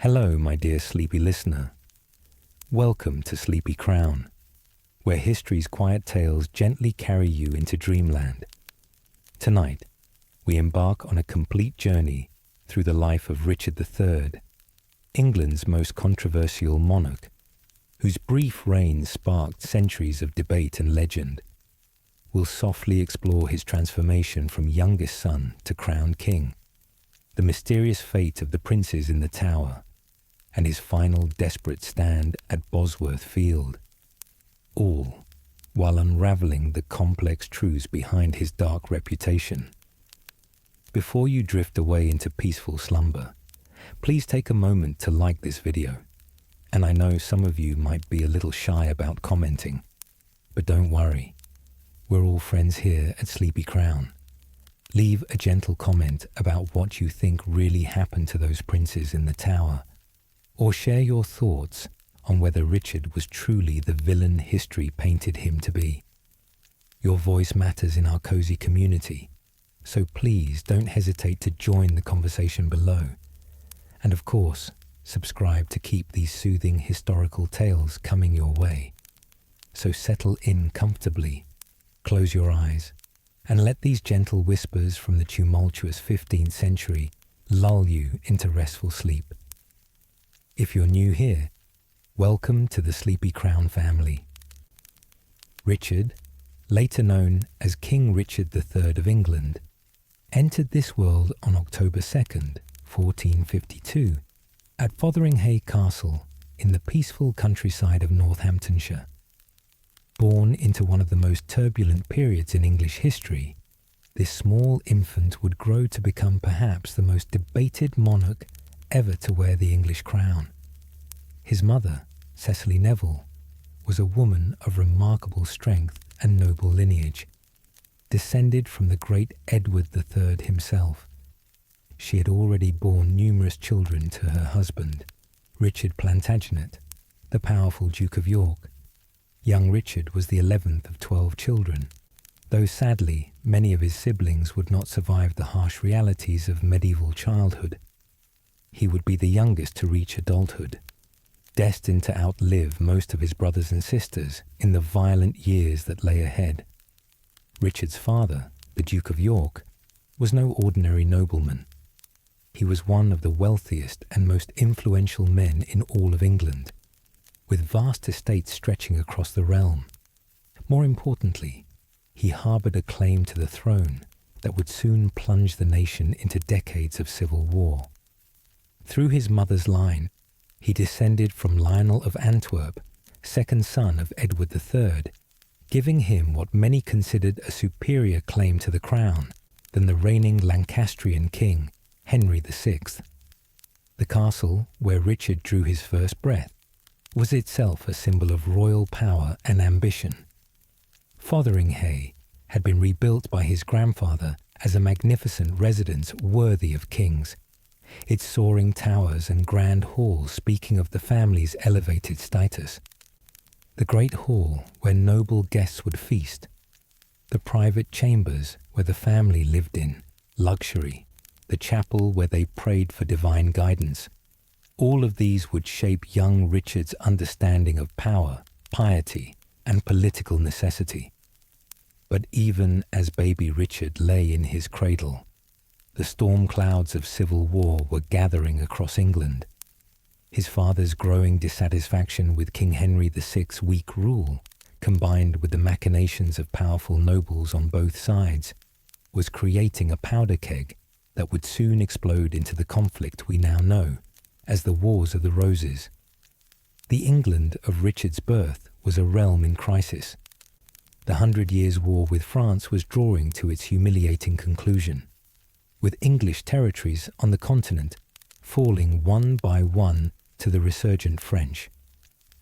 Hello, my dear sleepy listener. Welcome to Sleepy Crown, where history's quiet tales gently carry you into dreamland. Tonight, we embark on a complete journey through the life of Richard III, England's most controversial monarch, whose brief reign sparked centuries of debate and legend. We'll softly explore his transformation from youngest son to crowned king, the mysterious fate of the princes in the Tower, and his final desperate stand at Bosworth Field, all while unraveling the complex truths behind his dark reputation. Before you drift away into peaceful slumber, please take a moment to like this video. And I know some of you might be a little shy about commenting, but don't worry, we're all friends here at Sleepy Crown. Leave a gentle comment about what you think really happened to those princes in the Tower, or share your thoughts on whether Richard was truly the villain history painted him to be. Your voice matters in our cozy community, so please don't hesitate to join the conversation below. And of course, subscribe to keep these soothing historical tales coming your way. So settle in comfortably, close your eyes, and let these gentle whispers from the tumultuous 15th century lull you into restful sleep. If you're new here, welcome to the Sleepy Crown family. Richard, later known as King Richard III of England, entered this world on October 2nd, 1452, at Fotheringhay Castle in the peaceful countryside of Northamptonshire. Born into one of the most turbulent periods in English history, this small infant would grow to become perhaps the most debated monarch ever to wear the English crown. His mother, Cecily Neville, was a woman of remarkable strength and noble lineage, descended from the great Edward III himself. She had already borne numerous children to her husband, Richard Plantagenet, the powerful Duke of York. Young Richard was the 11th of 12 children, though sadly many of his siblings would not survive the harsh realities of medieval childhood. He would be the youngest to reach adulthood, destined to outlive most of his brothers and sisters in the violent years that lay ahead. Richard's father, the Duke of York, was no ordinary nobleman. He was one of the wealthiest and most influential men in all of England, with vast estates stretching across the realm. More importantly, he harbored a claim to the throne that would soon plunge the nation into decades of civil war. Through his mother's line, he descended from Lionel of Antwerp, second son of Edward III, giving him what many considered a superior claim to the crown than the reigning Lancastrian king, Henry VI. The castle where Richard drew his first breath was itself a symbol of royal power and ambition. Fotheringhay had been rebuilt by his grandfather as a magnificent residence worthy of kings, its soaring towers and grand halls speaking of the family's elevated status. The great hall where noble guests would feast, the private chambers where the family lived in luxury, the chapel where they prayed for divine guidance. All of these would shape young Richard's understanding of power, piety, and political necessity. But even as baby Richard lay in his cradle, the storm clouds of civil war were gathering across England. His father's growing dissatisfaction with King Henry VI's weak rule, combined with the machinations of powerful nobles on both sides, was creating a powder keg that would soon explode into the conflict we now know as the Wars of the Roses. The England of Richard's birth was a realm in crisis. The 100 Years' War with France was drawing to its humiliating conclusion, with English territories on the continent falling one by one to the resurgent French.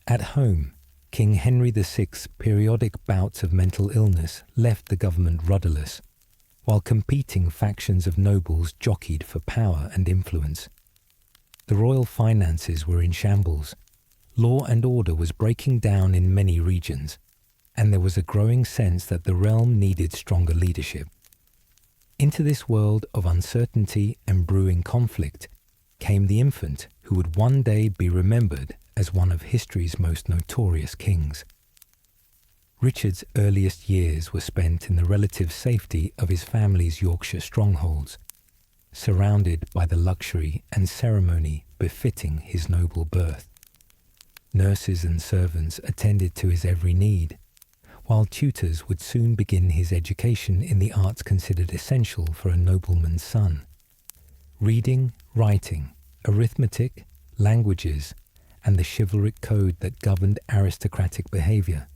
At home, King Henry VI's periodic bouts of mental illness left the government rudderless, while competing factions of nobles jockeyed for power and influence. The royal finances were in shambles, law and order was breaking down in many regions, and there was a growing sense that the realm needed stronger leadership. Into this world of uncertainty and brewing conflict came the infant who would one day be remembered as one of history's most notorious kings. Richard's earliest years were spent in the relative safety of his family's Yorkshire strongholds, surrounded by the luxury and ceremony befitting his noble birth. Nurses and servants attended to his every need, while tutors would soon begin his education in the arts considered essential for a nobleman's son. Reading, writing, arithmetic, languages, and the chivalric code that governed aristocratic behaviour.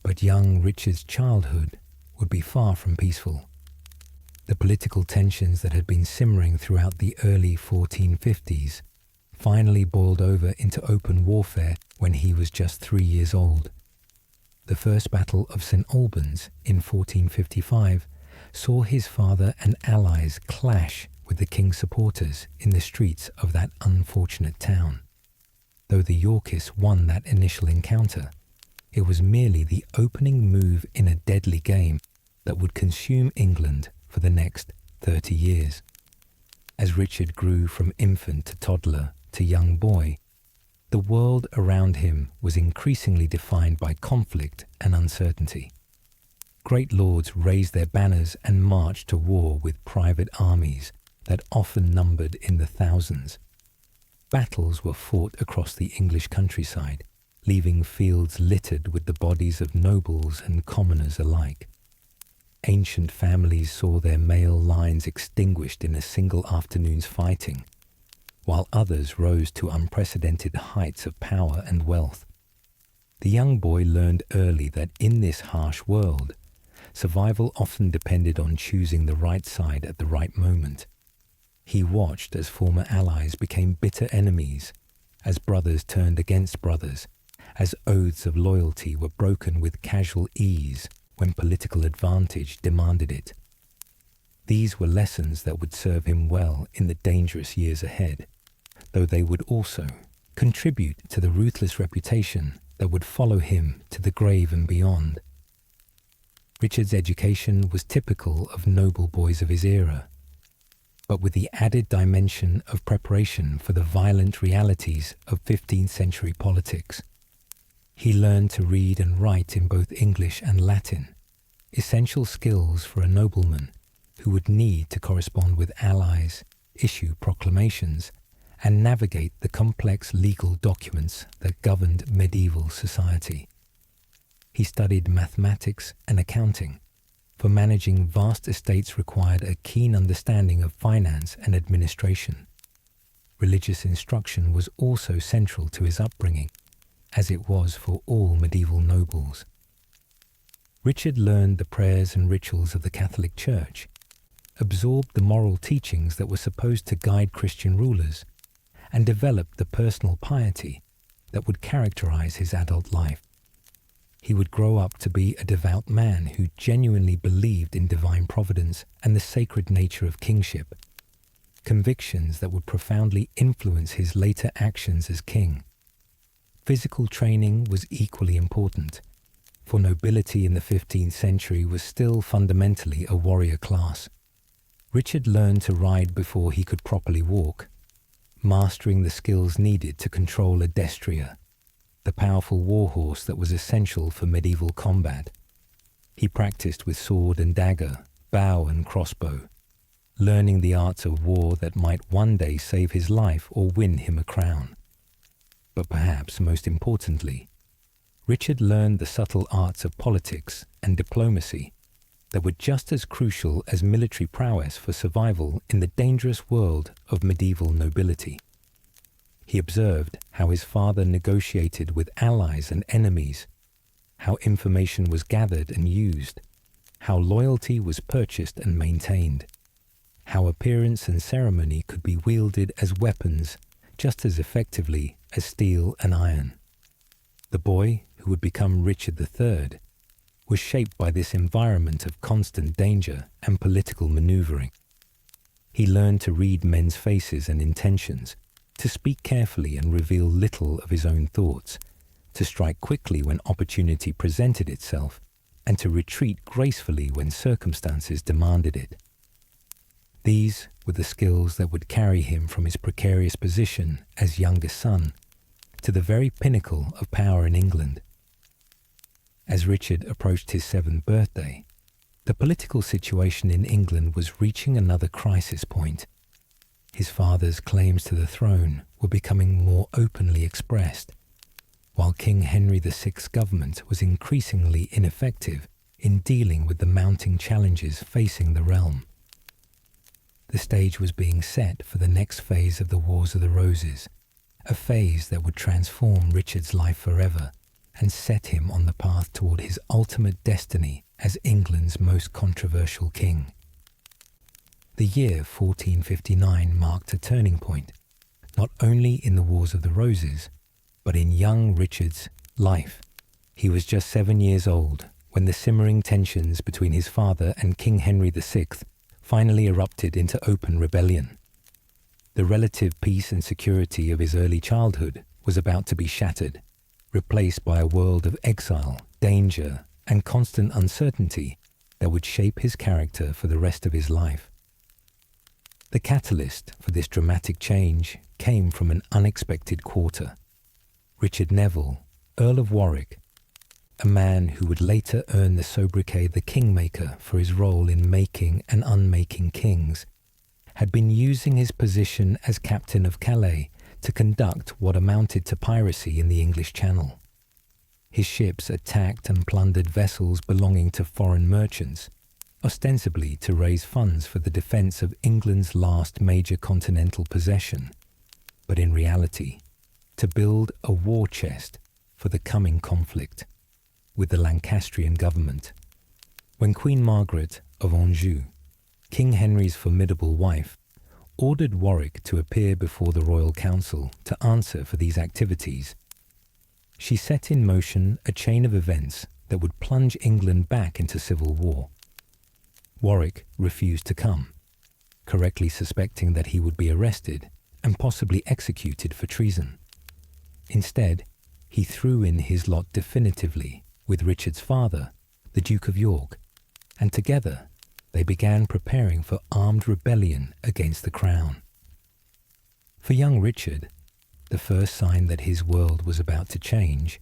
But young Richard's childhood would be far from peaceful. The political tensions that had been simmering throughout the early 1450s finally boiled over into open warfare when he was just 3 years old. The First Battle of St. Albans in 1455 saw his father and allies clash with the king's supporters in the streets of that unfortunate town. Though the Yorkists won that initial encounter, it was merely the opening move in a deadly game that would consume England for the next 30 years. As Richard grew from infant to toddler to young boy, the world around him was increasingly defined by conflict and uncertainty. Great lords raised their banners and marched to war with private armies that often numbered in the thousands. Battles were fought across the English countryside, leaving fields littered with the bodies of nobles and commoners alike. Ancient families saw their male lines extinguished in a single afternoon's fighting, while others rose to unprecedented heights of power and wealth. The young boy learned early that in this harsh world, survival often depended on choosing the right side at the right moment. He watched as former allies became bitter enemies, as brothers turned against brothers, as oaths of loyalty were broken with casual ease when political advantage demanded it. These were lessons that would serve him well in the dangerous years ahead, though they would also contribute to the ruthless reputation that would follow him to the grave and beyond. Richard's education was typical of noble boys of his era, but with the added dimension of preparation for the violent realities of 15th century politics. He learned to read and write in both English and Latin, essential skills for a nobleman who would need to correspond with allies, issue proclamations, and navigate the complex legal documents that governed medieval society. He studied mathematics and accounting, for managing vast estates required a keen understanding of finance and administration. Religious instruction was also central to his upbringing, as it was for all medieval nobles. Richard learned the prayers and rituals of the Catholic Church, absorbed the moral teachings that were supposed to guide Christian rulers, and developed the personal piety that would characterize his adult life. He would grow up to be a devout man who genuinely believed in divine providence and the sacred nature of kingship, convictions that would profoundly influence his later actions as king. Physical training was equally important, for nobility in the 15th century was still fundamentally a warrior class. Richard learned to ride before he could properly walk, mastering the skills needed to control a destrier, the powerful warhorse that was essential for medieval combat. He practiced with sword and dagger, bow and crossbow, learning the arts of war that might one day save his life or win him a crown. But perhaps most importantly, Richard learned the subtle arts of politics and diplomacy that were just as crucial as military prowess for survival in the dangerous world of medieval nobility. He observed how his father negotiated with allies and enemies, how information was gathered and used, how loyalty was purchased and maintained, how appearance and ceremony could be wielded as weapons just as effectively as steel and iron. The boy, who would become Richard III, was shaped by this environment of constant danger and political maneuvering. He learned to read men's faces and intentions, to speak carefully and reveal little of his own thoughts, to strike quickly when opportunity presented itself, and to retreat gracefully when circumstances demanded it. These were the skills that would carry him from his precarious position as youngest son to the very pinnacle of power in England. As Richard approached his 7th birthday, the political situation in England was reaching another crisis point. His father's claims to the throne were becoming more openly expressed, while King Henry VI's government was increasingly ineffective in dealing with the mounting challenges facing the realm. The stage was being set for the next phase of the Wars of the Roses, a phase that would transform Richard's life forever and set him on the path toward his ultimate destiny as England's most controversial king. The year 1459 marked a turning point, not only in the Wars of the Roses, but in young Richard's life. He was just 7 years old when the simmering tensions between his father and King Henry VI finally erupted into open rebellion. The relative peace and security of his early childhood was about to be shattered, replaced by a world of exile, danger, and constant uncertainty that would shape his character for the rest of his life. The catalyst for this dramatic change came from an unexpected quarter. Richard Neville, Earl of Warwick, a man who would later earn the sobriquet the Kingmaker for his role in making and unmaking kings, had been using his position as captain of Calais to conduct what amounted to piracy in the English Channel. His ships attacked and plundered vessels belonging to foreign merchants, ostensibly to raise funds for the defence of England's last major continental possession, but in reality, to build a war chest for the coming conflict with the Lancastrian government. When Queen Margaret of Anjou, King Henry's formidable wife, ordered Warwick to appear before the Royal Council to answer for these activities, she set in motion a chain of events that would plunge England back into civil war. Warwick refused to come, correctly suspecting that he would be arrested and possibly executed for treason. Instead, he threw in his lot definitively with Richard's father, the Duke of York, and together they began preparing for armed rebellion against the crown. For young Richard, the first sign that his world was about to change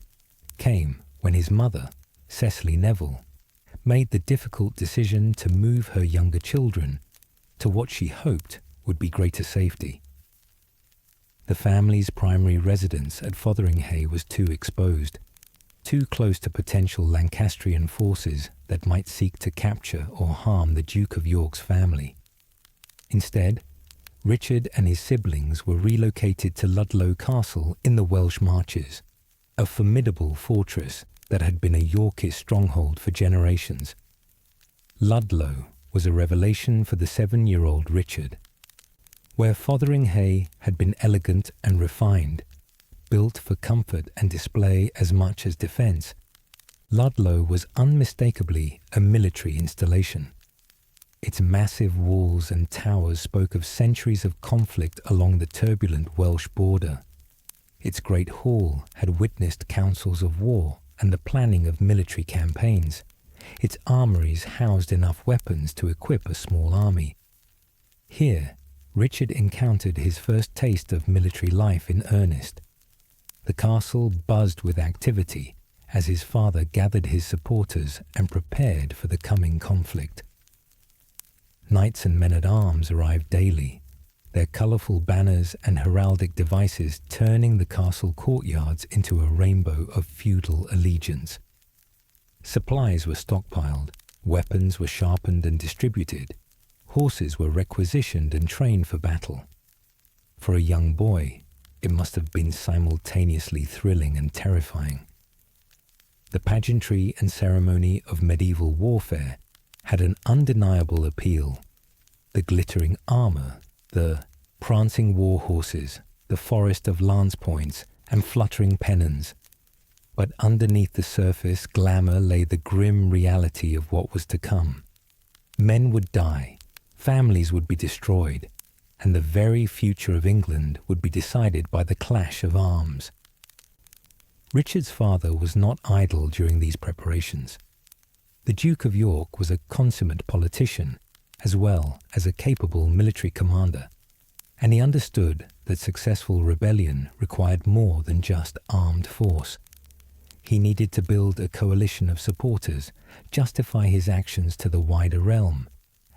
came when his mother, Cecily Neville, made the difficult decision to move her younger children to what she hoped would be greater safety. The family's primary residence at Fotheringhay was too exposed, too close to potential Lancastrian forces that might seek to capture or harm the Duke of York's family. Instead, Richard and his siblings were relocated to Ludlow Castle in the Welsh Marches, a formidable fortress that had been a Yorkist stronghold for generations. Ludlow was a revelation for the 7-year-old Richard. Where Fotheringhay had been elegant and refined, built for comfort and display as much as defence, Ludlow was unmistakably a military installation. Its massive walls and towers spoke of centuries of conflict along the turbulent Welsh border. Its great hall had witnessed councils of war and the planning of military campaigns. Its armories housed enough weapons to equip a small army. Here, Richard encountered his first taste of military life in earnest. The castle buzzed with activity as his father gathered his supporters and prepared for the coming conflict. Knights and men-at-arms arrived daily, their colourful banners and heraldic devices turning the castle courtyards into a rainbow of feudal allegiance. Supplies were stockpiled, weapons were sharpened and distributed, horses were requisitioned and trained for battle. For a young boy, it must have been simultaneously thrilling and terrifying. The pageantry and ceremony of medieval warfare had an undeniable appeal. The glittering armour, the prancing war horses, the forest of lance points and fluttering pennons. But underneath the surface glamour lay the grim reality of what was to come. Men would die, families would be destroyed, and the very future of England would be decided by the clash of arms. Richard's father was not idle during these preparations. The Duke of York was a consummate politician as well as a capable military commander, and he understood that successful rebellion required more than just armed force. He needed to build a coalition of supporters, justify his actions to the wider realm,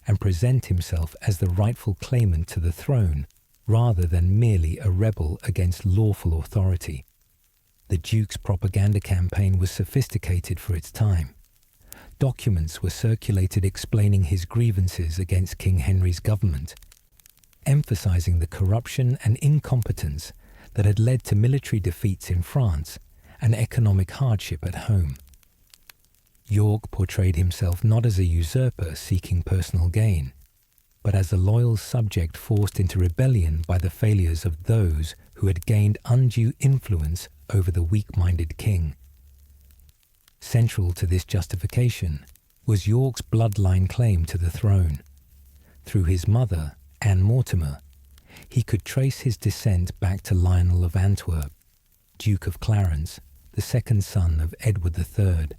and present himself as the rightful claimant to the throne, rather than merely a rebel against lawful authority. The Duke's propaganda campaign was sophisticated for its time. Documents were circulated explaining his grievances against King Henry's government, emphasizing the corruption and incompetence that had led to military defeats in France and economic hardship at home. York portrayed himself not as a usurper seeking personal gain, but as a loyal subject forced into rebellion by the failures of those who had gained undue influence over the weak-minded king. Central to this justification was York's bloodline claim to the throne. Through his mother, Anne Mortimer, he could trace his descent back to Lionel of Antwerp, Duke of Clarence, the second son of Edward III.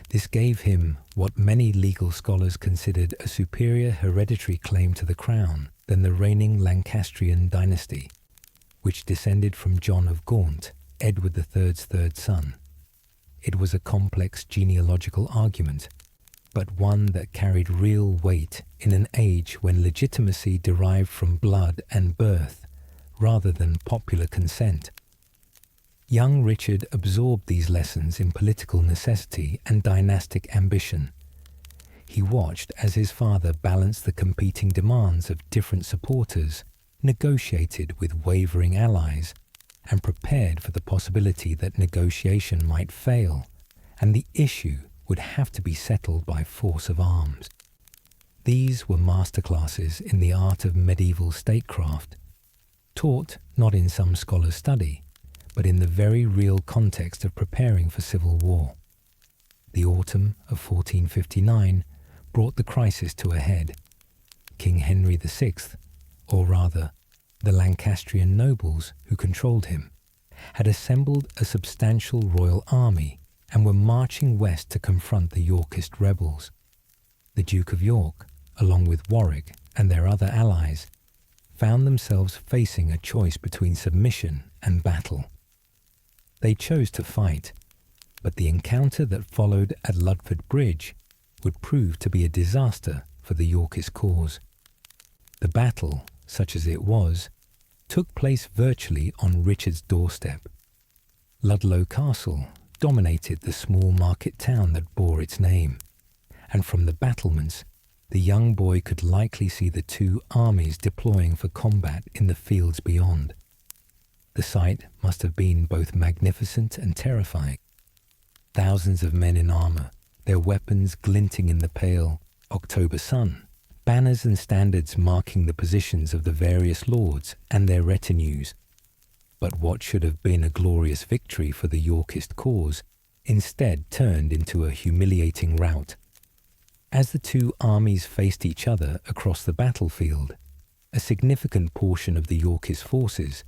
This gave him what many legal scholars considered a superior hereditary claim to the crown than the reigning Lancastrian dynasty, which descended from John of Gaunt, Edward III's third son. It was a complex genealogical argument, but one that carried real weight in an age when legitimacy derived from blood and birth rather than popular consent. Young Richard absorbed these lessons in political necessity and dynastic ambition. He watched as his father balanced the competing demands of different supporters, negotiated with wavering allies, and prepared for the possibility that negotiation might fail, and the issue would have to be settled by force of arms. These were masterclasses in the art of medieval statecraft, taught not in some scholar's study, but in the very real context of preparing for civil war. The autumn of 1459 brought the crisis to a head. King Henry VI, or rather, the Lancastrian nobles who controlled him, had assembled a substantial royal army and were marching west to confront the Yorkist rebels. The Duke of York, along with Warwick and their other allies, found themselves facing a choice between submission and battle. They chose to fight, but the encounter that followed at Ludford Bridge would prove to be a disaster for the Yorkist cause. The battle, such as it was, took place virtually on Richard's doorstep. Ludlow Castle dominated the small market town that bore its name, and from the battlements the young boy could likely see the two armies deploying for combat in the fields beyond. The sight must have been both magnificent and terrifying. Thousands of men in armour, their weapons glinting in the pale October sun, banners and standards marking the positions of the various lords and their retinues. But what should have been a glorious victory for the Yorkist cause instead turned into a humiliating rout. As the two armies faced each other across the battlefield, a significant portion of the Yorkist forces,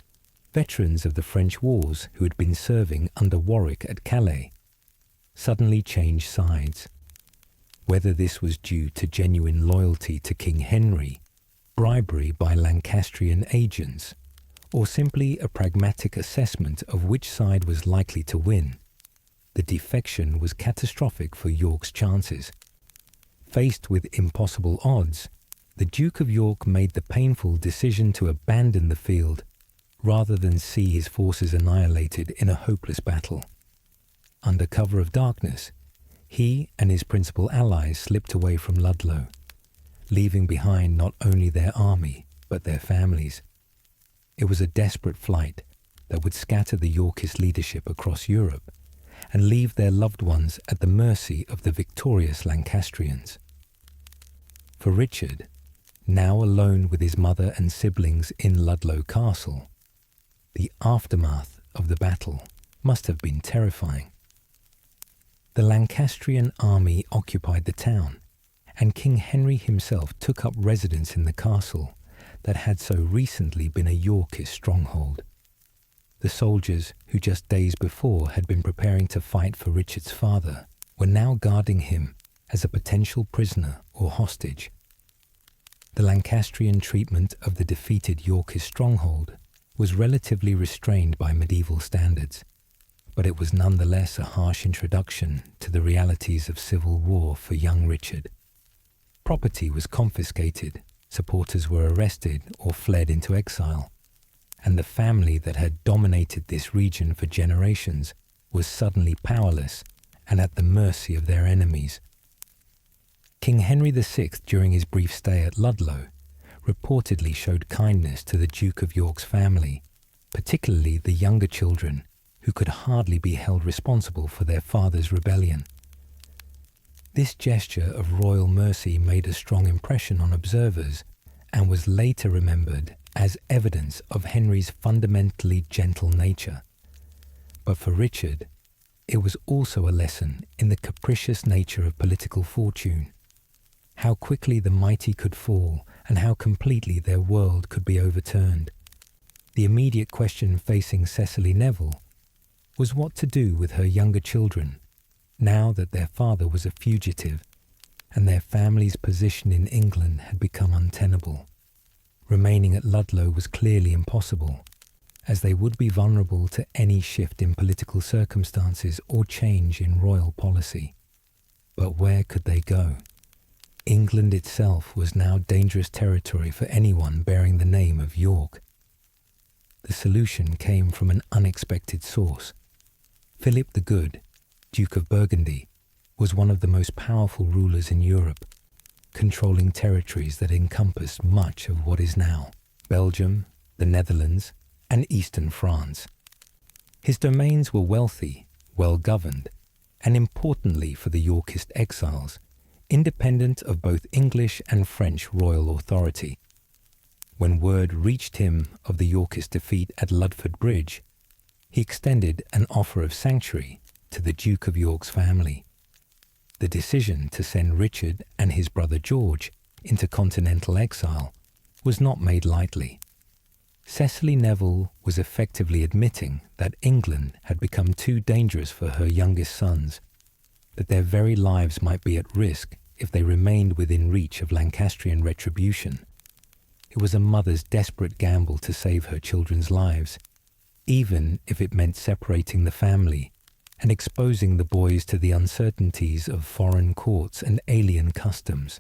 veterans of the French wars who had been serving under Warwick at Calais, suddenly changed sides. Whether this was due to genuine loyalty to King Henry, bribery by Lancastrian agents, or simply a pragmatic assessment of which side was likely to win, the defection was catastrophic for York's chances. Faced with impossible odds, the Duke of York made the painful decision to abandon the field rather than see his forces annihilated in a hopeless battle. Under cover of darkness, he and his principal allies slipped away from Ludlow, leaving behind not only their army, but their families. It was a desperate flight that would scatter the Yorkist leadership across Europe and leave their loved ones at the mercy of the victorious Lancastrians. For Richard, now alone with his mother and siblings in Ludlow Castle, the aftermath of the battle must have been terrifying. The Lancastrian army occupied the town, and King Henry himself took up residence in the castle that had so recently been a Yorkist stronghold. The soldiers who just days before had been preparing to fight for Richard's father were now guarding him as a potential prisoner or hostage. The Lancastrian treatment of the defeated Yorkist stronghold was relatively restrained by medieval standards, but it was nonetheless a harsh introduction to the realities of civil war for young Richard. Property was confiscated, supporters were arrested or fled into exile, and the family that had dominated this region for generations was suddenly powerless and at the mercy of their enemies. King Henry VI, during his brief stay at Ludlow, reportedly showed kindness to the Duke of York's family, particularly the younger children, who could hardly be held responsible for their father's rebellion. This gesture of royal mercy made a strong impression on observers and was later remembered as evidence of Henry's fundamentally gentle nature. But for Richard, it was also a lesson in the capricious nature of political fortune, how quickly the mighty could fall and how completely their world could be overturned. The immediate question facing Cecily Neville was what to do with her younger children, now that their father was a fugitive and their family's position in England had become untenable. Remaining at Ludlow was clearly impossible, as they would be vulnerable to any shift in political circumstances or change in royal policy. But where could they go? England itself was now dangerous territory for anyone bearing the name of York. The solution came from an unexpected source. Philip the Good, Duke of Burgundy, was one of the most powerful rulers in Europe, controlling territories that encompassed much of what is now Belgium, the Netherlands, and eastern France. His domains were wealthy, well-governed, and importantly for the Yorkist exiles, independent of both English and French royal authority. When word reached him of the Yorkist defeat at Ludford Bridge, he extended an offer of sanctuary to the Duke of York's family. The decision to send Richard and his brother George into continental exile was not made lightly. Cecily Neville was effectively admitting that England had become too dangerous for her youngest sons, that their very lives might be at risk if they remained within reach of Lancastrian retribution. It was a mother's desperate gamble to save her children's lives, even if it meant separating the family and exposing the boys to the uncertainties of foreign courts and alien customs.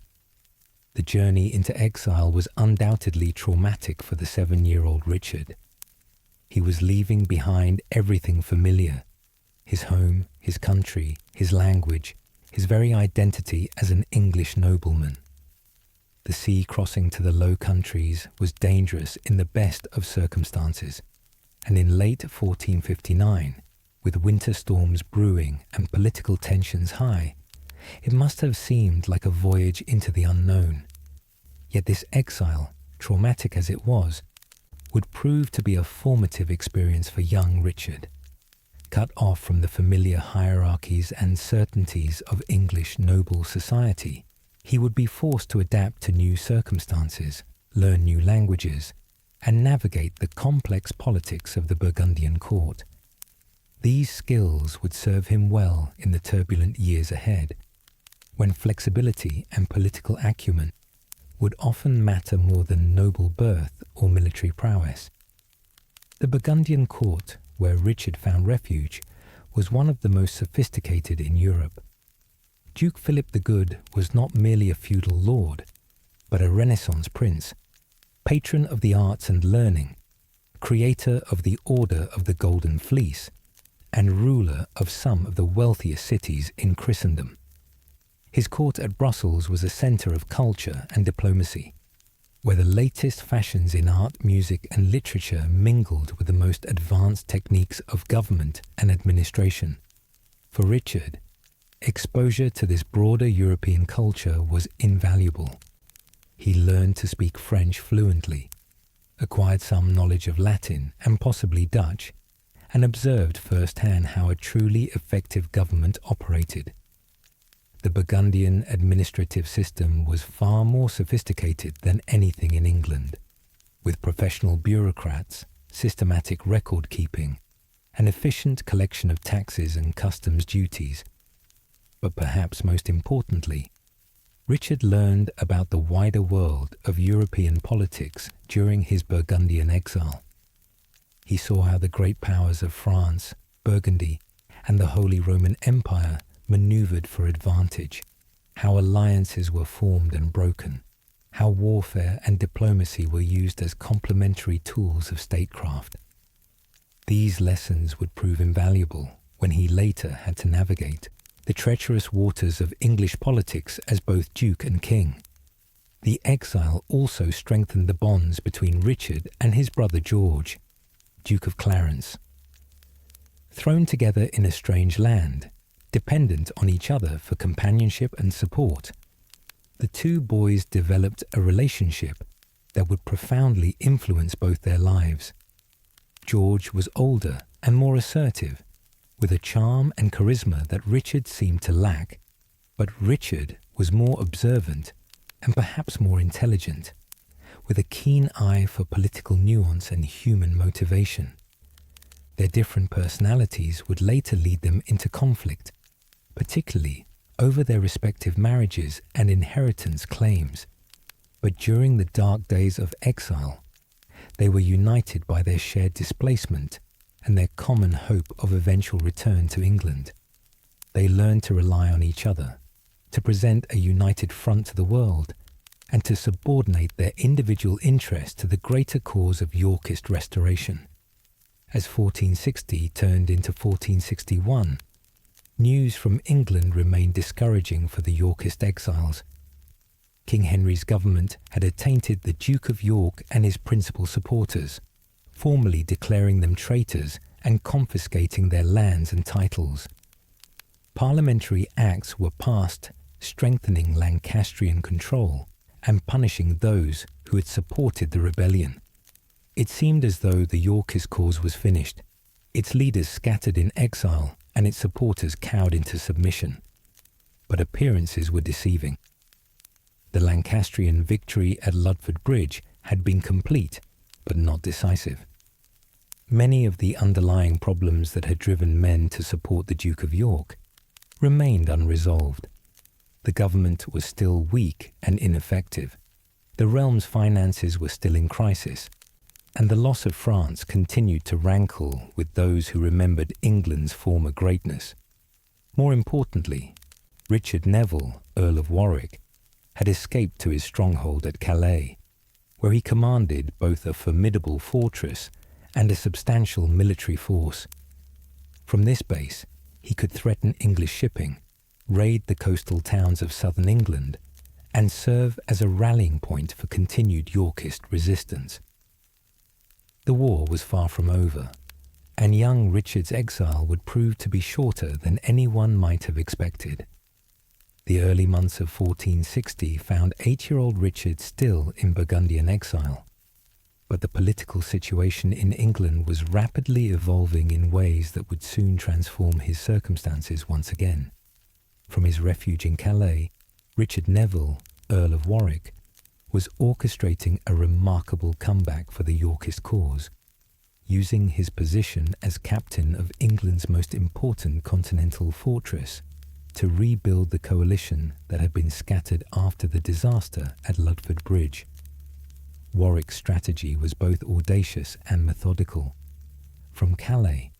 The journey into exile was undoubtedly traumatic for the 7-year-old Richard. He was leaving behind everything familiar: his home, his country, his language, his very identity as an English nobleman. The sea crossing to the Low Countries was dangerous in the best of circumstances, and in late 1459, with winter storms brewing and political tensions high, it must have seemed like a voyage into the unknown. Yet this exile, traumatic as it was, would prove to be a formative experience for young Richard. Cut off from the familiar hierarchies and certainties of English noble society, he would be forced to adapt to new circumstances, learn new languages, and navigate the complex politics of the Burgundian court. These skills would serve him well in the turbulent years ahead, when flexibility and political acumen would often matter more than noble birth or military prowess. The Burgundian court, where Richard found refuge, was one of the most sophisticated in Europe. Duke Philip the Good was not merely a feudal lord, but a Renaissance prince, patron of the arts and learning, creator of the Order of the Golden Fleece, and ruler of some of the wealthiest cities in Christendom. His court at Brussels was a centre of culture and diplomacy, where the latest fashions in art, music, and literature mingled with the most advanced techniques of government and administration. For Richard, exposure to this broader European culture was invaluable. He learned to speak French fluently, acquired some knowledge of Latin and possibly Dutch, and observed firsthand how a truly effective government operated. The Burgundian administrative system was far more sophisticated than anything in England, with professional bureaucrats, systematic record-keeping, an efficient collection of taxes and customs duties. But perhaps most importantly, Richard learned about the wider world of European politics during his Burgundian exile. He saw how the great powers of France, Burgundy, and the Holy Roman Empire maneuvered for advantage, how alliances were formed and broken, how warfare and diplomacy were used as complementary tools of statecraft. These lessons would prove invaluable when he later had to navigate the treacherous waters of English politics as both Duke and King. The exile also strengthened the bonds between Richard and his brother George, Duke of Clarence. Thrown together in a strange land, dependent on each other for companionship and support, the two boys developed a relationship that would profoundly influence both their lives. George was older and more assertive, with a charm and charisma that Richard seemed to lack, but Richard was more observant and perhaps more intelligent, with a keen eye for political nuance and human motivation. Their different personalities would later lead them into conflict, particularly over their respective marriages and inheritance claims. But during the dark days of exile, they were united by their shared displacement and their common hope of eventual return to England. They learned to rely on each other, to present a united front to the world, and to subordinate their individual interests to the greater cause of Yorkist restoration. As 1460 turned into 1461, news from England remained discouraging for the Yorkist exiles. King Henry's government had attainted the Duke of York and his principal supporters, formally declaring them traitors and confiscating their lands and titles. Parliamentary acts were passed strengthening Lancastrian control and punishing those who had supported the rebellion. It seemed as though the Yorkist cause was finished, its leaders scattered in exile and its supporters cowed into submission. But appearances were deceiving. The Lancastrian victory at Ludford Bridge had been complete, but not decisive. Many of the underlying problems that had driven men to support the Duke of York remained unresolved. The government was still weak and ineffective. The realm's finances were still in crisis, and the loss of France continued to rankle with those who remembered England's former greatness. More importantly, Richard Neville, Earl of Warwick, had escaped to his stronghold at Calais, where he commanded both a formidable fortress and a substantial military force. From this base, he could threaten English shipping, raid the coastal towns of southern England, and serve as a rallying point for continued Yorkist resistance. The war was far from over, and young Richard's exile would prove to be shorter than anyone might have expected. The early months of 1460 found 8-year-old Richard still in Burgundian exile, but the political situation in England was rapidly evolving in ways that would soon transform his circumstances once again. From his refuge in Calais, Richard Neville, Earl of Warwick, was orchestrating a remarkable comeback for the Yorkist cause, using his position as captain of England's most important continental fortress to rebuild the coalition that had been scattered after the disaster at Ludford Bridge. Warwick's strategy was both audacious and methodical. From Calais,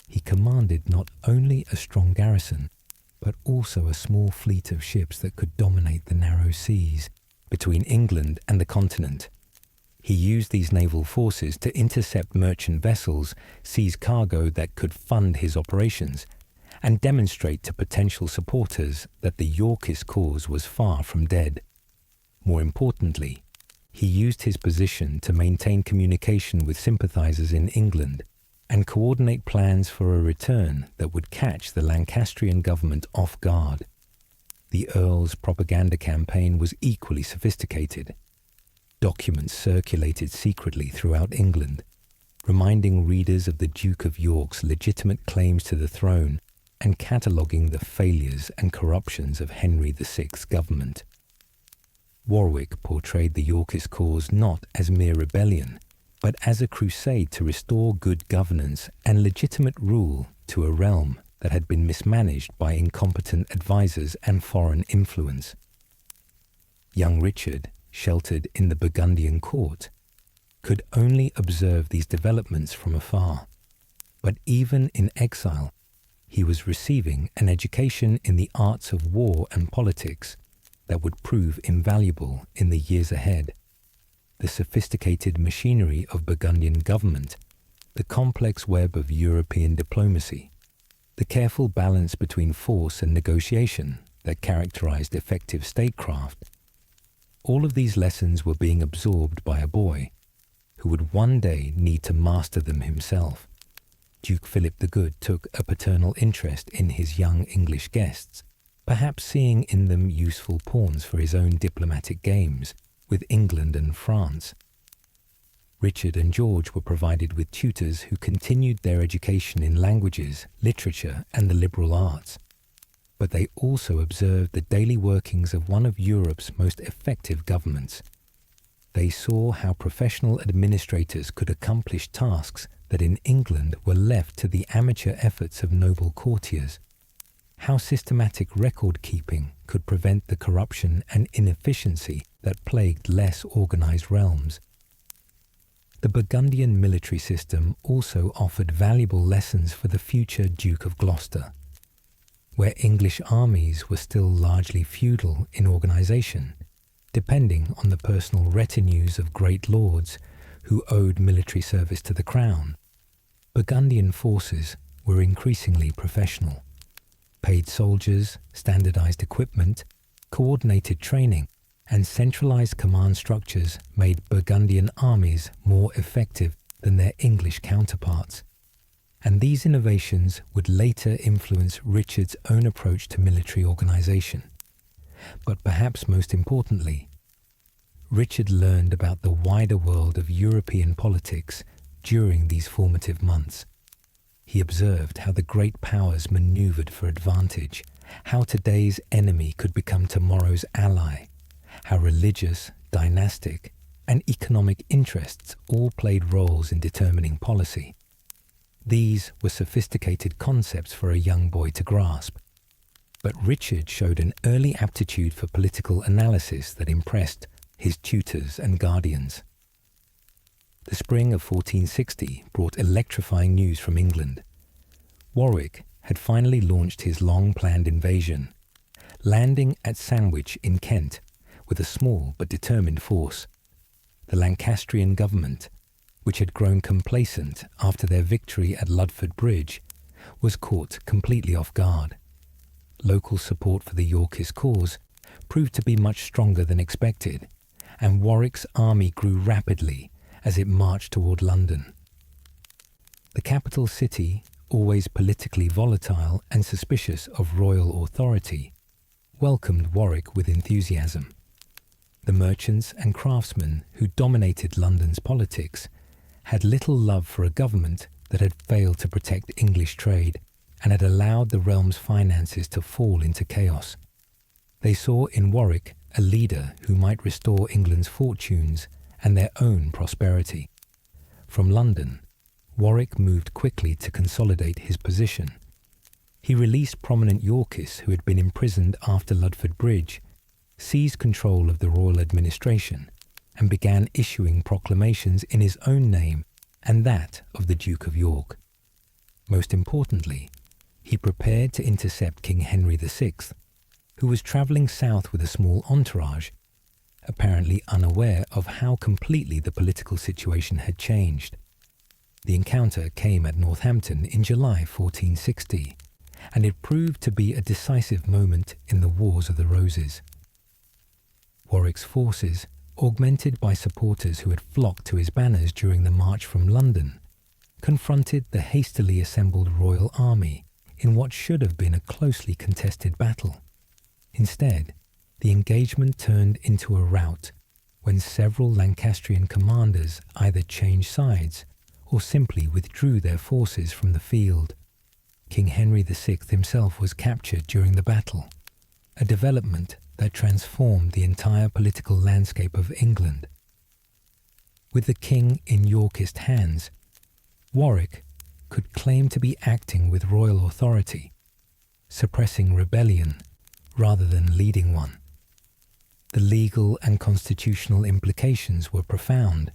he commanded not only a strong garrison, but also a small fleet of ships that could dominate the narrow seas between England and the continent. He used these naval forces to intercept merchant vessels, seize cargo that could fund his operations, and demonstrate to potential supporters that the Yorkist cause was far from dead. More importantly, he used his position to maintain communication with sympathizers in England and coordinate plans for a return that would catch the Lancastrian government off guard. The Earl's propaganda campaign was equally sophisticated. Documents circulated secretly throughout England, reminding readers of the Duke of York's legitimate claims to the throne and cataloguing the failures and corruptions of Henry VI's government. Warwick portrayed the Yorkist cause not as mere rebellion, but as a crusade to restore good governance and legitimate rule to a realm that had been mismanaged by incompetent advisors and foreign influence. Young Richard, sheltered in the Burgundian court, could only observe these developments from afar. But even in exile, he was receiving an education in the arts of war and politics that would prove invaluable in the years ahead. The sophisticated machinery of Burgundian government, the complex web of European diplomacy, the careful balance between force and negotiation that characterized effective statecraft, all of these lessons were being absorbed by a boy who would one day need to master them himself. Duke Philip the Good took a paternal interest in his young English guests, perhaps seeing in them useful pawns for his own diplomatic games with England and France. Richard and George were provided with tutors who continued their education in languages, literature, and the liberal arts. But they also observed the daily workings of one of Europe's most effective governments. They saw how professional administrators could accomplish tasks that in England were left to the amateur efforts of noble courtiers, how systematic record-keeping could prevent the corruption and inefficiency that plagued less organized realms. The Burgundian military system also offered valuable lessons for the future Duke of Gloucester. Where English armies were still largely feudal in organization, depending on the personal retinues of great lords who owed military service to the crown, Burgundian forces were increasingly professional. Paid soldiers, standardized equipment, coordinated training, and centralized command structures made Burgundian armies more effective than their English counterparts. And these innovations would later influence Richard's own approach to military organization. But perhaps most importantly, Richard learned about the wider world of European politics during these formative months. He observed how the great powers maneuvered for advantage, how today's enemy could become tomorrow's ally, how religious, dynastic, and economic interests all played roles in determining policy. These were sophisticated concepts for a young boy to grasp, but Richard showed an early aptitude for political analysis that impressed his tutors and guardians. The spring of 1460 brought electrifying news from England. Warwick had finally launched his long-planned invasion, landing at Sandwich in Kent with a small but determined force. The Lancastrian government, which had grown complacent after their victory at Ludford Bridge, was caught completely off guard. Local support for the Yorkist cause proved to be much stronger than expected, and Warwick's army grew rapidly as it marched toward London. The capital city, always politically volatile and suspicious of royal authority, welcomed Warwick with enthusiasm. The merchants and craftsmen who dominated London's politics had little love for a government that had failed to protect English trade and had allowed the realm's finances to fall into chaos. They saw in Warwick a leader who might restore England's fortunes and their own prosperity. From London, Warwick moved quickly to consolidate his position. He released prominent Yorkists who had been imprisoned after Ludford Bridge, seized control of the royal administration, and began issuing proclamations in his own name and that of the Duke of York. Most importantly, he prepared to intercept King Henry VI, who was travelling south with a small entourage, apparently unaware of how completely the political situation had changed. The encounter came at Northampton in July 1460, and it proved to be a decisive moment in the Wars of the Roses. Warwick's forces, augmented by supporters who had flocked to his banners during the march from London, confronted the hastily assembled royal army in what should have been a closely contested battle. Instead, the engagement turned into a rout when several Lancastrian commanders either changed sides or simply withdrew their forces from the field. King Henry VI himself was captured during the battle, a development that transformed the entire political landscape of England. With the king in Yorkist hands, Warwick could claim to be acting with royal authority, suppressing rebellion rather than leading one. The legal and constitutional implications were profound,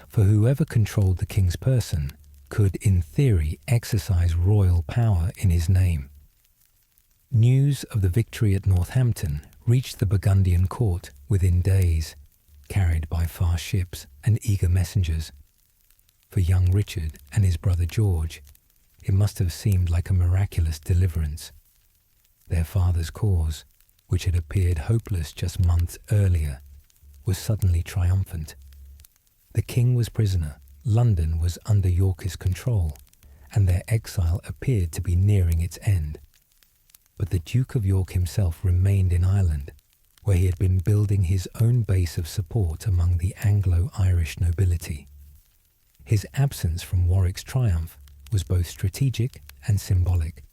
for whoever controlled the king's person could, in theory, exercise royal power in his name. News of the victory at Northampton reached the Burgundian court within days, carried by fast ships and eager messengers. For young Richard and his brother George, it must have seemed like a miraculous deliverance. Their father's cause, which had appeared hopeless just months earlier, was suddenly triumphant. The king was prisoner, London was under Yorkist control, and their exile appeared to be nearing its end. But the Duke of York himself remained in Ireland, where he had been building his own base of support among the Anglo-Irish nobility. His absence from Warwick's triumph was both strategic and symbolic.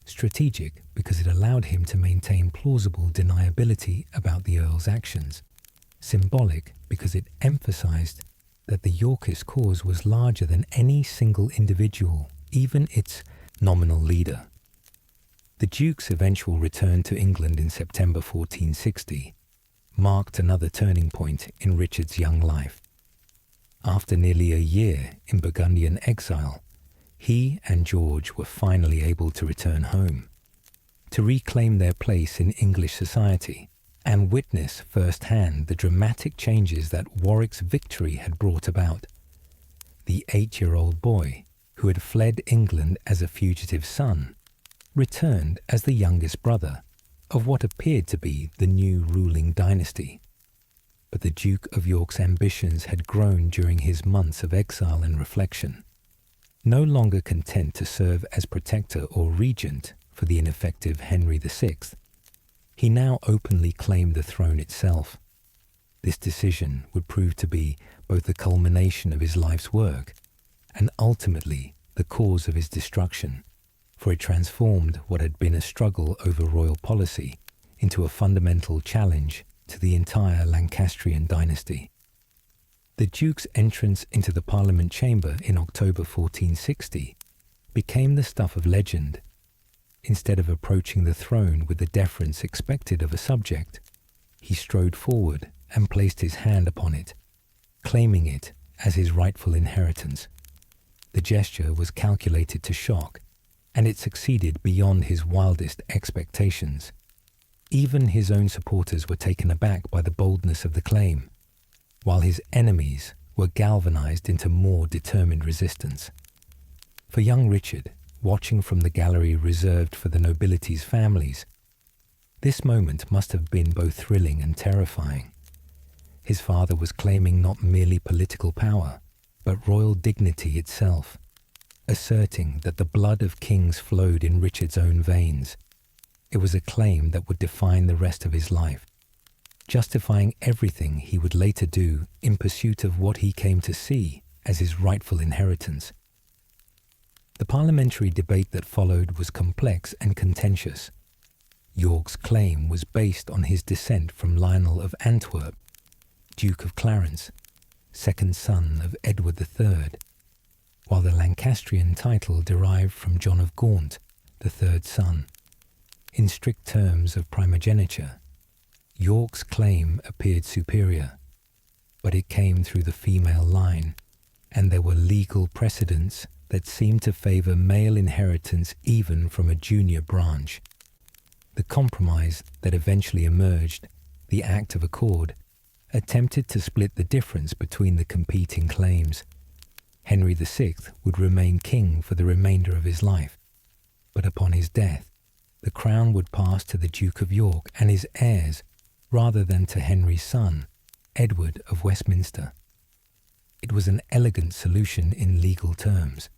Strategic because it allowed him to maintain plausible deniability about the Earl's actions. Symbolic because it emphasized that the Yorkist cause was larger than any single individual, even its nominal leader. The Duke's eventual return to England in September 1460 marked another turning point in Richard's young life. After nearly a year in Burgundian exile, he and George were finally able to return home, to reclaim their place in English society and witness firsthand the dramatic changes that Warwick's victory had brought about. The 8-year-old boy, who had fled England as a fugitive son, returned as the youngest brother of what appeared to be the new ruling dynasty. But the Duke of York's ambitions had grown during his months of exile and reflection. No longer content to serve as protector or regent for the ineffective Henry VI, he now openly claimed the throne itself. This decision would prove to be both the culmination of his life's work and ultimately the cause of his destruction, for it transformed what had been a struggle over royal policy into a fundamental challenge to the entire Lancastrian dynasty. The Duke's entrance into the Parliament chamber in October 1460 became the stuff of legend. Instead of approaching the throne with the deference expected of a subject, he strode forward and placed his hand upon it, claiming it as his rightful inheritance. The gesture was calculated to shock, and it succeeded beyond his wildest expectations. Even his own supporters were taken aback by the boldness of the claim, while his enemies were galvanized into more determined resistance. For young Richard, watching from the gallery reserved for the nobility's families, this moment must have been both thrilling and terrifying. His father was claiming not merely political power, but royal dignity itself, asserting that the blood of kings flowed in Richard's own veins. It was a claim that would define the rest of his life, justifying everything he would later do in pursuit of what he came to see as his rightful inheritance. The parliamentary debate that followed was complex and contentious. York's claim was based on his descent from Lionel of Antwerp, Duke of Clarence, second son of Edward III, while the Lancastrian title derived from John of Gaunt, the third son. In strict terms of primogeniture, York's claim appeared superior, but it came through the female line, and there were legal precedents that seemed to favour male inheritance even from a junior branch. The compromise that eventually emerged, the Act of Accord, attempted to split the difference between the competing claims. Henry VI would remain king for the remainder of his life, but upon his death, the crown would pass to the Duke of York and his heirs rather than to Henry's son, Edward of Westminster. It was an elegant solution in legal terms,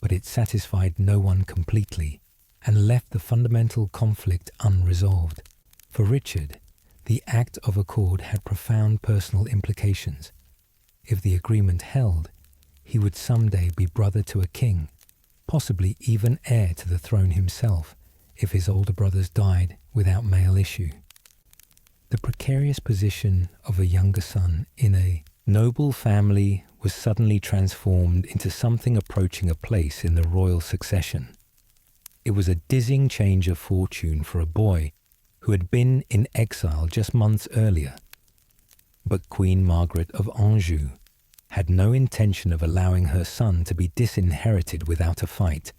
but it satisfied no one completely and left the fundamental conflict unresolved. For Richard, the Act of Accord had profound personal implications. If the agreement held, he would someday be brother to a king, possibly even heir to the throne himself if his older brothers died without male issue. The precarious position of a younger son in a noble family was suddenly transformed into something approaching a place in the royal succession. It was a dizzying change of fortune for a boy who had been in exile just months earlier. But Queen Margaret of Anjou had no intention of allowing her son to be disinherited without a fight.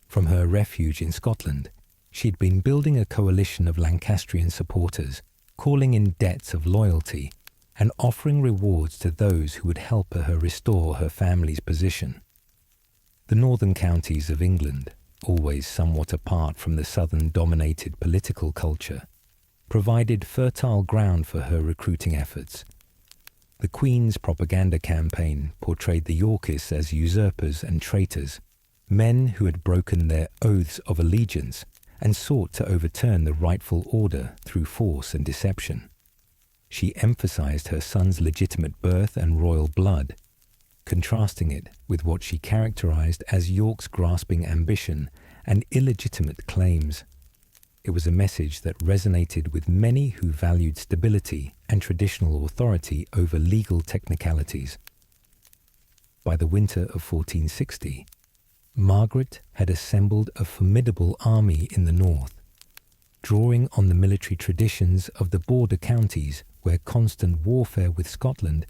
From her refuge in Scotland, she had been building a coalition of Lancastrian supporters, calling in debts of loyalty and offering rewards to those who would help her restore her family's position. The northern counties of England, always somewhat apart from the southern-dominated political culture, provided fertile ground for her recruiting efforts. The Queen's propaganda campaign portrayed the Yorkists as usurpers and traitors, men who had broken their oaths of allegiance and sought to overturn the rightful order through force and deception. She emphasized her son's legitimate birth and royal blood, contrasting it with what she characterized as York's grasping ambition and illegitimate claims. It was a message that resonated with many who valued stability and traditional authority over legal technicalities. By the winter of 1460, Margaret had assembled a formidable army in the north, drawing on the military traditions of the border counties where constant warfare with Scotland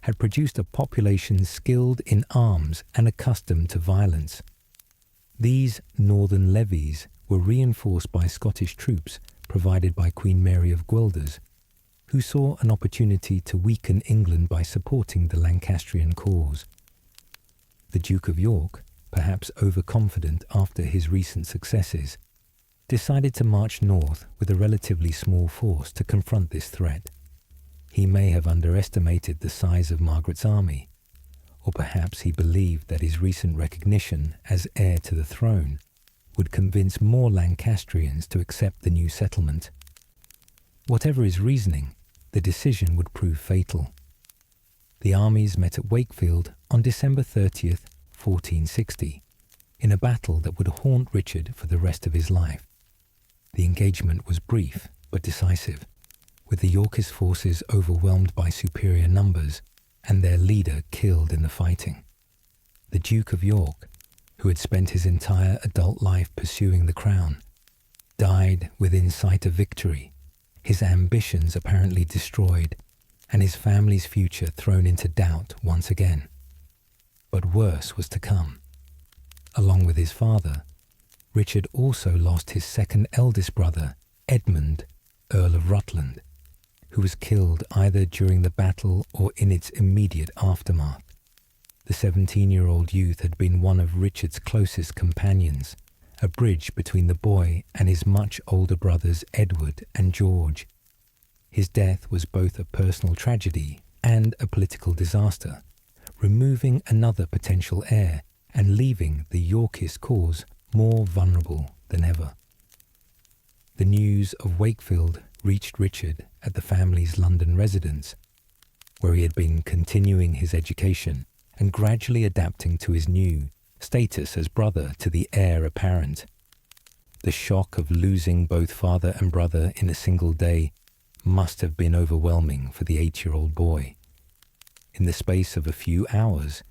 had produced a population skilled in arms and accustomed to violence. These northern levies were reinforced by Scottish troops provided by Queen Mary of Guelders, who saw an opportunity to weaken England by supporting the Lancastrian cause. The Duke of York, perhaps overconfident after his recent successes, decided to march north with a relatively small force to confront this threat. He may have underestimated the size of Margaret's army, or perhaps he believed that his recent recognition as heir to the throne would convince more Lancastrians to accept the new settlement. Whatever his reasoning, the decision would prove fatal. The armies met at Wakefield on December 30th, 1460, in a battle that would haunt Richard for the rest of his life. The engagement was brief but decisive, with the Yorkist forces overwhelmed by superior numbers and their leader killed in the fighting. The Duke of York, who had spent his entire adult life pursuing the crown, died within sight of victory, his ambitions apparently destroyed, and his family's future thrown into doubt once again. But worse was to come. Along with his father, Richard also lost his second eldest brother, Edmund, Earl of Rutland, who was killed either during the battle or in its immediate aftermath. The 17-year-old youth had been one of Richard's closest companions, a bridge between the boy and his much older brothers Edward and George. His death was both a personal tragedy and a political disaster, removing another potential heir and leaving the Yorkist cause more vulnerable than ever. The news of Wakefield reached Richard at the family's London residence, where he had been continuing his education and gradually adapting to his new status as brother to the heir apparent. The shock of losing both father and brother in a single day must have been overwhelming for the 8-year-old boy. In the space of a few hours,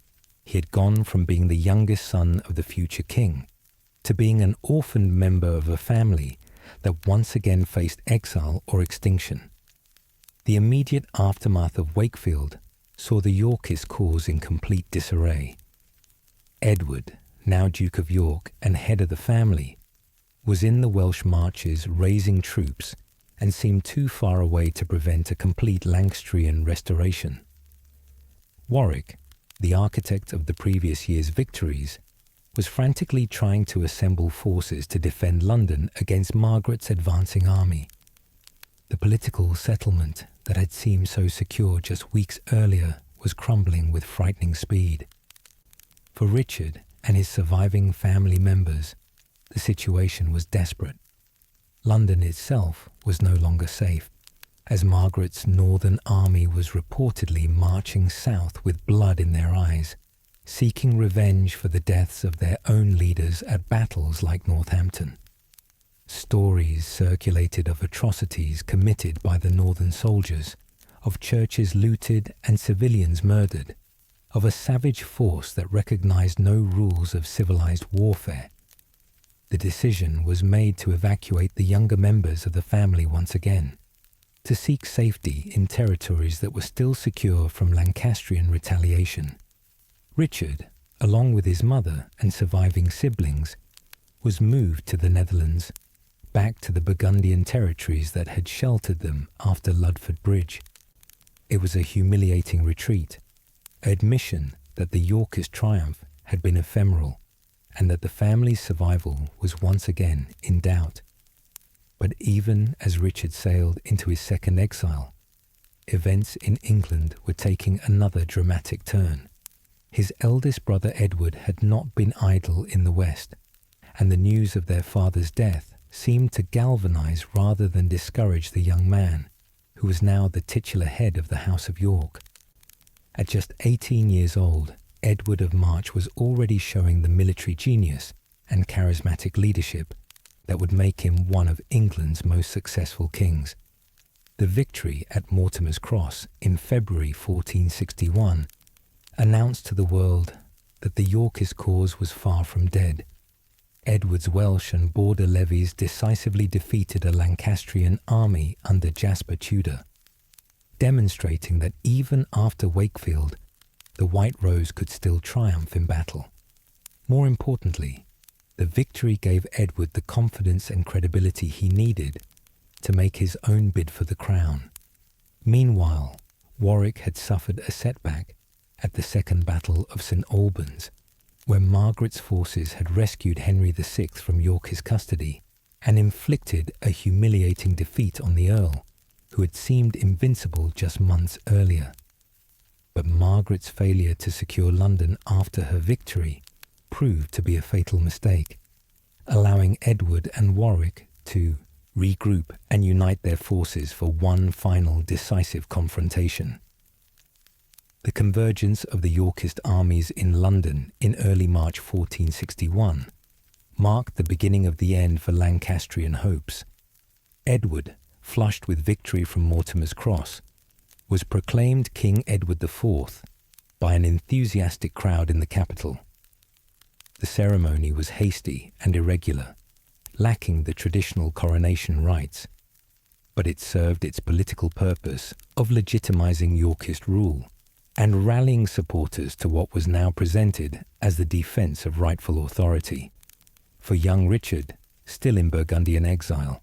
he had gone from being the youngest son of the future king to being an orphaned member of a family that once again faced exile or extinction. The immediate aftermath of Wakefield saw the Yorkist cause in complete disarray. Edward, now Duke of York and head of the family, was in the Welsh marches raising troops and seemed too far away to prevent a complete Lancastrian restoration. Warwick, the architect of the previous year's victories, was frantically trying to assemble forces to defend London against Margaret's advancing army. The political settlement that had seemed so secure just weeks earlier was crumbling with frightening speed. For Richard and his surviving family members, the situation was desperate. London itself was no longer safe, as Margaret's northern army was reportedly marching south with blood in their eyes, seeking revenge for the deaths of their own leaders at battles like Northampton. Stories circulated of atrocities committed by the northern soldiers, of churches looted and civilians murdered, of a savage force that recognized no rules of civilized warfare. The decision was made to evacuate the younger members of the family once again, to seek safety in territories that were still secure from Lancastrian retaliation. Richard, along with his mother and surviving siblings, was moved to the Netherlands, back to the Burgundian territories that had sheltered them after Ludford Bridge. It was a humiliating retreat, an admission that the Yorkist triumph had been ephemeral and that the family's survival was once again in doubt. But even as Richard sailed into his second exile, events in England were taking another dramatic turn. His eldest brother Edward had not been idle in the West, and the news of their father's death seemed to galvanize rather than discourage the young man, who was now the titular head of the House of York. At just 18 years old, Edward of March was already showing the military genius and charismatic leadership that would make him one of England's most successful kings. The victory at Mortimer's Cross in February 1461 announced to the world that the Yorkist cause was far from dead. Edward's Welsh and border levies decisively defeated a Lancastrian army under Jasper Tudor, demonstrating that even after Wakefield, the White Rose could still triumph in battle. More importantly, the victory gave Edward the confidence and credibility he needed to make his own bid for the crown. Meanwhile, Warwick had suffered a setback at the Second Battle of St. Albans, where Margaret's forces had rescued Henry VI from Yorkist custody and inflicted a humiliating defeat on the Earl, who had seemed invincible just months earlier. But Margaret's failure to secure London after her victory proved to be a fatal mistake, allowing Edward and Warwick to regroup and unite their forces for one final decisive confrontation. The convergence of the Yorkist armies in London in early March 1461 marked the beginning of the end for Lancastrian hopes. Edward, flushed with victory from Mortimer's Cross, was proclaimed King Edward IV by an enthusiastic crowd in the capital. The ceremony was hasty and irregular, lacking the traditional coronation rites, but it served its political purpose of legitimizing Yorkist rule and rallying supporters to what was now presented as the defense of rightful authority. For young Richard, still in Burgundian exile,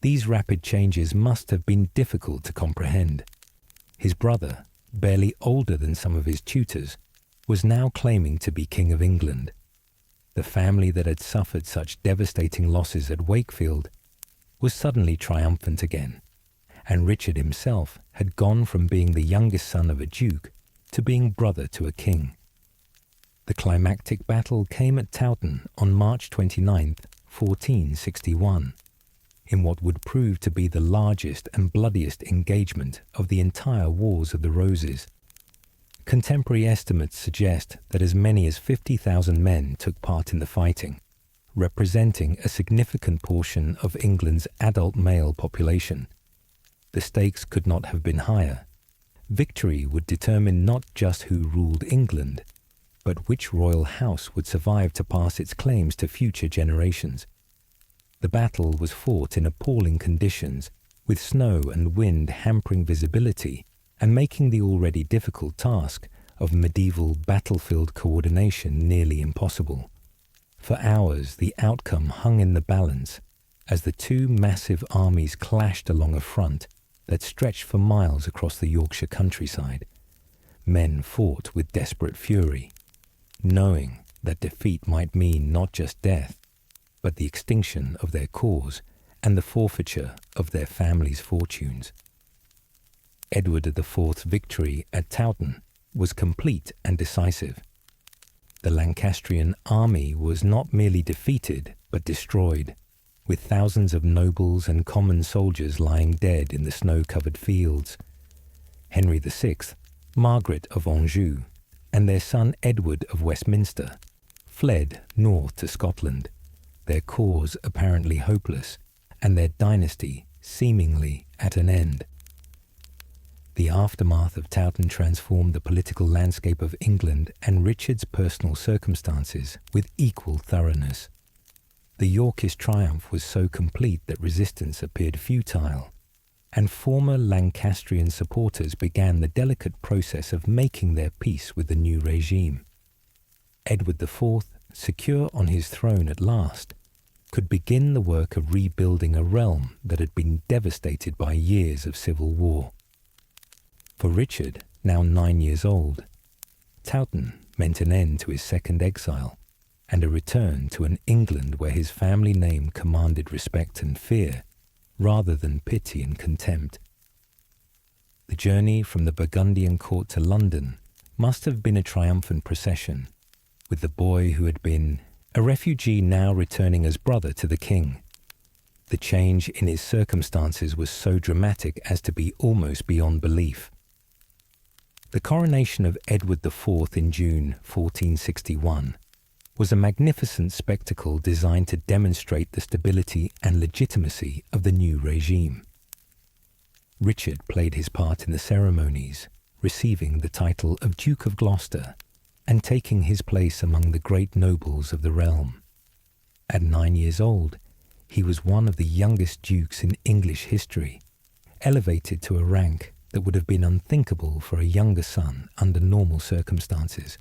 these rapid changes must have been difficult to comprehend. His brother, barely older than some of his tutors, was now claiming to be King of England. The family that had suffered such devastating losses at Wakefield was suddenly triumphant again, and Richard himself had gone from being the youngest son of a duke to being brother to a king. The climactic battle came at Towton on March 29, 1461, in what would prove to be the largest and bloodiest engagement of the entire Wars of the Roses. Contemporary estimates suggest that as many as 50,000 men took part in the fighting, representing a significant portion of England's adult male population. The stakes could not have been higher. Victory would determine not just who ruled England, but which royal house would survive to pass its claims to future generations. The battle was fought in appalling conditions, with snow and wind hampering visibility and making the already difficult task of medieval battlefield coordination nearly impossible. For hours, the outcome hung in the balance as the two massive armies clashed along a front that stretched for miles across the Yorkshire countryside. Men fought with desperate fury, knowing that defeat might mean not just death, but the extinction of their cause and the forfeiture of their families' fortunes. Edward IV's victory at Towton was complete and decisive. The Lancastrian army was not merely defeated, but destroyed, with thousands of nobles and common soldiers lying dead in the snow-covered fields. Henry VI, Margaret of Anjou, and their son Edward of Westminster fled north to Scotland, their cause apparently hopeless, and their dynasty seemingly at an end. The aftermath of Towton transformed the political landscape of England and Richard's personal circumstances with equal thoroughness. The Yorkist triumph was so complete that resistance appeared futile, and former Lancastrian supporters began the delicate process of making their peace with the new regime. Edward IV, secure on his throne at last, could begin the work of rebuilding a realm that had been devastated by years of civil war. For Richard, now 9 years old, Towton meant an end to his second exile and a return to an England where his family name commanded respect and fear, rather than pity and contempt. The journey from the Burgundian court to London must have been a triumphant procession, with the boy who had been a refugee now returning as brother to the king. The change in his circumstances was so dramatic as to be almost beyond belief. The coronation of Edward IV in June 1461 was a magnificent spectacle designed to demonstrate the stability and legitimacy of the new regime. Richard played his part in the ceremonies, receiving the title of Duke of Gloucester and taking his place among the great nobles of the realm. At 9 years old, he was one of the youngest dukes in English history, elevated to a rank that would have been unthinkable for a younger son under normal circumstances.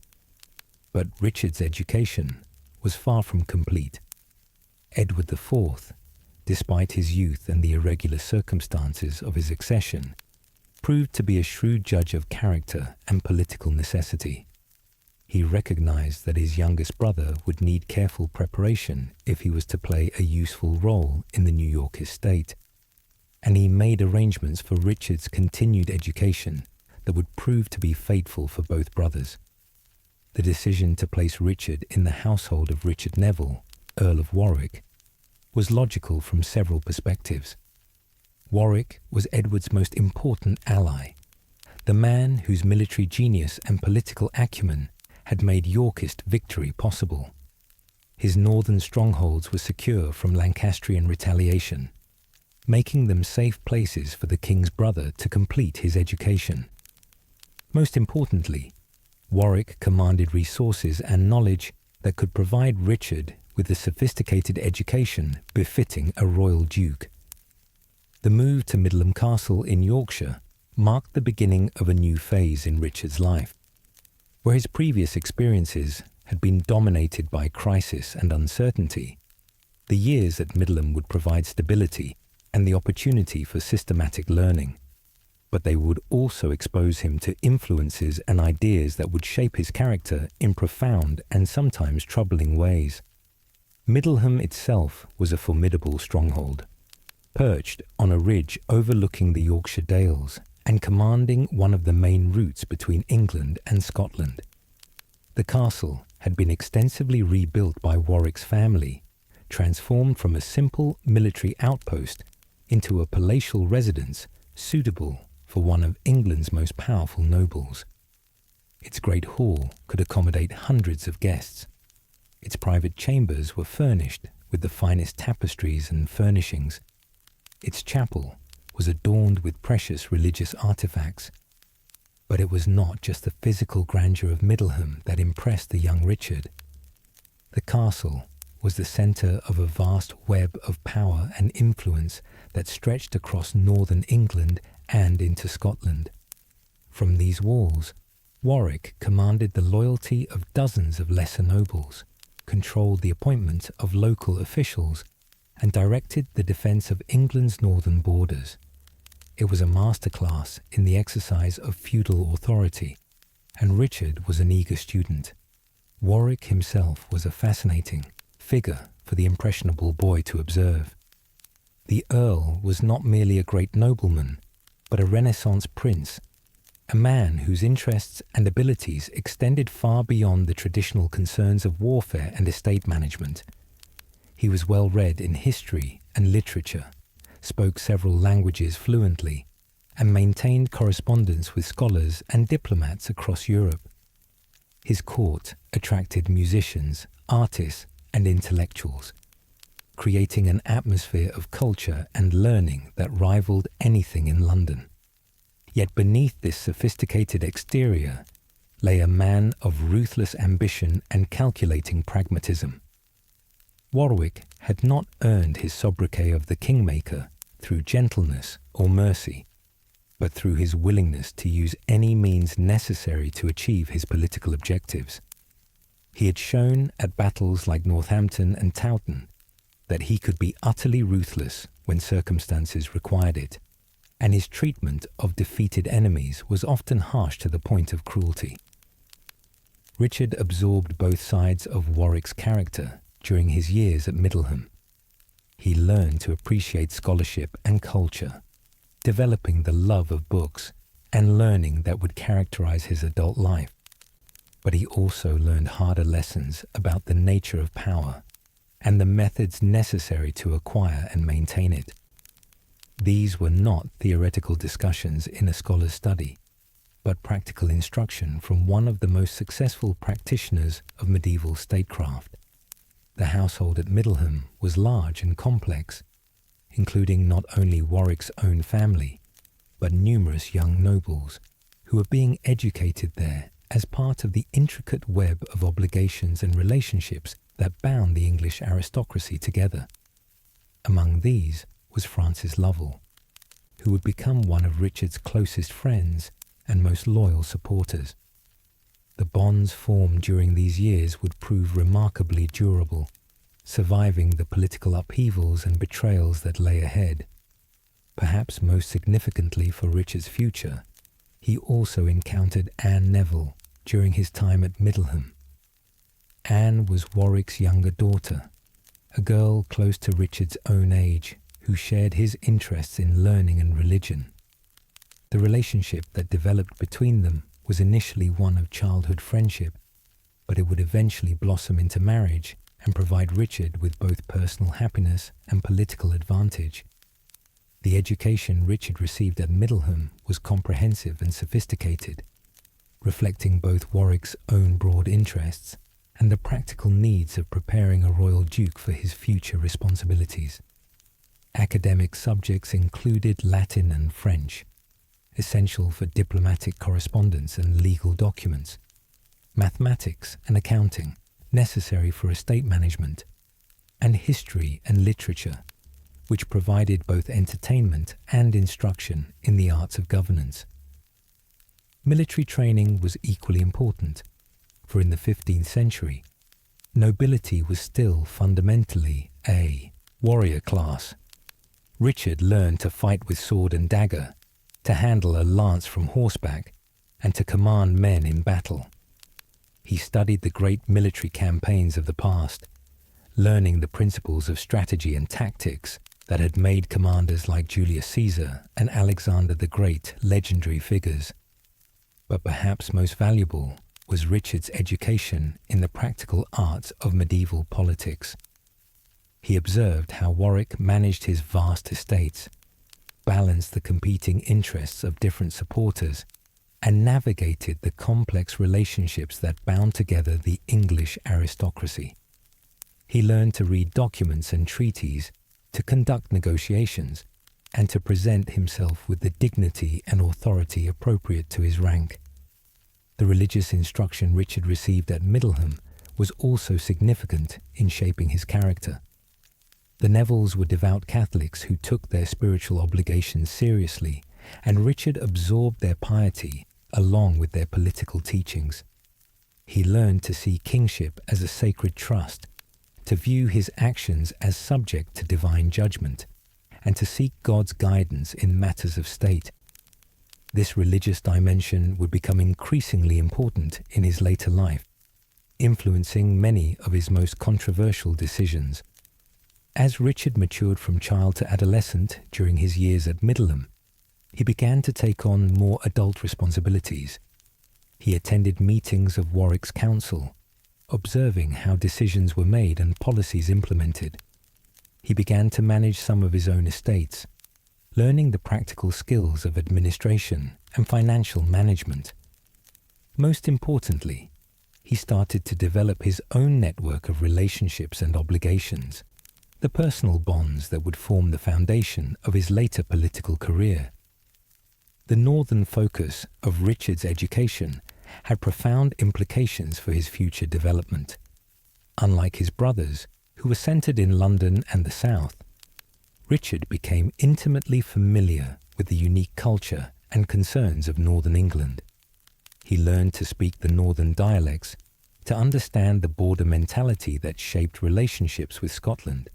But Richard's education was far from complete. Edward IV, despite his youth and the irregular circumstances of his accession, proved to be a shrewd judge of character and political necessity. He recognized that his youngest brother would need careful preparation if he was to play a useful role in the New York estate, and he made arrangements for Richard's continued education that would prove to be fateful for both brothers. The decision to place Richard in the household of Richard Neville, Earl of Warwick, was logical from several perspectives. Warwick was Edward's most important ally, the man whose military genius and political acumen had made Yorkist victory possible. His northern strongholds were secure from Lancastrian retaliation, making them safe places for the king's brother to complete his education. Most importantly, Warwick commanded resources and knowledge that could provide Richard with a sophisticated education befitting a royal duke. The move to Middleham Castle in Yorkshire marked the beginning of a new phase in Richard's life. Where his previous experiences had been dominated by crisis and uncertainty, the years at Middleham would provide stability and the opportunity for systematic learning. But they would also expose him to influences and ideas that would shape his character in profound and sometimes troubling ways. Middleham itself was a formidable stronghold, perched on a ridge overlooking the Yorkshire Dales and commanding one of the main routes between England and Scotland. The castle had been extensively rebuilt by Warwick's family, transformed from a simple military outpost into a palatial residence suitable for one of England's most powerful nobles. Its great hall could accommodate hundreds of guests. Its private chambers were furnished with the finest tapestries and furnishings. Its chapel was adorned with precious religious artifacts. But it was not just the physical grandeur of Middleham that impressed the young Richard. The castle was the centre of a vast web of power and influence that stretched across northern England and into Scotland. From these walls, Warwick commanded the loyalty of dozens of lesser nobles, controlled the appointment of local officials, and directed the defence of England's northern borders. It was a masterclass in the exercise of feudal authority, and Richard was an eager student. Warwick himself was a fascinating figure for the impressionable boy to observe. The Earl was not merely a great nobleman, but a Renaissance prince, a man whose interests and abilities extended far beyond the traditional concerns of warfare and estate management. He was well read in history and literature, spoke several languages fluently, and maintained correspondence with scholars and diplomats across Europe. His court attracted musicians, artists, and intellectuals, creating an atmosphere of culture and learning that rivaled anything in London. Yet beneath this sophisticated exterior lay a man of ruthless ambition and calculating pragmatism. Warwick had not earned his sobriquet of the Kingmaker through gentleness or mercy, but through his willingness to use any means necessary to achieve his political objectives. He had shown at battles like Northampton and Towton that he could be utterly ruthless when circumstances required it, and his treatment of defeated enemies was often harsh to the point of cruelty. Richard absorbed both sides of Warwick's character during his years at Middleham. He learned to appreciate scholarship and culture, developing the love of books and learning that would characterize his adult life. But he also learned harder lessons about the nature of power and the methods necessary to acquire and maintain it. These were not theoretical discussions in a scholar's study, but practical instruction from one of the most successful practitioners of medieval statecraft. The household at Middleham was large and complex, including not only Warwick's own family, but numerous young nobles who were being educated there as part of the intricate web of obligations and relationships that bound the English aristocracy together. Among these was Francis Lovell, who would become one of Richard's closest friends and most loyal supporters. The bonds formed during these years would prove remarkably durable, surviving the political upheavals and betrayals that lay ahead. Perhaps most significantly for Richard's future, he also encountered Anne Neville during his time at Middleham. Anne was Warwick's younger daughter, a girl close to Richard's own age, who shared his interests in learning and religion. The relationship that developed between them was initially one of childhood friendship, but it would eventually blossom into marriage and provide Richard with both personal happiness and political advantage. The education Richard received at Middleham was comprehensive and sophisticated, reflecting both Warwick's own broad interests and the practical needs of preparing a royal duke for his future responsibilities. Academic subjects included Latin and French, essential for diplomatic correspondence and legal documents, mathematics and accounting, necessary for estate management, and history and literature, which provided both entertainment and instruction in the arts of governance. Military training was equally important, for in the 15th century, nobility was still fundamentally a warrior class. Richard learned to fight with sword and dagger, to handle a lance from horseback, and to command men in battle. He studied the great military campaigns of the past, learning the principles of strategy and tactics that had made commanders like Julius Caesar and Alexander the Great legendary figures. But perhaps most valuable was Richard's education in the practical arts of medieval politics. He observed how Warwick managed his vast estates, balanced the competing interests of different supporters, and navigated the complex relationships that bound together the English aristocracy. He learned to read documents and treaties, to conduct negotiations, and to present himself with the dignity and authority appropriate to his rank. The religious instruction Richard received at Middleham was also significant in shaping his character. The Nevilles were devout Catholics who took their spiritual obligations seriously, and Richard absorbed their piety along with their political teachings. He learned to see kingship as a sacred trust, to view his actions as subject to divine judgment, and to seek God's guidance in matters of state. This religious dimension would become increasingly important in his later life, influencing many of his most controversial decisions. As Richard matured from child to adolescent during his years at Middleham, he began to take on more adult responsibilities. He attended meetings of Warwick's council, observing how decisions were made and policies implemented. He began to manage some of his own estates, learning the practical skills of administration and financial management. Most importantly, he started to develop his own network of relationships and obligations, the personal bonds that would form the foundation of his later political career. The northern focus of Richard's education had profound implications for his future development. Unlike his brothers, who who were centred in London and the south, Richard became intimately familiar with the unique culture and concerns of northern England. He learned to speak the northern dialects, to understand the border mentality that shaped relationships with Scotland,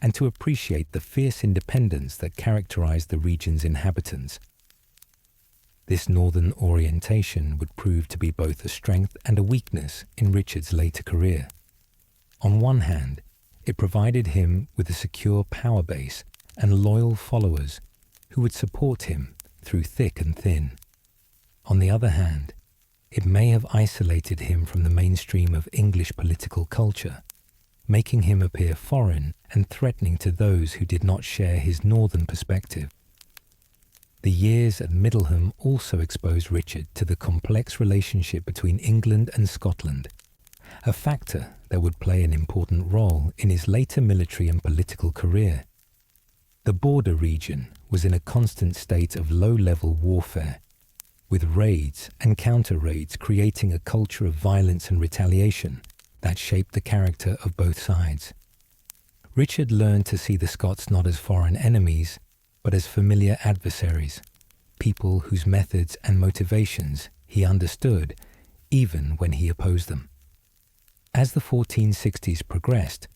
and to appreciate the fierce independence that characterized the region's inhabitants. This northern orientation would prove to be both a strength and a weakness in Richard's later career. On one hand, it provided him with a secure power base and loyal followers who would support him through thick and thin. On the other hand, it may have isolated him from the mainstream of English political culture, making him appear foreign and threatening to those who did not share his northern perspective. The years at Middleham also exposed Richard to the complex relationship between England and Scotland, a factor that would play an important role in his later military and political career. The border region was in a constant state of low-level warfare, with raids and counter-raids creating a culture of violence and retaliation that shaped the character of both sides. Richard learned to see the Scots not as foreign enemies, but as familiar adversaries, people whose methods and motivations he understood even when he opposed them. As the 1460s progressed,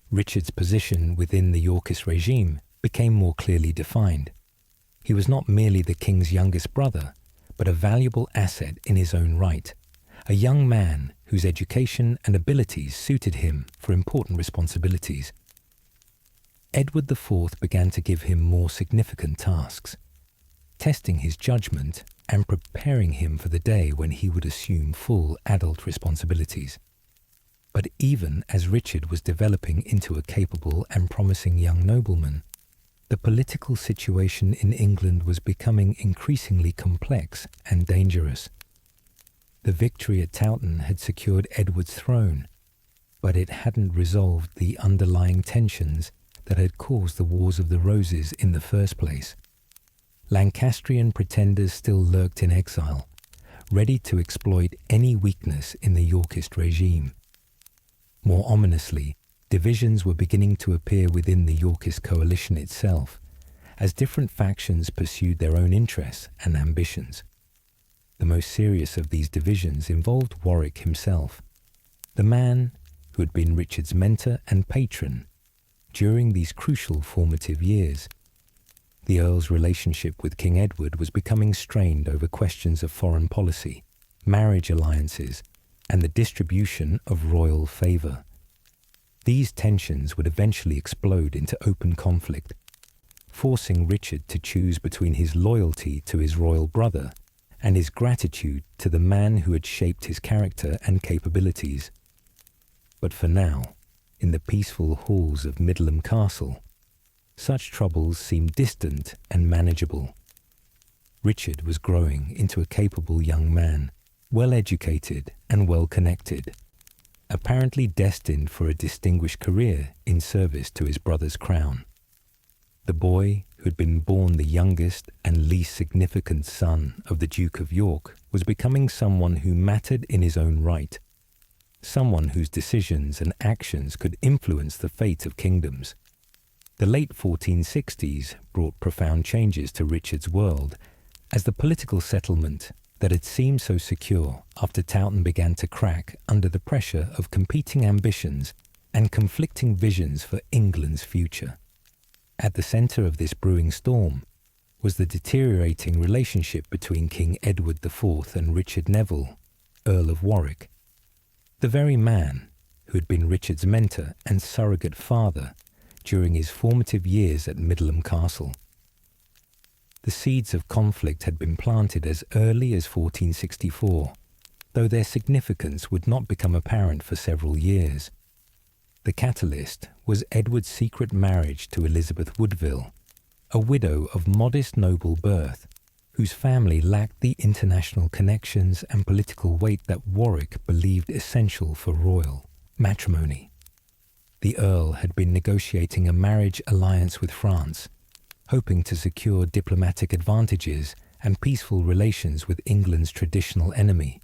Richard's position within the Yorkist regime became more clearly defined. He was not merely the king's youngest brother, but a valuable asset in his own right, a young man whose education and abilities suited him for important responsibilities. Edward IV began to give him more significant tasks, testing his judgment and preparing him for the day when he would assume full adult responsibilities. But even as Richard was developing into a capable and promising young nobleman, the political situation in England was becoming increasingly complex and dangerous. The victory at Towton had secured Edward's throne, but it hadn't resolved the underlying tensions that had caused the Wars of the Roses in the first place. Lancastrian pretenders still lurked in exile, ready to exploit any weakness in the Yorkist regime. More ominously, divisions were beginning to appear within the Yorkist coalition itself, as different factions pursued their own interests and ambitions. The most serious of these divisions involved Warwick himself, the man who had been Richard's mentor and patron during these crucial formative years. The Earl's relationship with King Edward was becoming strained over questions of foreign policy, marriage alliances, and the distribution of royal favour. These tensions would eventually explode into open conflict, forcing Richard to choose between his loyalty to his royal brother and his gratitude to the man who had shaped his character and capabilities. But for now, in the peaceful halls of Middleham Castle, such troubles seemed distant and manageable. Richard was growing into a capable young man, well-educated and well-connected, apparently destined for a distinguished career in service to his brother's crown. The boy, who had been born the youngest and least significant son of the Duke of York, was becoming someone who mattered in his own right, someone whose decisions and actions could influence the fate of kingdoms. The late 1460s brought profound changes to Richard's world, as the political settlement that had seemed so secure after Towton began to crack under the pressure of competing ambitions and conflicting visions for England's future. At the centre of this brewing storm was the deteriorating relationship between King Edward IV and Richard Neville, Earl of Warwick, the very man who had been Richard's mentor and surrogate father during his formative years at Middleham Castle. The seeds of conflict had been planted as early as 1464, though their significance would not become apparent for several years. The catalyst was Edward's secret marriage to Elizabeth Woodville, a widow of modest noble birth, whose family lacked the international connections and political weight that Warwick believed essential for royal matrimony. The Earl had been negotiating a marriage alliance with France, hoping to secure diplomatic advantages and peaceful relations with England's traditional enemy.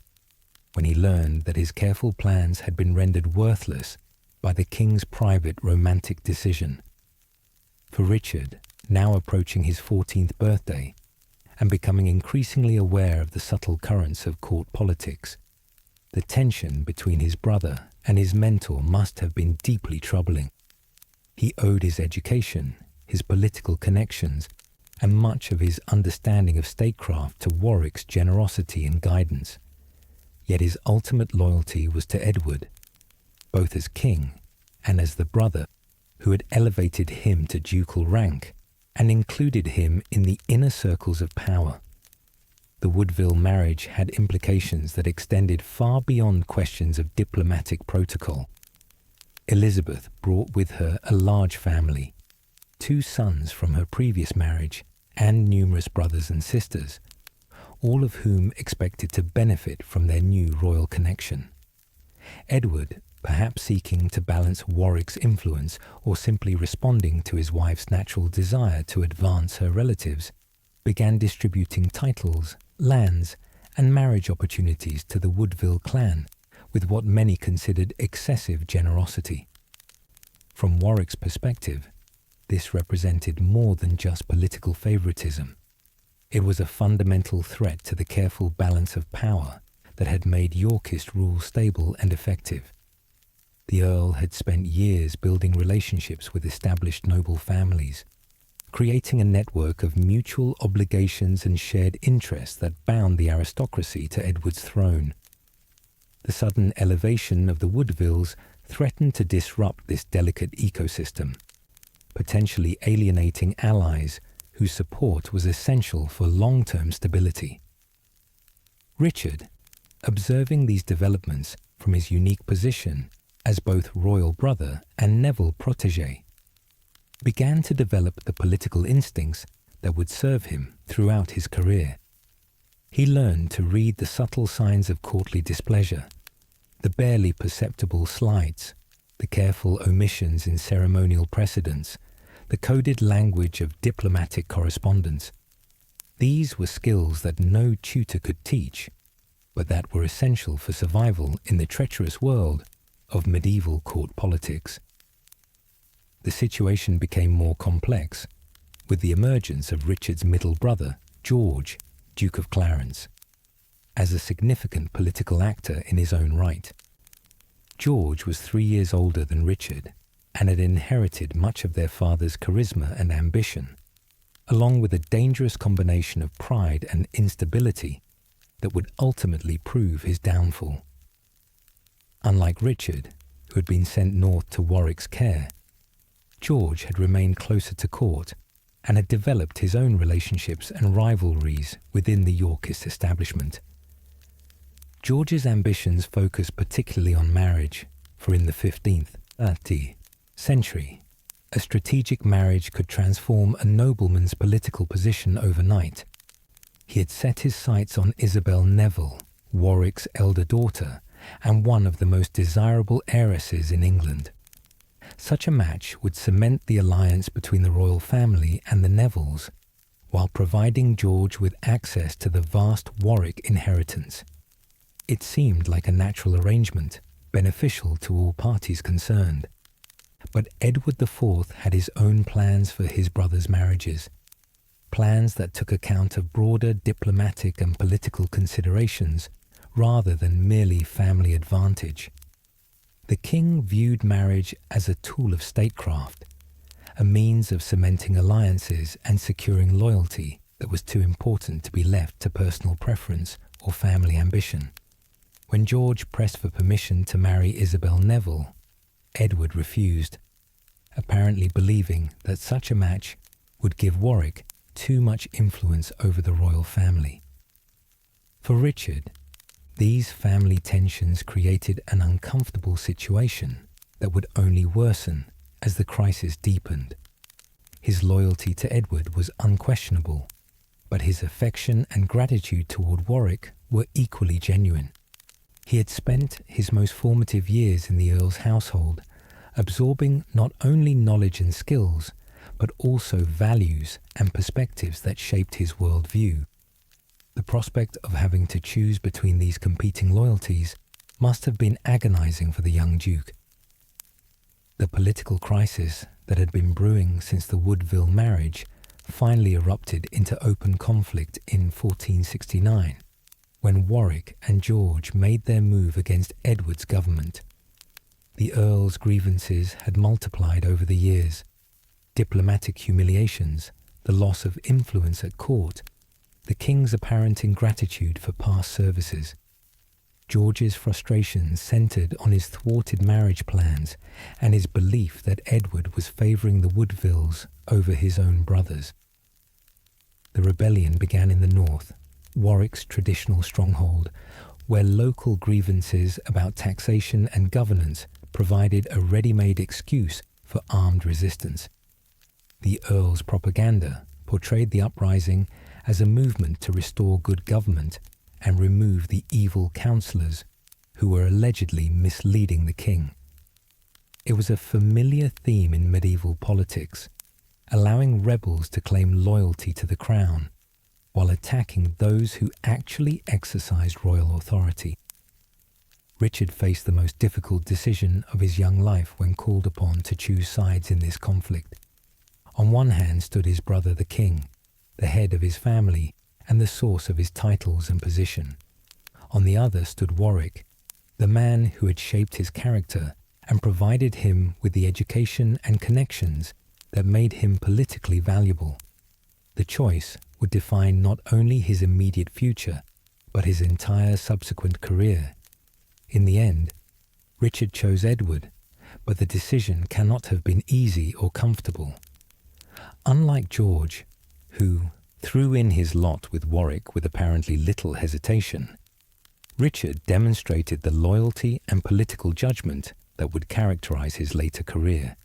When he learned that his careful plans had been rendered worthless by the king's private romantic decision. For Richard, now approaching his 14th birthday, and becoming increasingly aware of the subtle currents of court politics, the tension between his brother and his mentor must have been deeply troubling. He owed his education, his political connections, and much of his understanding of statecraft to Warwick's generosity and guidance. Yet his ultimate loyalty was to Edward, both as king and as the brother who had elevated him to ducal rank and included him in the inner circles of power. The Woodville marriage had implications that extended far beyond questions of diplomatic protocol. Elizabeth brought with her a large family, 2 sons from her previous marriage, and numerous brothers and sisters, all of whom expected to benefit from their new royal connection. Edward, perhaps seeking to balance Warwick's influence or simply responding to his wife's natural desire to advance her relatives, began distributing titles, lands, and marriage opportunities to the Woodville clan with what many considered excessive generosity. From Warwick's perspective, this represented more than just political favoritism. It was a fundamental threat to the careful balance of power that had made Yorkist rule stable and effective. The Earl had spent years building relationships with established noble families, creating a network of mutual obligations and shared interests that bound the aristocracy to Edward's throne. The sudden elevation of the Woodvilles threatened to disrupt this delicate ecosystem, potentially alienating allies whose support was essential for long-term stability. Richard, observing these developments from his unique position as both royal brother and Neville protégé, began to develop the political instincts that would serve him throughout his career. He learned to read the subtle signs of courtly displeasure, the barely perceptible slights, the careful omissions in ceremonial precedents, the coded language of diplomatic correspondence. These were skills that no tutor could teach, but that were essential for survival in the treacherous world of medieval court politics. The situation became more complex with the emergence of Richard's middle brother, George, Duke of Clarence, as a significant political actor in his own right. George was 3 years older than Richard and had inherited much of their father's charisma and ambition, along with a dangerous combination of pride and instability that would ultimately prove his downfall. Unlike Richard, who had been sent north to Warwick's care, George had remained closer to court and had developed his own relationships and rivalries within the Yorkist establishment. George's ambitions focused particularly on marriage, for in the 15th century, a strategic marriage could transform a nobleman's political position overnight. He had set his sights on Isabel Neville, Warwick's elder daughter, and one of the most desirable heiresses in England. Such a match would cement the alliance between the royal family and the Nevilles, while providing George with access to the vast Warwick inheritance. It seemed like a natural arrangement, beneficial to all parties concerned. But Edward IV had his own plans for his brothers' marriages, plans that took account of broader diplomatic and political considerations rather than merely family advantage. The king viewed marriage as a tool of statecraft, a means of cementing alliances and securing loyalty that was too important to be left to personal preference or family ambition. When George pressed for permission to marry Isabel Neville, Edward refused, apparently believing that such a match would give Warwick too much influence over the royal family. For Richard, these family tensions created an uncomfortable situation that would only worsen as the crisis deepened. His loyalty to Edward was unquestionable, but his affection and gratitude toward Warwick were equally genuine. He had spent his most formative years in the Earl's household, absorbing not only knowledge and skills, but also values and perspectives that shaped his worldview. The prospect of having to choose between these competing loyalties must have been agonizing for the young Duke. The political crisis that had been brewing since the Woodville marriage finally erupted into open conflict in 1469, when Warwick and George made their move against Edward's government. The Earl's grievances had multiplied over the years. Diplomatic humiliations, the loss of influence at court, the king's apparent ingratitude for past services. George's frustrations centred on his thwarted marriage plans and his belief that Edward was favouring the Woodvilles over his own brothers. The rebellion began in the north, Warwick's traditional stronghold, where local grievances about taxation and governance provided a ready-made excuse for armed resistance. The Earl's propaganda portrayed the uprising as a movement to restore good government and remove the evil councillors who were allegedly misleading the king. It was a familiar theme in medieval politics, allowing rebels to claim loyalty to the crown while attacking those who actually exercised royal authority. Richard faced the most difficult decision of his young life when called upon to choose sides in this conflict. On one hand stood his brother the king, the head of his family and the source of his titles and position. On the other stood Warwick, the man who had shaped his character and provided him with the education and connections that made him politically valuable. The choice would define not only his immediate future, but his entire subsequent career. In the end, Richard chose Edward, but the decision cannot have been easy or comfortable. Unlike George, who threw in his lot with Warwick with apparently little hesitation, Richard demonstrated the loyalty and political judgment that would characterize his later career.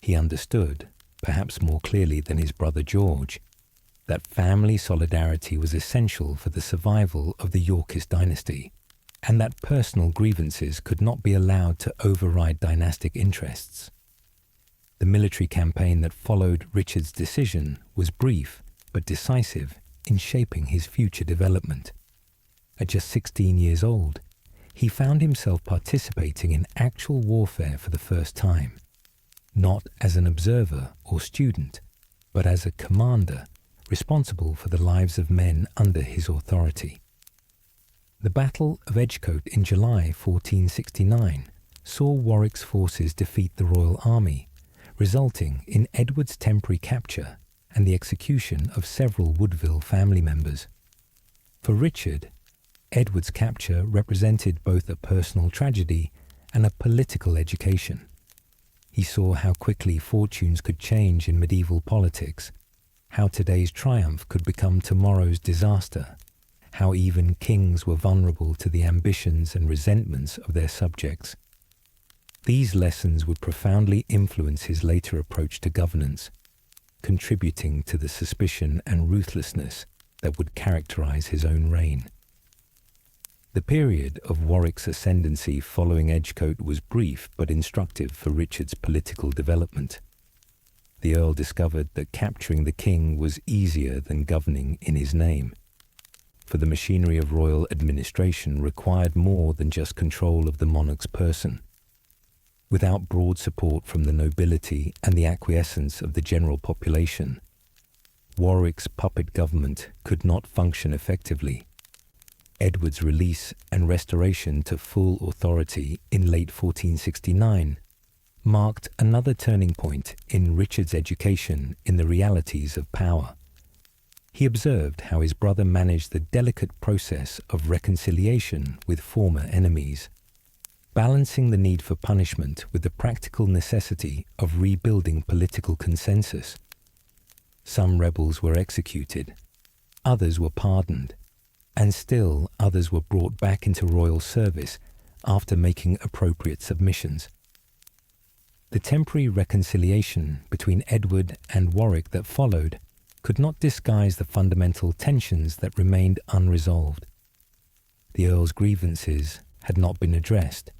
He understood, perhaps more clearly than his brother George, that family solidarity was essential for the survival of the Yorkist dynasty, and that personal grievances could not be allowed to override dynastic interests. The military campaign that followed Richard's decision was brief but decisive in shaping his future development. At just 16 years old, he found himself participating in actual warfare for the first time, not as an observer or student, but as a commander responsible for the lives of men under his authority. The Battle of Edgecote in July 1469 saw Warwick's forces defeat the royal army, resulting in Edward's temporary capture and the execution of several Woodville family members. For Richard, Edward's capture represented both a personal tragedy and a political education. He saw how quickly fortunes could change in medieval politics, how today's triumph could become tomorrow's disaster, how even kings were vulnerable to the ambitions and resentments of their subjects. These lessons would profoundly influence his later approach to governance, contributing to the suspicion and ruthlessness that would characterize his own reign. The period of Warwick's ascendancy following Edgecote was brief but instructive for Richard's political development. The Earl discovered that capturing the king was easier than governing in his name, for the machinery of royal administration required more than just control of the monarch's person. Without broad support from the nobility and the acquiescence of the general population, Warwick's puppet government could not function effectively. Edward's release and restoration to full authority in late 1469 marked another turning point in Richard's education in the realities of power. He observed how his brother managed the delicate process of reconciliation with former enemies, balancing the need for punishment with the practical necessity of rebuilding political consensus. Some rebels were executed, others were pardoned, and still others were brought back into royal service after making appropriate submissions. The temporary reconciliation between Edward and Warwick that followed could not disguise the fundamental tensions that remained unresolved. The Earl's grievances had not been addressed,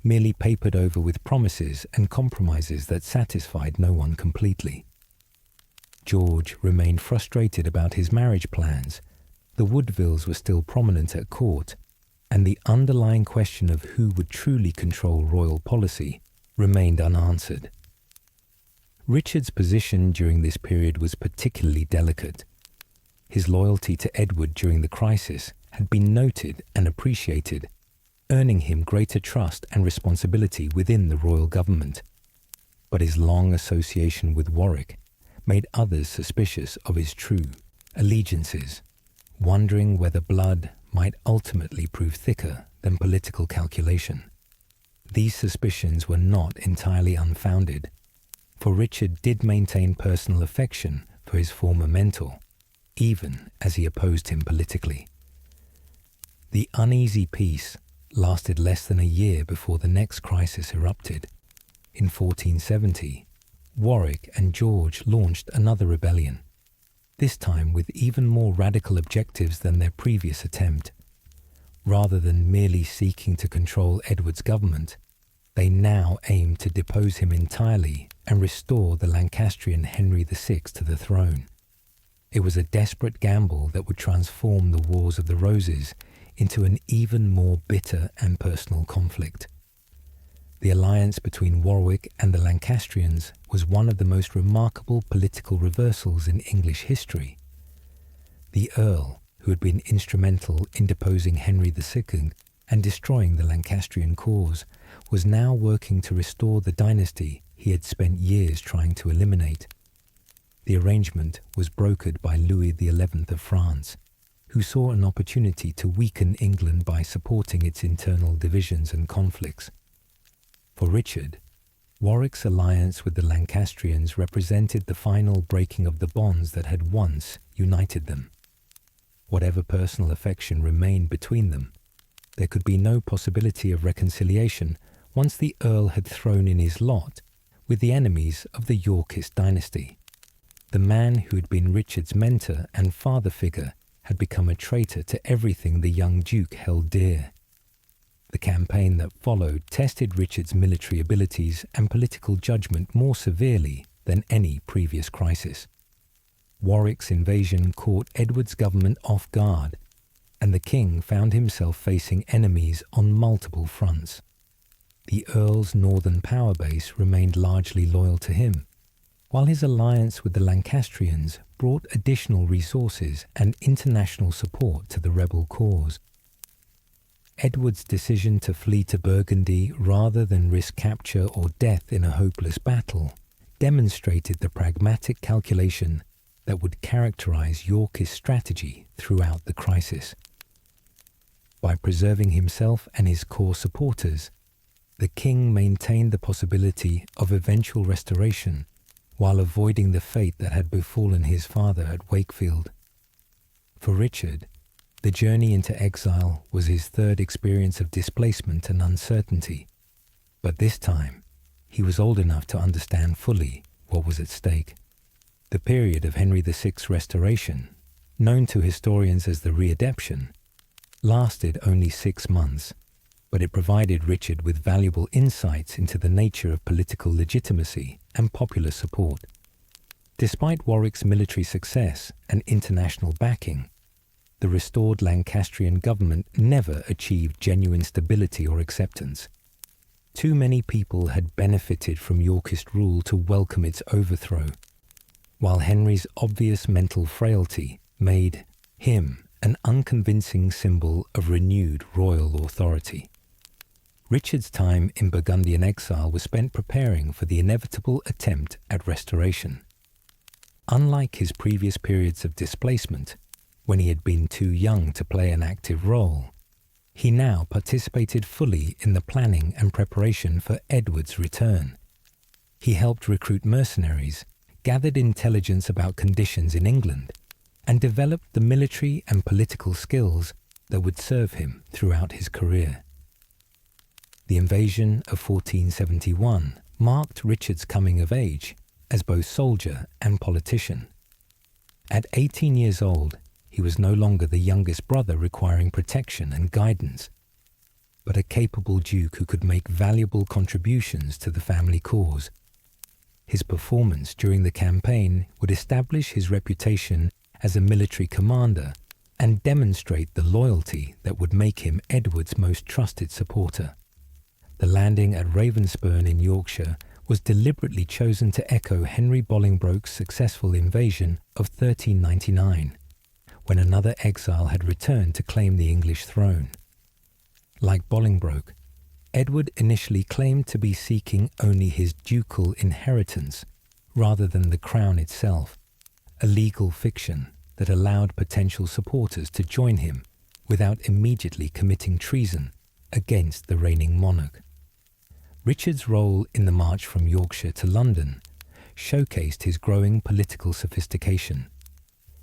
merely papered over with promises and compromises that satisfied no one completely. George remained frustrated about his marriage plans. The Woodvilles were still prominent at court, and the underlying question of who would truly control royal policy remained unanswered. Richard's position during this period was particularly delicate. His loyalty to Edward during the crisis had been noted and appreciated, earning him greater trust and responsibility within the royal government. But his long association with Warwick made others suspicious of his true allegiances, wondering whether blood might ultimately prove thicker than political calculation. These suspicions were not entirely unfounded, for Richard did maintain personal affection for his former mentor, even as he opposed him politically. The uneasy peace lasted less than a year before the next crisis erupted. In 1470, Warwick and George launched another rebellion, this time with even more radical objectives than their previous attempt. Rather than merely seeking to control Edward's government, they now aimed to depose him entirely and restore the Lancastrian Henry VI to the throne. It was a desperate gamble that would transform the Wars of the Roses into an even more bitter and personal conflict. The alliance between Warwick and the Lancastrians was one of the most remarkable political reversals in English history. The Earl, who had been instrumental in deposing Henry II and destroying the Lancastrian cause, was now working to restore the dynasty he had spent years trying to eliminate. The arrangement was brokered by Louis XI of France, who saw an opportunity to weaken England by supporting its internal divisions and conflicts. For Richard, Warwick's alliance with the Lancastrians represented the final breaking of the bonds that had once united them. Whatever personal affection remained between them, there could be no possibility of reconciliation once the Earl had thrown in his lot with the enemies of the Yorkist dynasty. The man who had been Richard's mentor and father figure had become a traitor to everything the young Duke held dear. The campaign that followed tested Richard's military abilities and political judgment more severely than any previous crisis. Warwick's invasion caught Edward's government off guard, and the king found himself facing enemies on multiple fronts. The Earl's northern power base remained largely loyal to him, while his alliance with the Lancastrians brought additional resources and international support to the rebel cause. Edward's decision to flee to Burgundy rather than risk capture or death in a hopeless battle demonstrated the pragmatic calculation that would characterize Yorkist strategy throughout the crisis. By preserving himself and his core supporters, the king maintained the possibility of eventual restoration while avoiding the fate that had befallen his father at Wakefield. For Richard, the journey into exile was his third experience of displacement and uncertainty, but this time he was old enough to understand fully what was at stake. The period of Henry VI's restoration, known to historians as the Readeption, lasted only 6 months, but it provided Richard with valuable insights into the nature of political legitimacy and popular support. Despite Warwick's military success and international backing, the restored Lancastrian government never achieved genuine stability or acceptance. Too many people had benefited from Yorkist rule to welcome its overthrow, while Henry's obvious mental frailty made him an unconvincing symbol of renewed royal authority. Richard's time in Burgundian exile was spent preparing for the inevitable attempt at restoration. Unlike his previous periods of displacement, when he had been too young to play an active role, he now participated fully in the planning and preparation for Edward's return. He helped recruit mercenaries, gathered intelligence about conditions in England, and developed the military and political skills that would serve him throughout his career. The invasion of 1471 marked Richard's coming of age as both soldier and politician. At 18 years old, he was no longer the youngest brother requiring protection and guidance, but a capable duke who could make valuable contributions to the family cause. His performance during the campaign would establish his reputation as a military commander and demonstrate the loyalty that would make him Edward's most trusted supporter. The landing at Ravenspurn in Yorkshire was deliberately chosen to echo Henry Bolingbroke's successful invasion of 1399, when another exile had returned to claim the English throne. Like Bolingbroke, Edward initially claimed to be seeking only his ducal inheritance rather than the crown itself, a legal fiction that allowed potential supporters to join him without immediately committing treason against the reigning monarch. Richard's role in the march from Yorkshire to London showcased his growing political sophistication.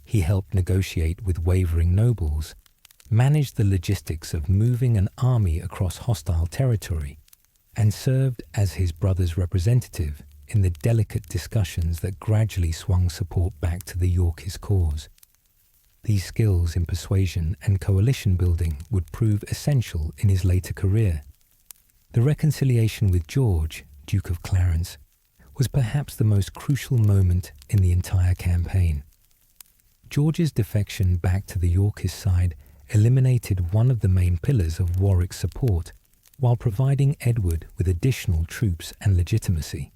He helped negotiate with wavering nobles, managed the logistics of moving an army across hostile territory, and served as his brother's representative in the delicate discussions that gradually swung support back to the Yorkist cause. These skills in persuasion and coalition building would prove essential in his later career. The reconciliation with George, Duke of Clarence, was perhaps the most crucial moment in the entire campaign. George's defection back to the Yorkist side eliminated one of the main pillars of Warwick's support, while providing Edward with additional troops and legitimacy.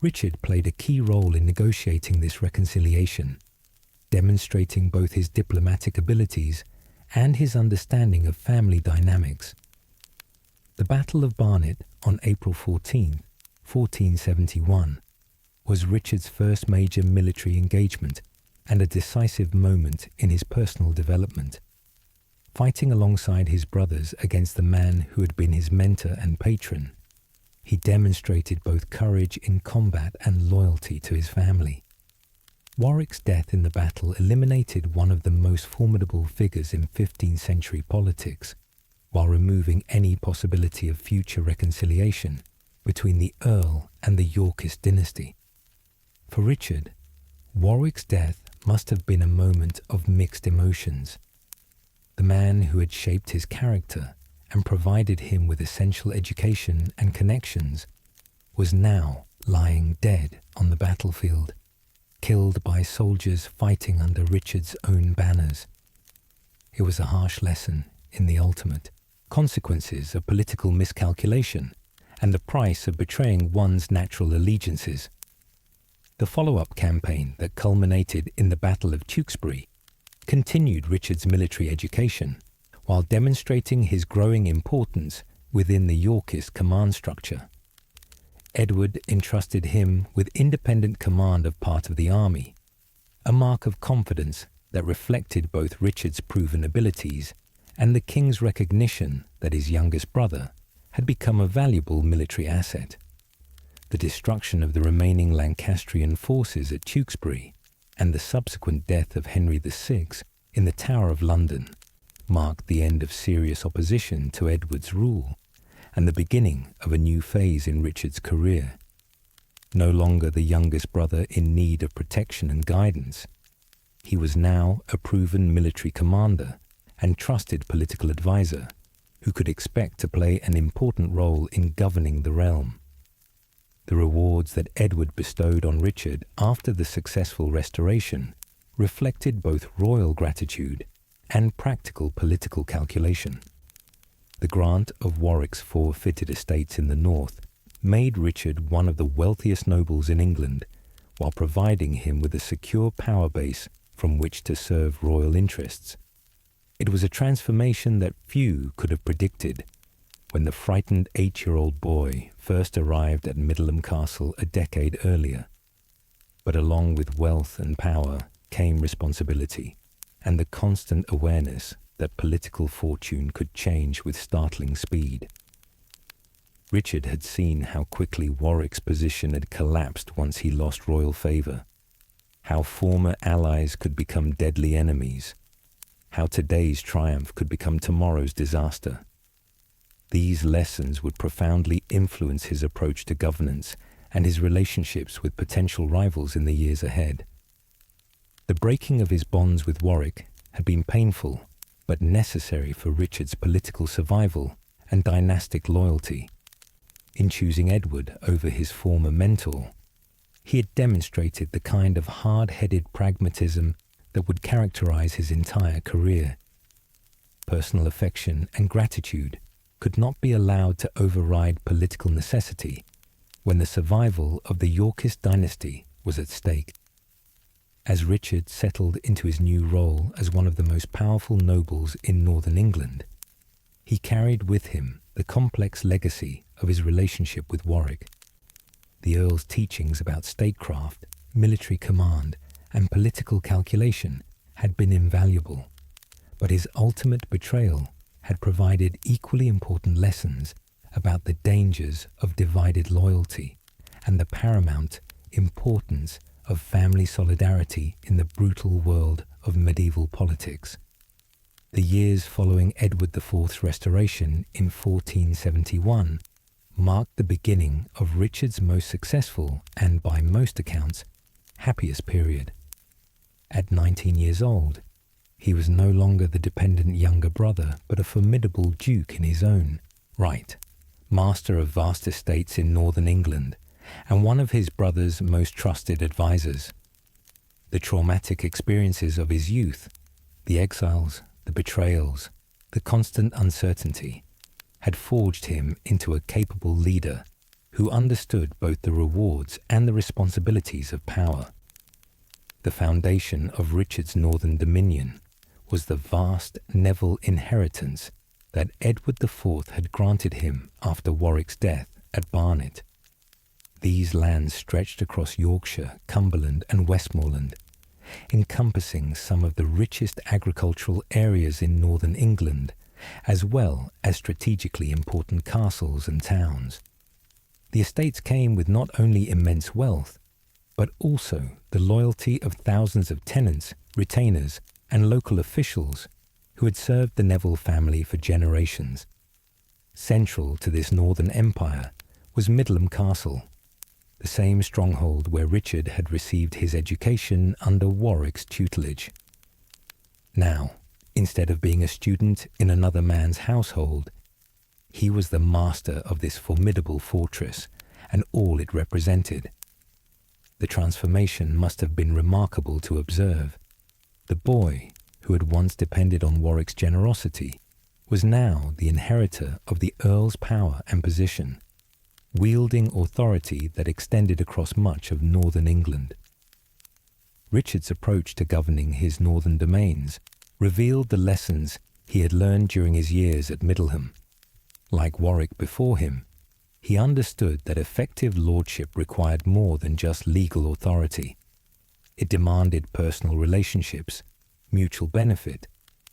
Richard played a key role in negotiating this reconciliation, demonstrating both his diplomatic abilities and his understanding of family dynamics. The Battle of Barnet on April 14, 1471, was Richard's first major military engagement and a decisive moment in his personal development. Fighting alongside his brothers against the man who had been his mentor and patron, he demonstrated both courage in combat and loyalty to his family. Warwick's death in the battle eliminated one of the most formidable figures in 15th century politics, while removing any possibility of future reconciliation between the Earl and the Yorkist dynasty. For Richard, Warwick's death must have been a moment of mixed emotions. The man who had shaped his character and provided him with essential education and connections was now lying dead on the battlefield, killed by soldiers fighting under Richard's own banners. It was a harsh lesson in the ultimate consequences of political miscalculation and the price of betraying one's natural allegiances. The follow-up campaign that culminated in the Battle of Tewkesbury continued Richard's military education while demonstrating his growing importance within the Yorkist command structure. Edward entrusted him with independent command of part of the army, a mark of confidence that reflected both Richard's proven abilities and the king's recognition that his youngest brother had become a valuable military asset. The destruction of the remaining Lancastrian forces at Tewkesbury and the subsequent death of Henry VI in the Tower of London marked the end of serious opposition to Edward's rule and the beginning of a new phase in Richard's career. No longer the youngest brother in need of protection and guidance, he was now a proven military commander and trusted political advisor who could expect to play an important role in governing the realm. The rewards that Edward bestowed on Richard after the successful restoration reflected both royal gratitude and practical political calculation. The grant of Warwick's forfeited estates in the north made Richard one of the wealthiest nobles in England, while providing him with a secure power base from which to serve royal interests. It was a transformation that few could have predicted when the frightened 8-year-old boy first arrived at Middleham Castle a decade earlier. But along with wealth and power came responsibility and the constant awareness that political fortune could change with startling speed. Richard had seen how quickly Warwick's position had collapsed once he lost royal favour, how former allies could become deadly enemies, how today's triumph could become tomorrow's disaster. These lessons would profoundly influence his approach to governance and his relationships with potential rivals in the years ahead. The breaking of his bonds with Warwick had been painful, but necessary for Richard's political survival and dynastic loyalty. In choosing Edward over his former mentor, he had demonstrated the kind of hard-headed pragmatism that would characterize his entire career. Personal affection and gratitude could not be allowed to override political necessity when the survival of the Yorkist dynasty was at stake. As Richard settled into his new role as one of the most powerful nobles in northern England, he carried with him the complex legacy of his relationship with Warwick. The Earl's teachings about statecraft, military command, and political calculation had been invaluable, but his ultimate betrayal had provided equally important lessons about the dangers of divided loyalty and the paramount importance of family solidarity in the brutal world of medieval politics. The years following Edward IV's restoration in 1471 marked the beginning of Richard's most successful and, by most accounts, happiest period. At 19 years old, he was no longer the dependent younger brother, but a formidable duke in his own right, master of vast estates in northern England, and one of his brother's most trusted advisors. The traumatic experiences of his youth, the exiles, the betrayals, the constant uncertainty, had forged him into a capable leader who understood both the rewards and the responsibilities of power. The foundation of Richard's northern dominion was the vast Neville inheritance that Edward IV had granted him after Warwick's death at Barnet. These lands stretched across Yorkshire, Cumberland, and Westmoreland, encompassing some of the richest agricultural areas in northern England, as well as strategically important castles and towns. The estates came with not only immense wealth, but also the loyalty of thousands of tenants, retainers, and local officials who had served the Neville family for generations. Central to this northern empire was Middleham Castle, the same stronghold where Richard had received his education under Warwick's tutelage. Now, instead of being a student in another man's household, he was the master of this formidable fortress and all it represented. The transformation must have been remarkable to observe. The boy, who had once depended on Warwick's generosity, was now the inheritor of the Earl's power and position, wielding authority that extended across much of northern England. Richard's approach to governing his northern domains revealed the lessons he had learned during his years at Middleham. Like Warwick before him, he understood that effective lordship required more than just legal authority. It demanded personal relationships, mutual benefit,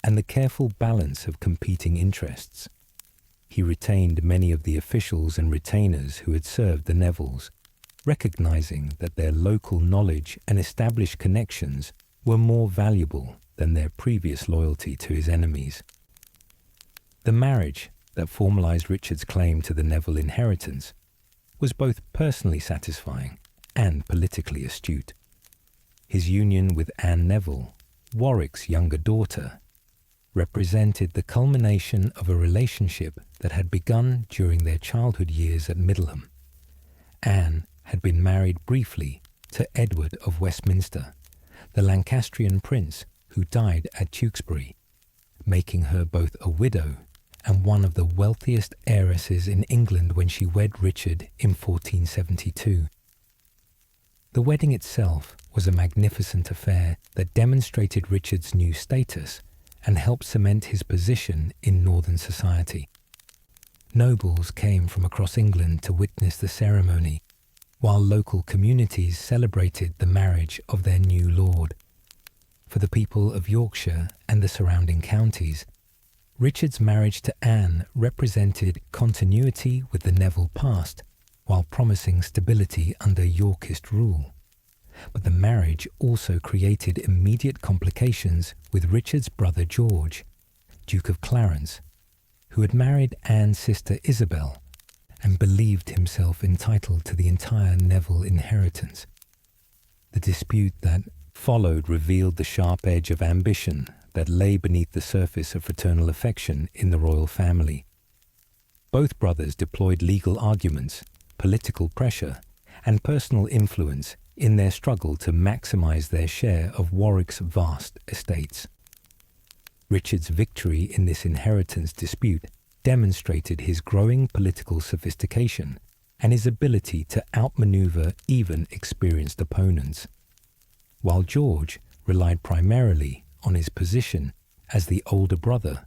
and the careful balance of competing interests. He retained many of the officials and retainers who had served the Nevilles, recognizing that their local knowledge and established connections were more valuable than their previous loyalty to his enemies. The marriage that formalized Richard's claim to the Neville inheritance was both personally satisfying and politically astute. His union with Anne Neville, Warwick's younger daughter, represented the culmination of a relationship that had begun during their childhood years at Middleham. Anne had been married briefly to Edward of Westminster, the Lancastrian prince who died at Tewkesbury, making her both a widow and one of the wealthiest heiresses in England when she wed Richard in 1472. The wedding itself was a magnificent affair that demonstrated Richard's new status and helped cement his position in northern society. Nobles came from across England to witness the ceremony, while local communities celebrated the marriage of their new lord. For the people of Yorkshire and the surrounding counties, Richard's marriage to Anne represented continuity with the Neville past, while promising stability under Yorkist rule. But the marriage also created immediate complications with Richard's brother George, Duke of Clarence, who had married Anne's sister Isabel and believed himself entitled to the entire Neville inheritance. The dispute that followed revealed the sharp edge of ambition that lay beneath the surface of fraternal affection in the royal family. Both brothers deployed legal arguments, political pressure, and personal influence in their struggle to maximize their share of Warwick's vast estates. Richard's victory in this inheritance dispute demonstrated his growing political sophistication and his ability to outmaneuver even experienced opponents. While George relied primarily on his position as the older brother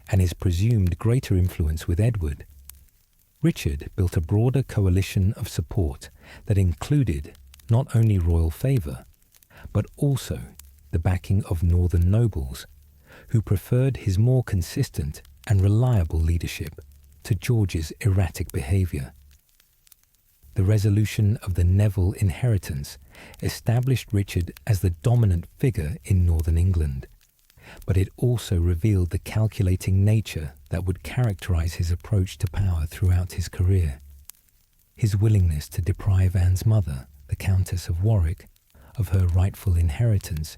and his presumed greater influence with Edward, Richard built a broader coalition of support that included not only royal favour, but also the backing of northern nobles, who preferred his more consistent and reliable leadership to George's erratic behaviour. The resolution of the Neville inheritance established Richard as the dominant figure in northern England, but it also revealed the calculating nature that would characterise his approach to power throughout his career. His willingness to deprive Anne's mother, the Countess of Warwick, of her rightful inheritance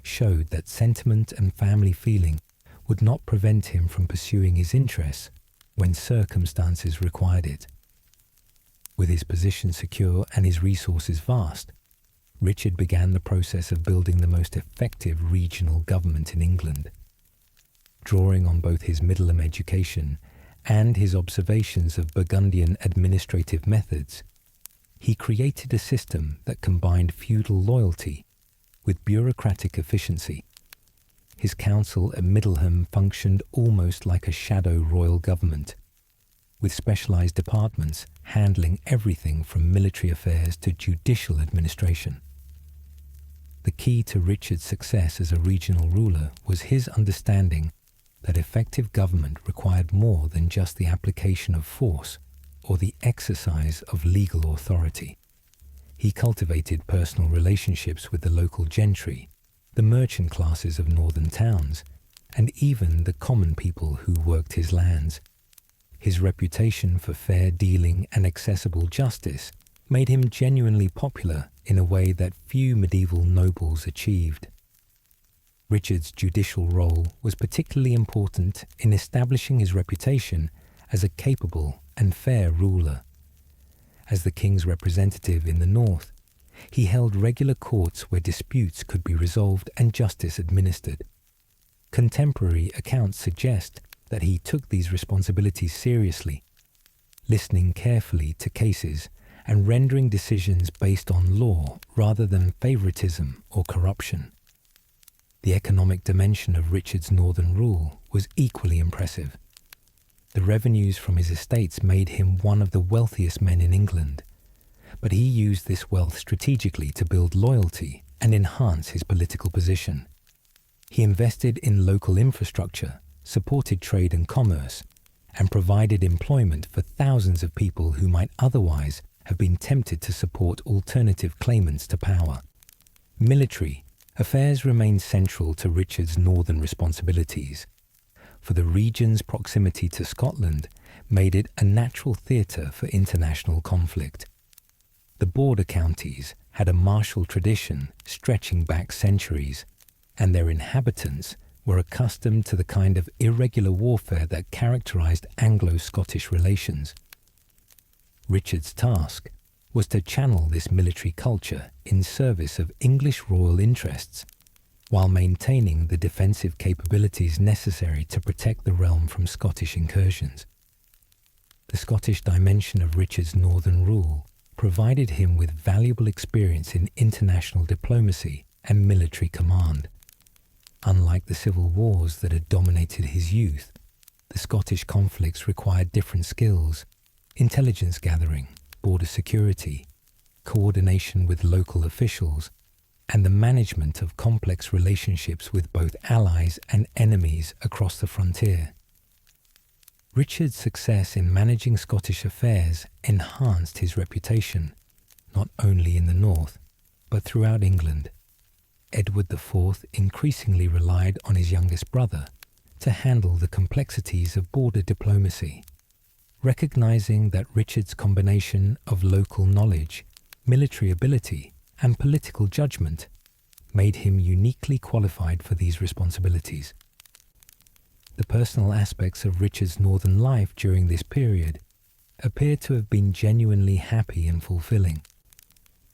showed that sentiment and family feeling would not prevent him from pursuing his interests when circumstances required it. With his position secure and his resources vast, Richard began the process of building the most effective regional government in England. Drawing on both his Middleham education and his observations of Burgundian administrative methods, he created a system that combined feudal loyalty with bureaucratic efficiency. His council at Middleham functioned almost like a shadow royal government, with specialised departments handling everything from military affairs to judicial administration. The key to Richard's success as a regional ruler was his understanding that effective government required more than just the application of force or the exercise of legal authority. He cultivated personal relationships with the local gentry, the merchant classes of northern towns, and even the common people who worked his lands. His reputation for fair dealing and accessible justice made him genuinely popular in a way that few medieval nobles achieved. Richard's judicial role was particularly important in establishing his reputation as a capable and fair ruler. As the king's representative in the north, he held regular courts where disputes could be resolved and justice administered. Contemporary accounts suggest that he took these responsibilities seriously, listening carefully to cases and rendering decisions based on law rather than favoritism or corruption. The economic dimension of Richard's northern rule was equally impressive. The revenues from his estates made him one of the wealthiest men in England, but he used this wealth strategically to build loyalty and enhance his political position. He invested in local infrastructure, supported trade and commerce, and provided employment for thousands of people who might otherwise have been tempted to support alternative claimants to power. Military affairs remained central to Richard's northern responsibilities, for the region's proximity to Scotland made it a natural theatre for international conflict. The border counties had a martial tradition stretching back centuries, and their inhabitants were accustomed to the kind of irregular warfare that characterized Anglo-Scottish relations. Richard's task was to channel this military culture in service of English royal interests, while maintaining the defensive capabilities necessary to protect the realm from Scottish incursions. The Scottish dimension of Richard's northern rule provided him with valuable experience in international diplomacy and military command. Unlike the civil wars that had dominated his youth, the Scottish conflicts required different skills: intelligence gathering, border security, coordination with local officials, and the management of complex relationships with both allies and enemies across the frontier. Richard's success in managing Scottish affairs enhanced his reputation, not only in the north, but throughout England. Edward IV increasingly relied on his youngest brother to handle the complexities of border diplomacy, recognizing that Richard's combination of local knowledge, military ability, and political judgment made him uniquely qualified for these responsibilities. The personal aspects of Richard's northern life during this period appear to have been genuinely happy and fulfilling.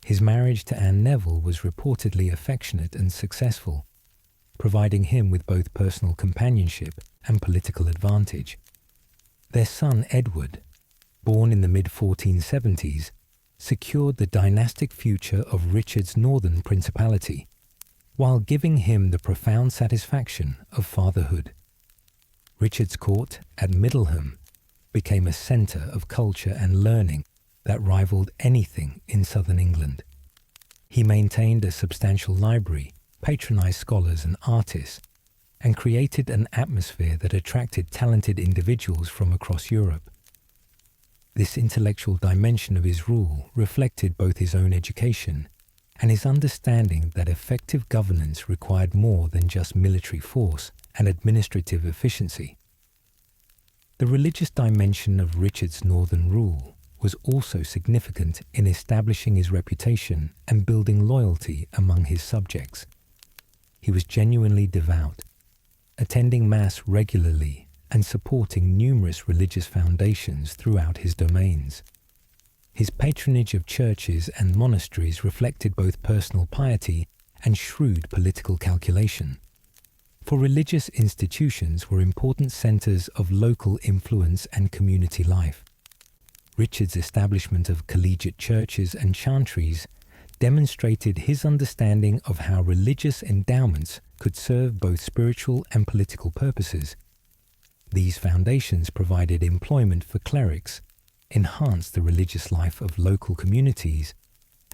His marriage to Anne Neville was reportedly affectionate and successful, providing him with both personal companionship and political advantage. Their son Edward, born in the mid-1470s, secured the dynastic future of Richard's northern principality, while giving him the profound satisfaction of fatherhood. Richard's court at Middleham became a centre of culture and learning that rivaled anything in southern England. He maintained a substantial library, patronised scholars and artists, and created an atmosphere that attracted talented individuals from across Europe. This intellectual dimension of his rule reflected both his own education and his understanding that effective governance required more than just military force and administrative efficiency. The religious dimension of Richard's northern rule was also significant in establishing his reputation and building loyalty among his subjects. He was genuinely devout, attending Mass regularly and supporting numerous religious foundations throughout his domains. His patronage of churches and monasteries reflected both personal piety and shrewd political calculation. For religious institutions were important centres of local influence and community life. Richard's establishment of collegiate churches and chantries demonstrated his understanding of how religious endowments could serve both spiritual and political purposes. These foundations provided employment for clerics, enhanced the religious life of local communities,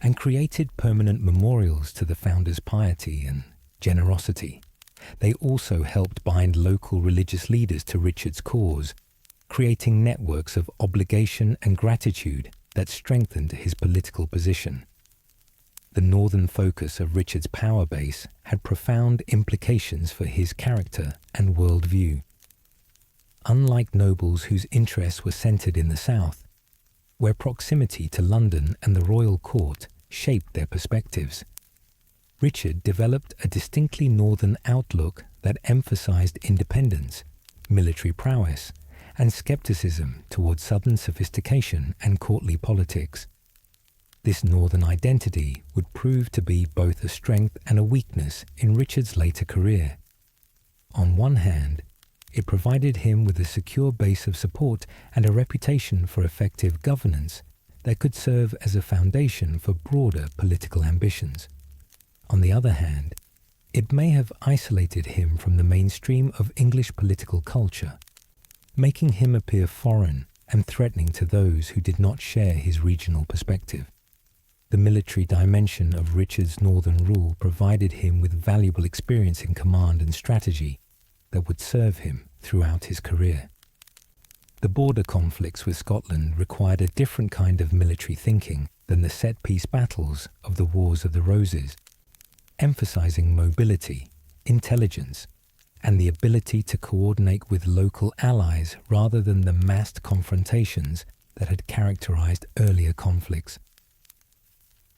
and created permanent memorials to the founders' piety and generosity. They also helped bind local religious leaders to Richard's cause, creating networks of obligation and gratitude that strengthened his political position. The northern focus of Richard's power base had profound implications for his character and worldview. Unlike nobles whose interests were centred in the south, where proximity to London and the royal court shaped their perspectives, Richard developed a distinctly northern outlook that emphasised independence, military prowess, and scepticism towards southern sophistication and courtly politics. This northern identity would prove to be both a strength and a weakness in Richard's later career. On one hand, it provided him with a secure base of support and a reputation for effective governance that could serve as a foundation for broader political ambitions. On the other hand, it may have isolated him from the mainstream of English political culture, making him appear foreign and threatening to those who did not share his regional perspective. The military dimension of Richard's northern rule provided him with valuable experience in command and strategy that would serve him throughout his career. The border conflicts with Scotland required a different kind of military thinking than the set-piece battles of the Wars of the Roses, emphasizing mobility, intelligence, and the ability to coordinate with local allies rather than the massed confrontations that had characterized earlier conflicts.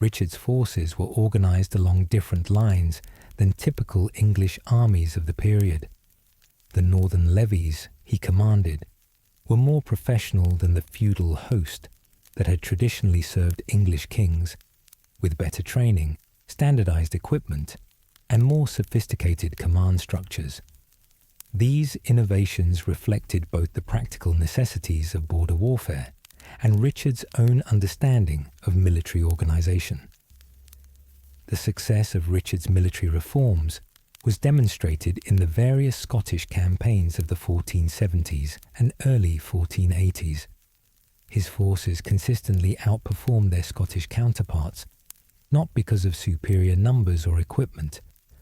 Richard's forces were organized along different lines than typical English armies of the period. The northern levies he commanded were more professional than the feudal host that had traditionally served English kings, with better training, standardized equipment, and more sophisticated command structures. These innovations reflected both the practical necessities of border warfare and Richard's own understanding of military organization. The success of Richard's military reforms was demonstrated in the various Scottish campaigns of the 1470s and early 1480s. His forces consistently outperformed their Scottish counterparts, not because of superior numbers or equipment,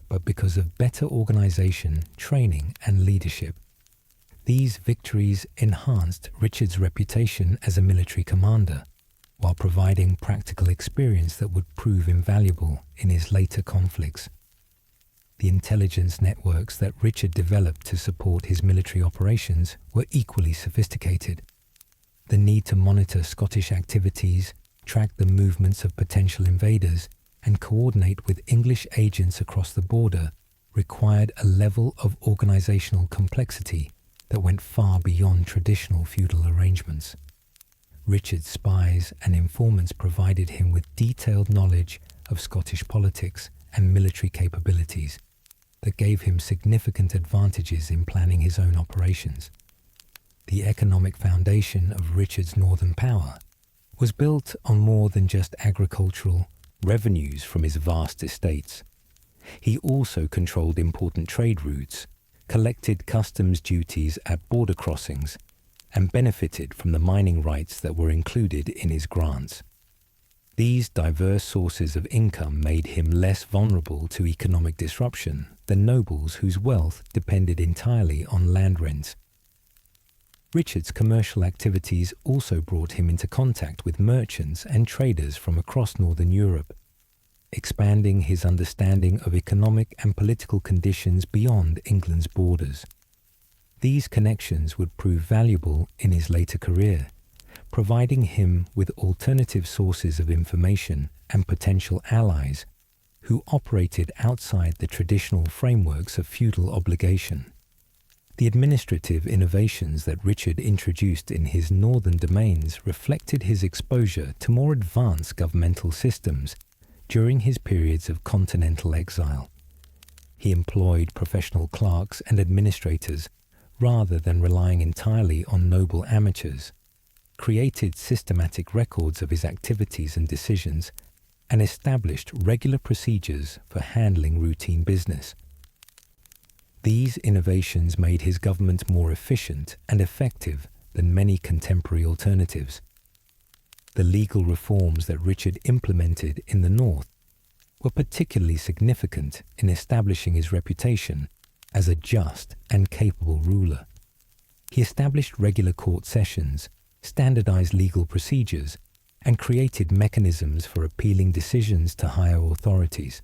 but because of better organization, training, and leadership. These victories enhanced Richard's reputation as a military commander, while providing practical experience that would prove invaluable in his later conflicts. The intelligence networks that Richard developed to support his military operations were equally sophisticated. The need to monitor Scottish activities, track the movements of potential invaders, and coordinate with English agents across the border required a level of organizational complexity that went far beyond traditional feudal arrangements. Richard's spies and informants provided him with detailed knowledge of Scottish politics and military capabilities that gave him significant advantages in planning his own operations. the economic foundation of Richard's northern power was built on more than just agricultural revenues from his vast estates. He also controlled important trade routes, collected customs duties at border crossings, and benefited from the mining rights that were included in his grants. These diverse sources of income made him less vulnerable to economic disruption than nobles whose wealth depended entirely on land rents. Richard's commercial activities also brought him into contact with merchants and traders from across northern Europe, expanding his understanding of economic and political conditions beyond England's borders. These connections would prove valuable in his later career, providing him with alternative sources of information and potential allies who operated outside the traditional frameworks of feudal obligation. The administrative innovations that Richard introduced in his northern domains reflected his exposure to more advanced governmental systems during his periods of continental exile. He employed professional clerks and administrators rather than relying entirely on noble amateurs, created systematic records of his activities and decisions, and established regular procedures for handling routine business. These innovations made his government more efficient and effective than many contemporary alternatives. The legal reforms that Richard implemented in the north were particularly significant in establishing his reputation as a just and capable ruler. He established regular court sessions, standardized legal procedures, and created mechanisms for appealing decisions to higher authorities.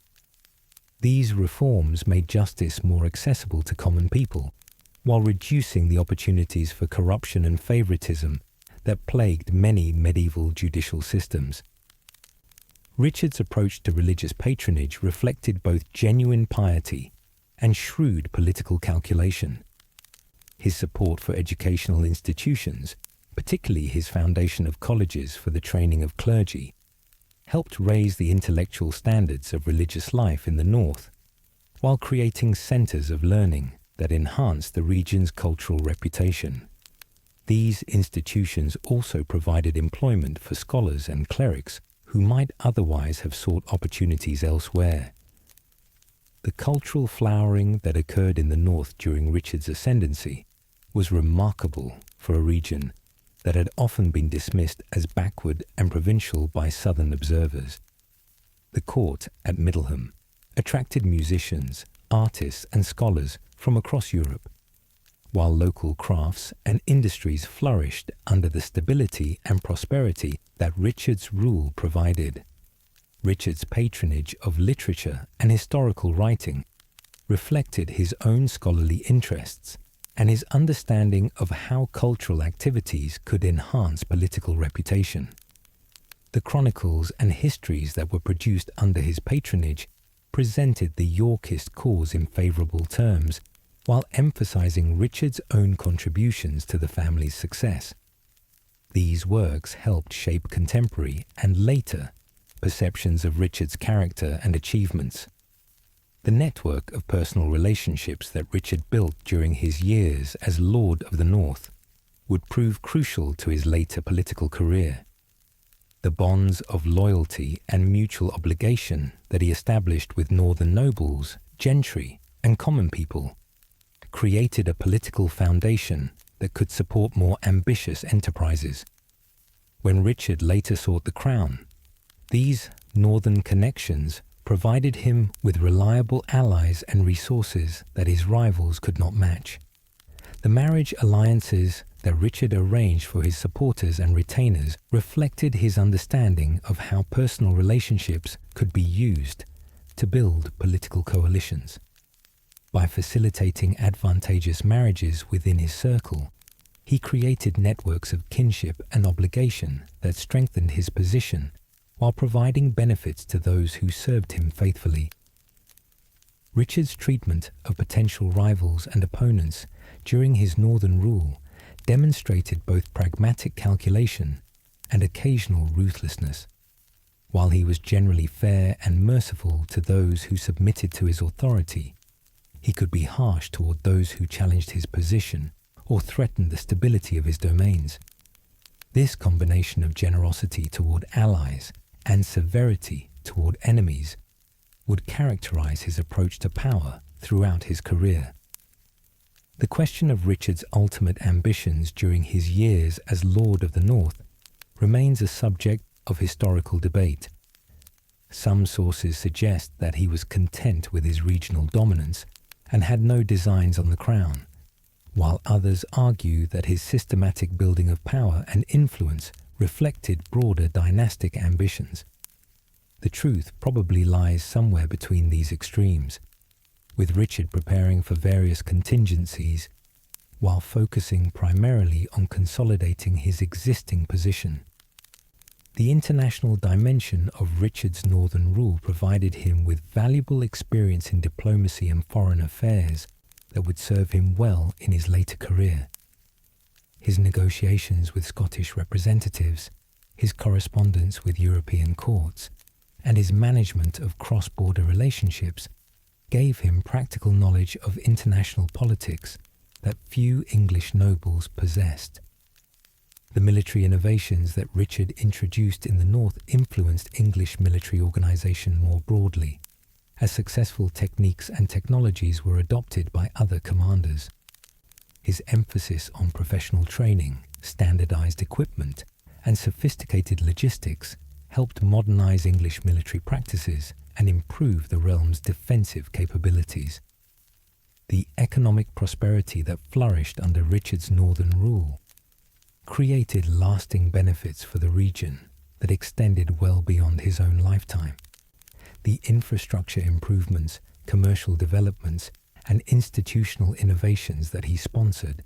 These reforms made justice more accessible to common people, while reducing the opportunities for corruption and favoritism that plagued many medieval judicial systems. Richard's approach to religious patronage reflected both genuine piety and shrewd political calculation. His support for educational institutions, particularly his foundation of colleges for the training of clergy, helped raise the intellectual standards of religious life in the north, while creating centers of learning that enhanced the region's cultural reputation. These institutions also provided employment for scholars and clerics who might otherwise have sought opportunities elsewhere. The cultural flowering that occurred in the north during Richard's ascendancy was remarkable for a region that had often been dismissed as backward and provincial by southern observers. The court at Middleham attracted musicians, artists, and scholars from across Europe, while local crafts and industries flourished under the stability and prosperity that Richard's rule provided. Richard's patronage of literature and historical writing reflected his own scholarly interests and his understanding of how cultural activities could enhance political reputation. The chronicles and histories that were produced under his patronage presented the Yorkist cause in favourable terms, while emphasising Richard's own contributions to the family's success. These works helped shape contemporary and later perceptions of Richard's character and achievements. The network of personal relationships that Richard built during his years as Lord of the North would prove crucial to his later political career. The bonds of loyalty and mutual obligation that he established with northern nobles, gentry, and common people created a political foundation that could support more ambitious enterprises. When Richard later sought the crown, these northern connections provided him with reliable allies and resources that his rivals could not match. The marriage alliances that Richard arranged for his supporters and retainers reflected his understanding of how personal relationships could be used to build political coalitions. By facilitating advantageous marriages within his circle, he created networks of kinship and obligation that strengthened his position while providing benefits to those who served him faithfully. Richard's treatment of potential rivals and opponents during his northern rule demonstrated both pragmatic calculation and occasional ruthlessness. While he was generally fair and merciful to those who submitted to his authority, he could be harsh toward those who challenged his position or threatened the stability of his domains. This combination of generosity toward allies and severity toward enemies would characterize his approach to power throughout his career. The question of Richard's ultimate ambitions during his years as Lord of the North remains a subject of historical debate. Some sources suggest that he was content with his regional dominance and had no designs on the crown, while others argue that his systematic building of power and influence reflected broader dynastic ambitions. The truth probably lies somewhere between these extremes, with Richard preparing for various contingencies while focusing primarily on consolidating his existing position. The international dimension of Richard's northern rule provided him with valuable experience in diplomacy and foreign affairs that would serve him well in his later career. His negotiations with Scottish representatives, his correspondence with European courts, and his management of cross-border relationships gave him practical knowledge of international politics that few English nobles possessed. The military innovations that Richard introduced in the north influenced English military organization more broadly, as successful techniques and technologies were adopted by other commanders. His emphasis on professional training, standardized equipment, and sophisticated logistics helped modernize English military practices and improve the realm's defensive capabilities. The economic prosperity that flourished under Richard's northern rule created lasting benefits for the region that extended well beyond his own lifetime. The infrastructure improvements, commercial developments, and institutional innovations that he sponsored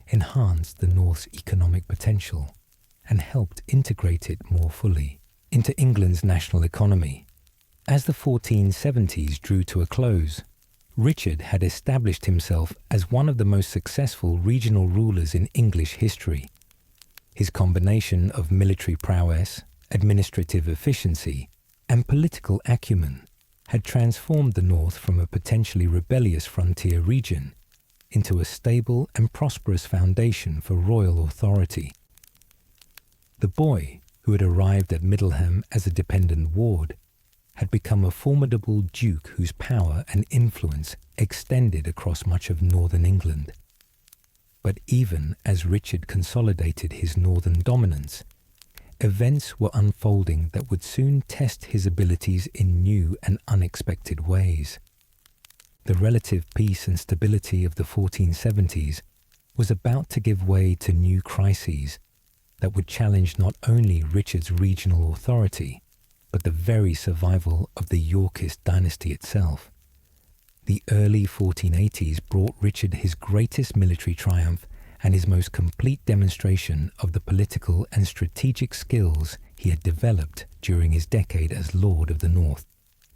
enhanced the North's economic potential and helped integrate it more fully into England's national economy. As the 1470s drew to a close, Richard had established himself as one of the most successful regional rulers in English history. His combination of military prowess, administrative efficiency, and political acumen had transformed the North from a potentially rebellious frontier region into a stable and prosperous foundation for royal authority. The boy, who had arrived at Middleham as a dependent ward, had become a formidable duke whose power and influence extended across much of northern England. But even as Richard consolidated his northern dominance, events were unfolding that would soon test his abilities in new and unexpected ways. The relative peace and stability of the 1470s was about to give way to new crises that would challenge not only Richard's regional authority, but the very survival of the Yorkist dynasty itself. The early 1480s brought Richard his greatest military triumph and his most complete demonstration of the political and strategic skills he had developed during his decade as Lord of the North.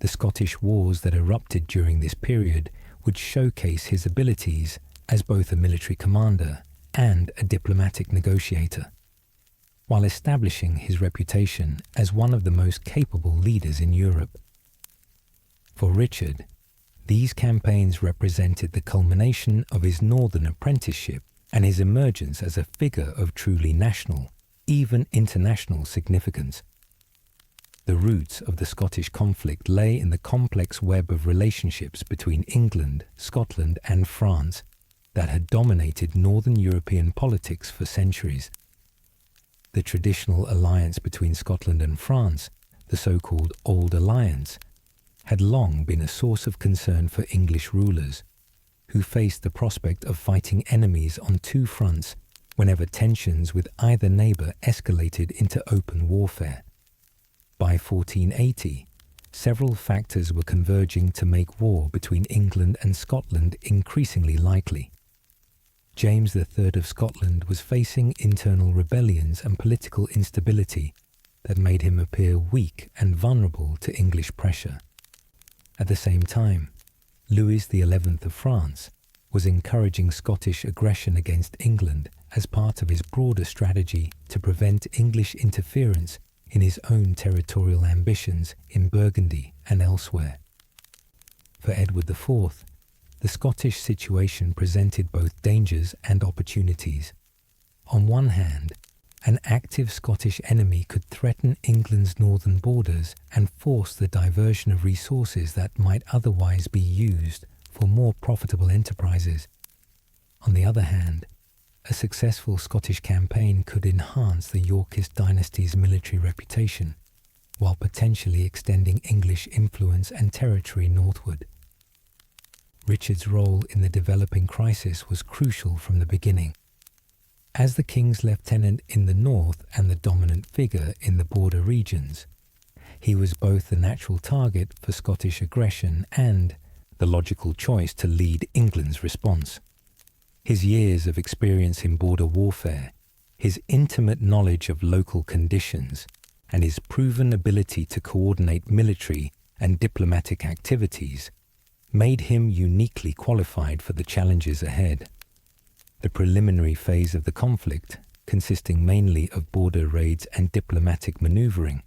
The Scottish wars that erupted during this period would showcase his abilities as both a military commander and a diplomatic negotiator, while establishing his reputation as one of the most capable leaders in Europe. For Richard, these campaigns represented the culmination of his northern apprenticeship and his emergence as a figure of truly national, even international significance. The roots of the Scottish conflict lay in the complex web of relationships between England, Scotland, and France that had dominated northern European politics for centuries. The traditional alliance between Scotland and France, the so-called Old Alliance, had long been a source of concern for English rulers, who faced the prospect of fighting enemies on two fronts whenever tensions with either neighbour escalated into open warfare. By 1480, several factors were converging to make war between England and Scotland increasingly likely. James III of Scotland was facing internal rebellions and political instability that made him appear weak and vulnerable to English pressure. At the same time, Louis XI of France was encouraging Scottish aggression against England as part of his broader strategy to prevent English interference in his own territorial ambitions in Burgundy and elsewhere. For Edward IV, the Scottish situation presented both dangers and opportunities. On one hand, an active Scottish enemy could threaten England's northern borders and force the diversion of resources that might otherwise be used for more profitable enterprises. On the other hand, a successful Scottish campaign could enhance the Yorkist dynasty's military reputation, while potentially extending English influence and territory northward. Richard's role in the developing crisis was crucial from the beginning. As the king's lieutenant in the north and the dominant figure in the border regions, he was both the natural target for Scottish aggression and the logical choice to lead England's response. His years of experience in border warfare, his intimate knowledge of local conditions, and his proven ability to coordinate military and diplomatic activities made him uniquely qualified for the challenges ahead. The preliminary phase of the conflict, consisting mainly of border raids and diplomatic maneuvering,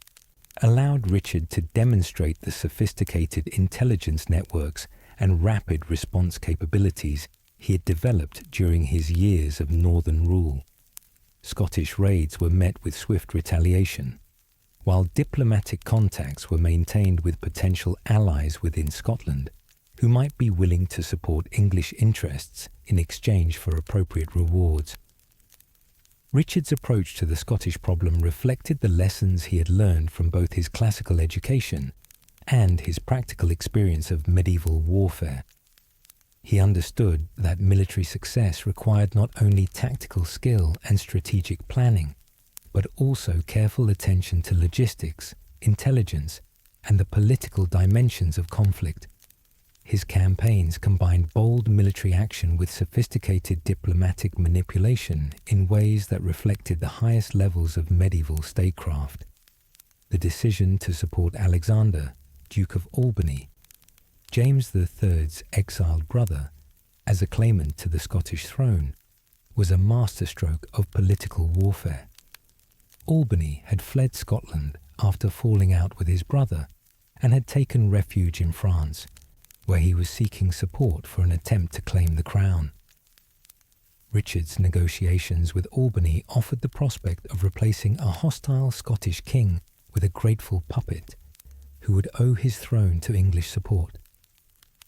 allowed Richard to demonstrate the sophisticated intelligence networks and rapid response capabilities he had developed during his years of northern rule. Scottish raids were met with swift retaliation, while diplomatic contacts were maintained with potential allies within Scotland, who might be willing to support English interests in exchange for appropriate rewards. Richard's approach to the Scottish problem reflected the lessons he had learned from both his classical education and his practical experience of medieval warfare. He understood that military success required not only tactical skill and strategic planning, but also careful attention to logistics, intelligence, and the political dimensions of conflict. His campaigns combined bold military action with sophisticated diplomatic manipulation in ways that reflected the highest levels of medieval statecraft. The decision to support Alexander, Duke of Albany, James III's exiled brother, as a claimant to the Scottish throne, was a masterstroke of political warfare. Albany had fled Scotland after falling out with his brother and had taken refuge in France, where he was seeking support for an attempt to claim the crown. Richard's negotiations with Albany offered the prospect of replacing a hostile Scottish king with a grateful puppet who would owe his throne to English support.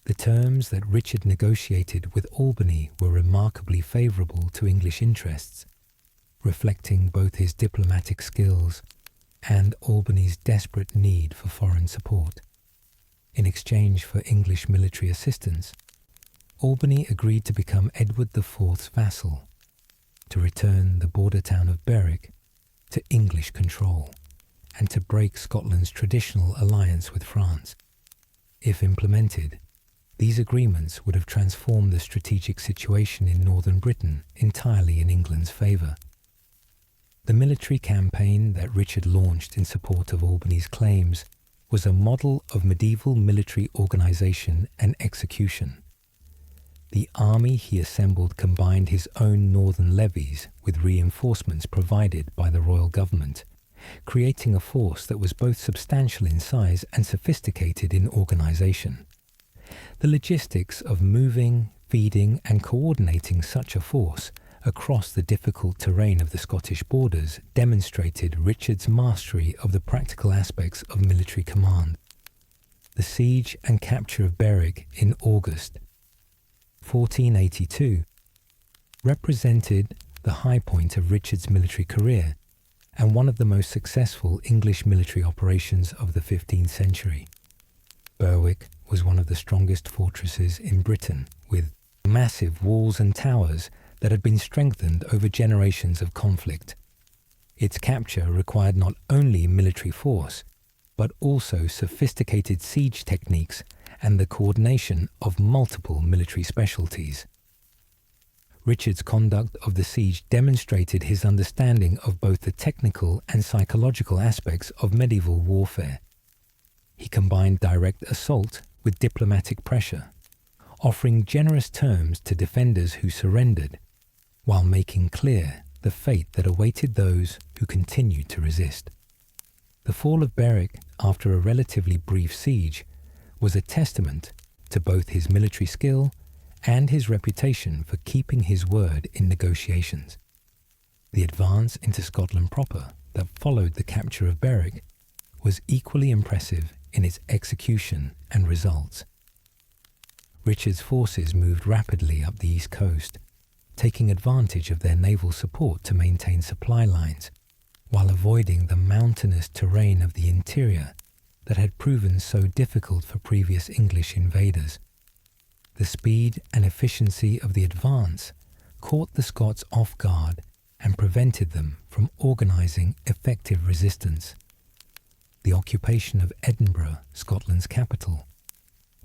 The terms that Richard negotiated with Albany were remarkably favourable to English interests, reflecting both his diplomatic skills and Albany's desperate need for foreign support. In exchange for English military assistance, Albany agreed to become Edward IV's vassal, to return the border town of Berwick to English control, and to break Scotland's traditional alliance with France. If implemented, these agreements would have transformed the strategic situation in northern Britain entirely in England's favour. The military campaign that Richard launched in support of Albany's claims was a model of medieval military organisation and execution. The army he assembled combined his own northern levies with reinforcements provided by the royal government, creating a force that was both substantial in size and sophisticated in organisation. The logistics of moving, feeding and coordinating such a force across the difficult terrain of the Scottish borders demonstrated Richard's mastery of the practical aspects of military command. The siege and capture of Berwick in August 1482 represented the high point of Richard's military career and one of the most successful English military operations of the 15th century. Berwick was one of the strongest fortresses in Britain, with massive walls and towers that had been strengthened over generations of conflict. Its capture required not only military force, but also sophisticated siege techniques and the coordination of multiple military specialties. Richard's conduct of the siege demonstrated his understanding of both the technical and psychological aspects of medieval warfare. He combined direct assault with diplomatic pressure, offering generous terms to defenders who surrendered, while making clear the fate that awaited those who continued to resist. The fall of Berwick, after a relatively brief siege, was a testament to both his military skill and his reputation for keeping his word in negotiations. The advance into Scotland proper that followed the capture of Berwick was equally impressive in its execution and results. Richard's forces moved rapidly up the east coast, taking advantage of their naval support to maintain supply lines, while avoiding the mountainous terrain of the interior that had proven so difficult for previous English invaders. The speed and efficiency of the advance caught the Scots off guard and prevented them from organising effective resistance. The occupation of Edinburgh, Scotland's capital,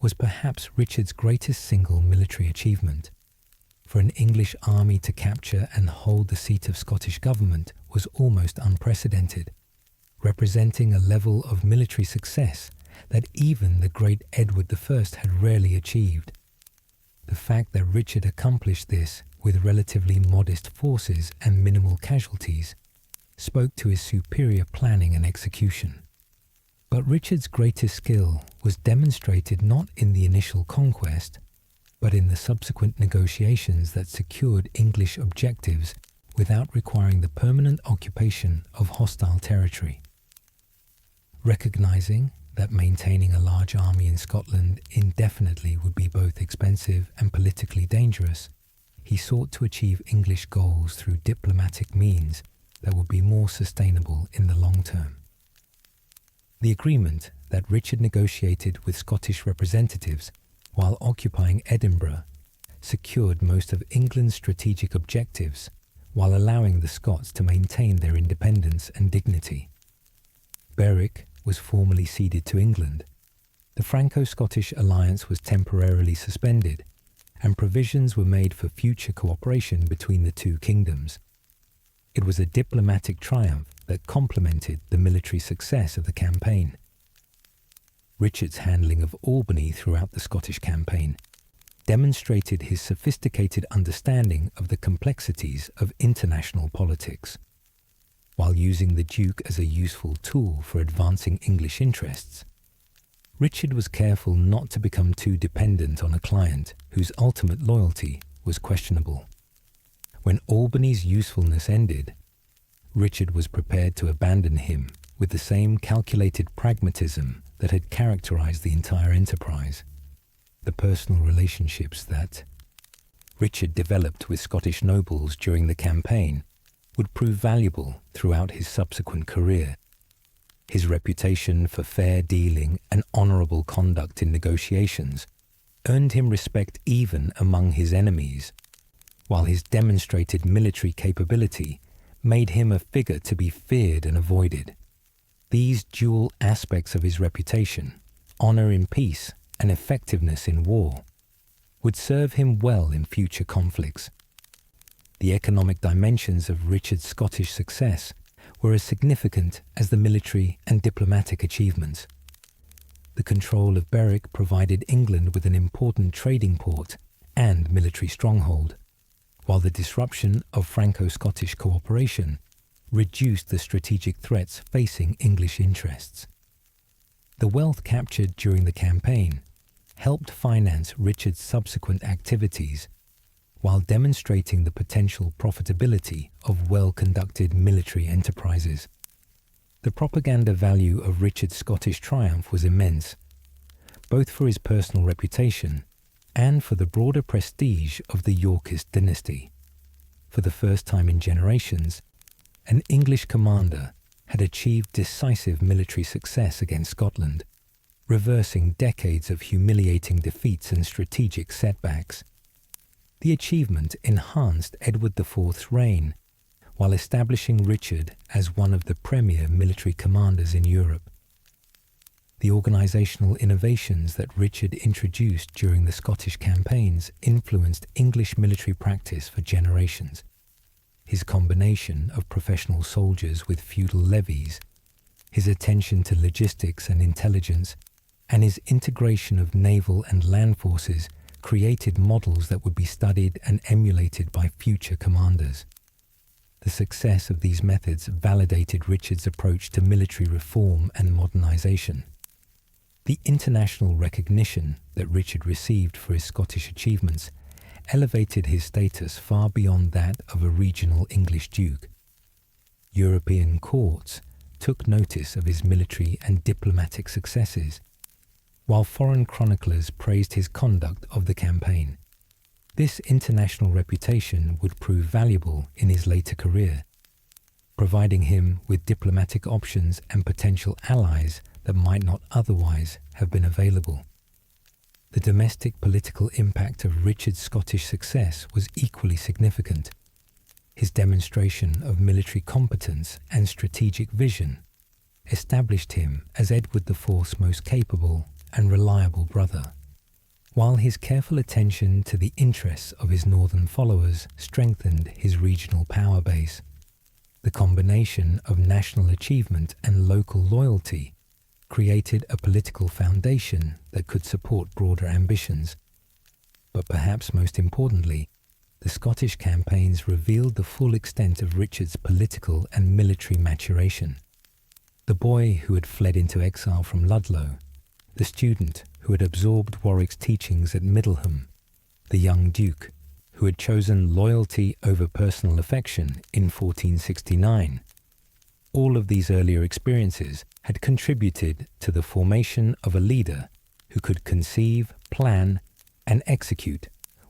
was perhaps Richard's greatest single military achievement. For an English army to capture and hold the seat of Scottish government was almost unprecedented, representing a level of military success that even the great Edward I had rarely achieved. The fact that Richard accomplished this with relatively modest forces and minimal casualties spoke to his superior planning and execution. But Richard's greatest skill was demonstrated not in the initial conquest, but in the subsequent negotiations that secured English objectives without requiring the permanent occupation of hostile territory. Recognizing that maintaining a large army in Scotland indefinitely would be both expensive and politically dangerous, he sought to achieve English goals through diplomatic means that would be more sustainable in the long term. The agreement that Richard negotiated with Scottish representatives while occupying Edinburgh secured most of England's strategic objectives while allowing the Scots to maintain their independence and dignity. Berwick was formally ceded to England. The Franco-Scottish alliance was temporarily suspended, and provisions were made for future cooperation between the two kingdoms. It was a diplomatic triumph that complemented the military success of the campaign. Richard's handling of Albany throughout the Scottish campaign demonstrated his sophisticated understanding of the complexities of international politics. While using the Duke as a useful tool for advancing English interests, Richard was careful not to become too dependent on a client whose ultimate loyalty was questionable. When Albany's usefulness ended, Richard was prepared to abandon him with the same calculated pragmatism that had characterized the entire enterprise. The personal relationships that Richard developed with Scottish nobles during the campaign would prove valuable throughout his subsequent career. His reputation for fair dealing and honourable conduct in negotiations earned him respect even among his enemies, while his demonstrated military capability made him a figure to be feared and avoided. These dual aspects of his reputation, honour in peace and effectiveness in war, would serve him well in future conflicts. The economic dimensions of Richard's Scottish success were as significant as the military and diplomatic achievements. The control of Berwick provided England with an important trading port and military stronghold, while the disruption of Franco-Scottish cooperation reduced the strategic threats facing English interests. The wealth captured during the campaign helped finance Richard's subsequent activities while demonstrating the potential profitability of well-conducted military enterprises. The propaganda value of Richard's Scottish triumph was immense, both for his personal reputation and for the broader prestige of the Yorkist dynasty. For the first time in generations, an English commander had achieved decisive military success against Scotland, reversing decades of humiliating defeats and strategic setbacks. The achievement enhanced Edward IV's reign, while establishing Richard as one of the premier military commanders in Europe. The organisational innovations that Richard introduced during the Scottish campaigns influenced English military practice for generations. His combination of professional soldiers with feudal levies, his attention to logistics and intelligence, and his integration of naval and land forces created models that would be studied and emulated by future commanders. The success of these methods validated Richard's approach to military reform and modernisation. The international recognition that Richard received for his Scottish achievements elevated his status far beyond that of a regional English duke. European courts took notice of his military and diplomatic successes, while foreign chroniclers praised his conduct of the campaign. This international reputation would prove valuable in his later career, providing him with diplomatic options and potential allies that might not otherwise have been available. The domestic political impact of Richard's Scottish success was equally significant. His demonstration of military competence and strategic vision established him as Edward IV's most capable and reliable brother, while his careful attention to the interests of his northern followers strengthened his regional power base. The combination of national achievement and local loyalty created a political foundation that could support broader ambitions. But perhaps most importantly, the Scottish campaigns revealed the full extent of Richard's political and military maturation. The boy who had fled into exile from Ludlow, the student who had absorbed Warwick's teachings at Middleham, the young duke who had chosen loyalty over personal affection in 1469. All of these earlier experiences had contributed to the formation of a leader who could conceive, plan, and execute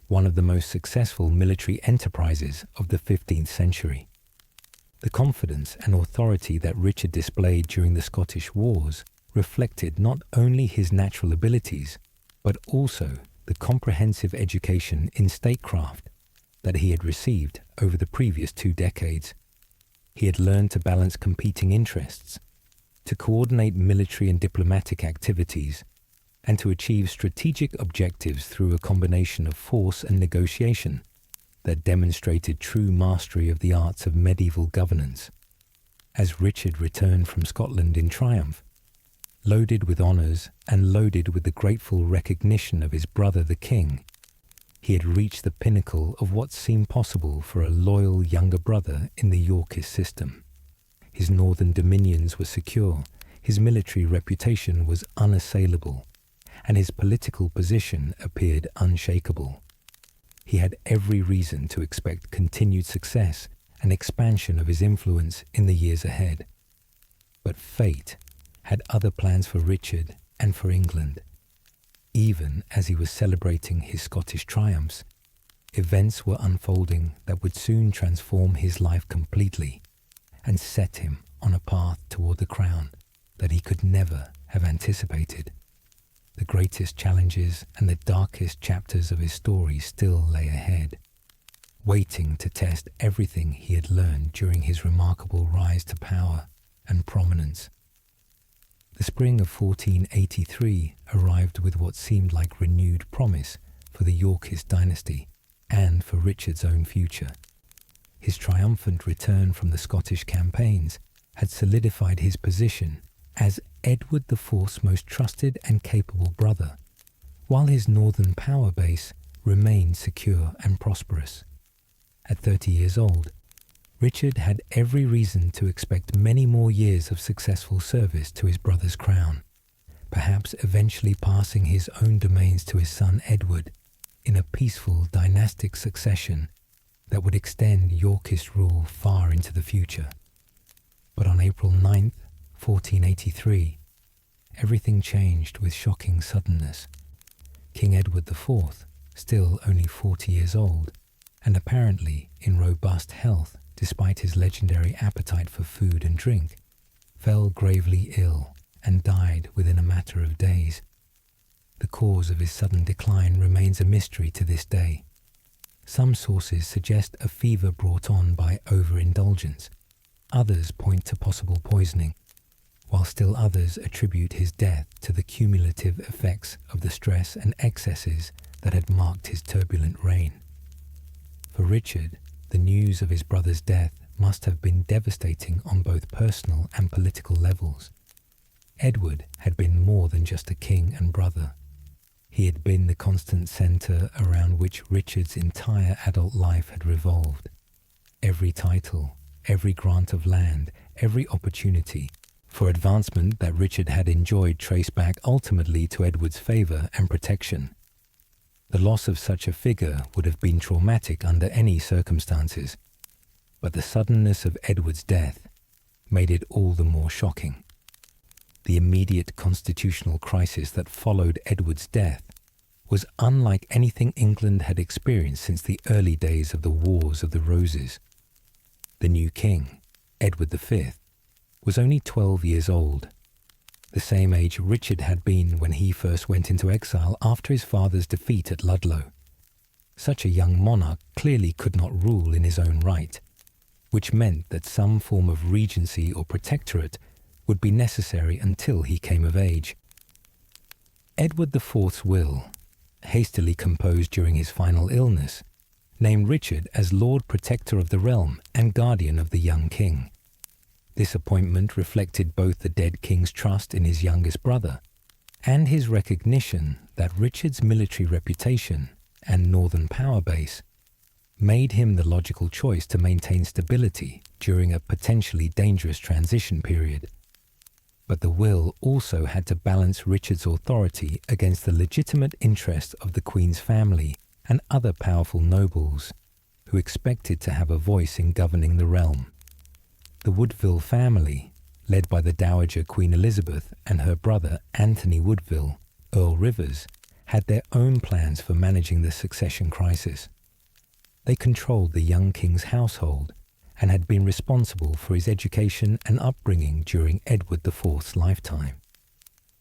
one of the most successful military enterprises of the 15th century. The confidence and authority that Richard displayed during the Scottish Wars reflected not only his natural abilities, but also the comprehensive education in statecraft that he had received over the previous 2 decades. He had learned to balance competing interests, to coordinate military and diplomatic activities, and to achieve strategic objectives through a combination of force and negotiation that demonstrated true mastery of the arts of medieval governance. As Richard returned from Scotland in triumph, loaded with honours and loaded with the grateful recognition of his brother the king, he had reached the pinnacle of what seemed possible for a loyal younger brother in the Yorkist system. His northern dominions were secure, his military reputation was unassailable, and his political position appeared unshakable. He had every reason to expect continued success and expansion of his influence in the years ahead. But fate had other plans for Richard and for England. Even as he was celebrating his Scottish triumphs, events were unfolding that would soon transform his life completely and set him on a path toward the crown that he could never have anticipated. The greatest challenges and the darkest chapters of his story still lay ahead, waiting to test everything he had learned during his remarkable rise to power and prominence. The spring of 1483 arrived with what seemed like renewed promise for the Yorkist dynasty and for Richard's own future. His triumphant return from the Scottish campaigns had solidified his position as Edward IV's most trusted and capable brother, while his northern power base remained secure and prosperous. At 30 years old, Richard had every reason to expect many more years of successful service to his brother's crown, perhaps eventually passing his own domains to his son Edward in a peaceful dynastic succession that would extend Yorkist rule far into the future. But on April 9th, 1483, everything changed with shocking suddenness. King Edward IV, still only 40 years old, and apparently in robust health despite his legendary appetite for food and drink, fell gravely ill and died within a matter of days. The cause of his sudden decline remains a mystery to this day. Some sources suggest a fever brought on by overindulgence. Others point to possible poisoning, while still others attribute his death to the cumulative effects of the stress and excesses that had marked his turbulent reign. For Richard, the news of his brother's death must have been devastating on both personal and political levels. Edward had been more than just a king and brother. He had been the constant centre around which Richard's entire adult life had revolved. Every title, every grant of land, every opportunity for advancement that Richard had enjoyed traced back ultimately to Edward's favour and protection. The loss of such a figure would have been traumatic under any circumstances, but the suddenness of Edward's death made it all the more shocking. The immediate constitutional crisis that followed Edward's death was unlike anything England had experienced since the early days of the Wars of the Roses. The new king, Edward V, was only 12 years old, the same age Richard had been when he first went into exile after his father's defeat at Ludlow. Such a young monarch clearly could not rule in his own right, which meant that some form of regency or protectorate would be necessary until he came of age. Edward IV's will, hastily composed during his final illness, named Richard as Lord Protector of the realm and guardian of the young king. This appointment reflected both the dead king's trust in his youngest brother and his recognition that Richard's military reputation and northern power base made him the logical choice to maintain stability during a potentially dangerous transition period. But the will also had to balance Richard's authority against the legitimate interests of the Queen's family and other powerful nobles who expected to have a voice in governing the realm. The Woodville family, led by the Dowager Queen Elizabeth and her brother Anthony Woodville, Earl Rivers, had their own plans for managing the succession crisis. They controlled the young king's household and had been responsible for his education and upbringing during Edward IV's lifetime.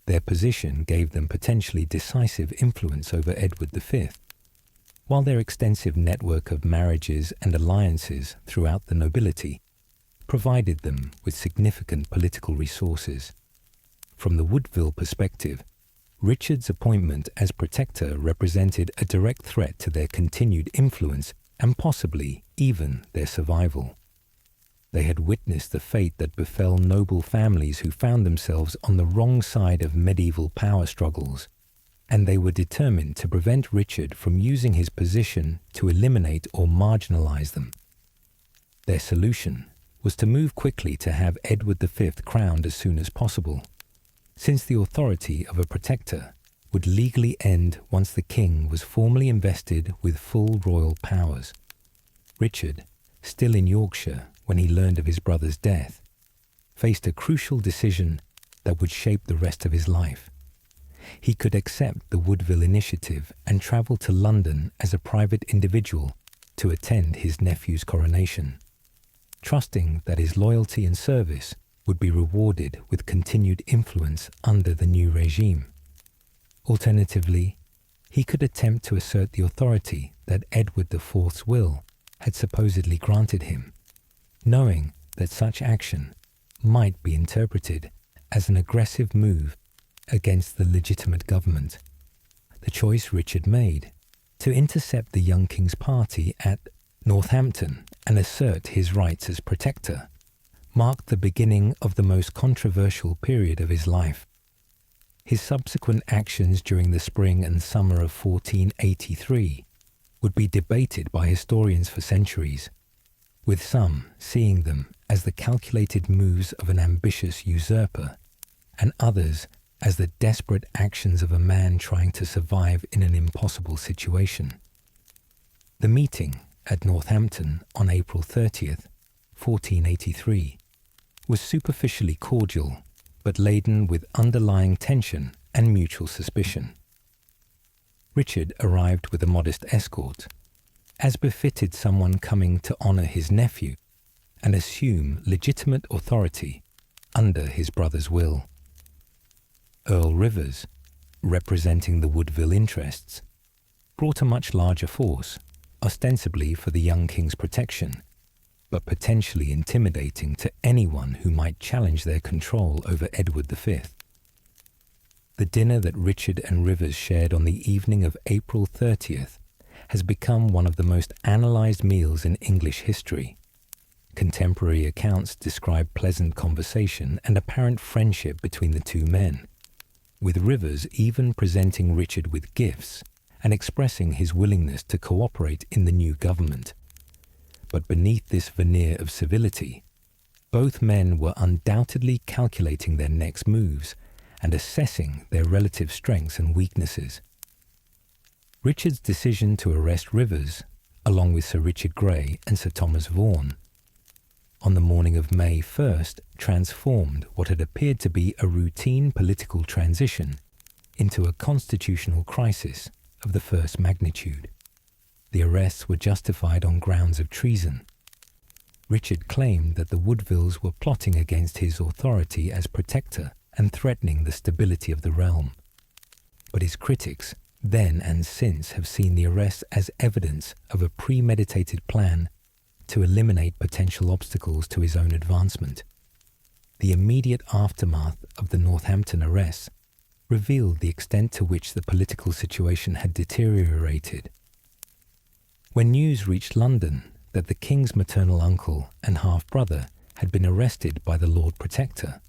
Their position gave them potentially decisive influence over Edward V, while their extensive network of marriages and alliances throughout the nobility provided them with significant political resources. From the Woodville perspective, Richard's appointment as protector represented a direct threat to their continued influence and possibly even their survival. They had witnessed the fate that befell noble families who found themselves on the wrong side of medieval power struggles, and they were determined to prevent Richard from using his position to eliminate or marginalize them. Their solution was to move quickly to have Edward V crowned as soon as possible, since the authority of a protector would legally end once the king was formally invested with full royal powers. Richard, still in Yorkshire when he learned of his brother's death, faced a crucial decision that would shape the rest of his life. He could accept the Woodville initiative and travel to London as a private individual to attend his nephew's coronation, trusting that his loyalty and service would be rewarded with continued influence under the new regime. Alternatively, he could attempt to assert the authority that Edward IV's will had supposedly granted him, knowing that such action might be interpreted as an aggressive move against the legitimate government. The choice Richard made, to intercept the young king's party at Northampton and assert his rights as protector, marked the beginning of the most controversial period of his life. His subsequent actions during the spring and summer of 1483 would be debated by historians for centuries, with some seeing them as the calculated moves of an ambitious usurper, and others as the desperate actions of a man trying to survive in an impossible situation. The meeting at Northampton on April 30th, 1483, was superficially cordial, but laden with underlying tension and mutual suspicion. Richard arrived with a modest escort, as befitted someone coming to honour his nephew and assume legitimate authority under his brother's will. Earl Rivers, representing the Woodville interests, brought a much larger force, ostensibly for the young king's protection, but potentially intimidating to anyone who might challenge their control over Edward V. The dinner that Richard and Rivers shared on the evening of April 30th has become one of the most analysed meals in English history. Contemporary accounts describe pleasant conversation and apparent friendship between the two men, with Rivers even presenting Richard with gifts and expressing his willingness to cooperate in the new government. But beneath this veneer of civility, both men were undoubtedly calculating their next moves and assessing their relative strengths and weaknesses. Richard's decision to arrest Rivers, along with Sir Richard Grey and Sir Thomas Vaughan, on the morning of May 1st, transformed what had appeared to be a routine political transition into a constitutional crisis of the first magnitude. The arrests were justified on grounds of treason. Richard claimed that the Woodvilles were plotting against his authority as protector and threatening the stability of the realm. But his critics, then and since, have seen the arrests as evidence of a premeditated plan to eliminate potential obstacles to his own advancement. The immediate aftermath of the Northampton arrests revealed the extent to which the political situation had deteriorated. When news reached London that the King's maternal uncle and half-brother had been arrested by the Lord Protector,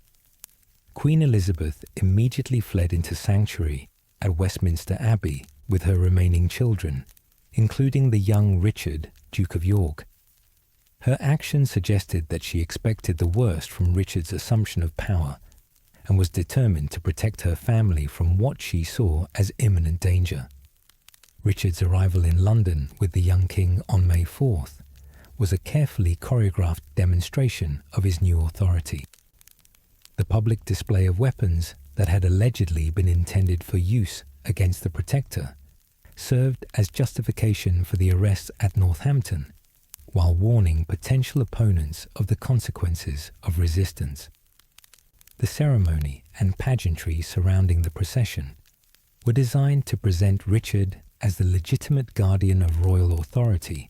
Queen Elizabeth immediately fled into sanctuary at Westminster Abbey with her remaining children, including the young Richard, Duke of York. Her actions suggested that she expected the worst from Richard's assumption of power and was determined to protect her family from what she saw as imminent danger. Richard's arrival in London with the young king on May 4th was a carefully choreographed demonstration of his new authority. The public display of weapons that had allegedly been intended for use against the Protector served as justification for the arrests at Northampton, while warning potential opponents of the consequences of resistance. The ceremony and pageantry surrounding the procession were designed to present Richard as the legitimate guardian of royal authority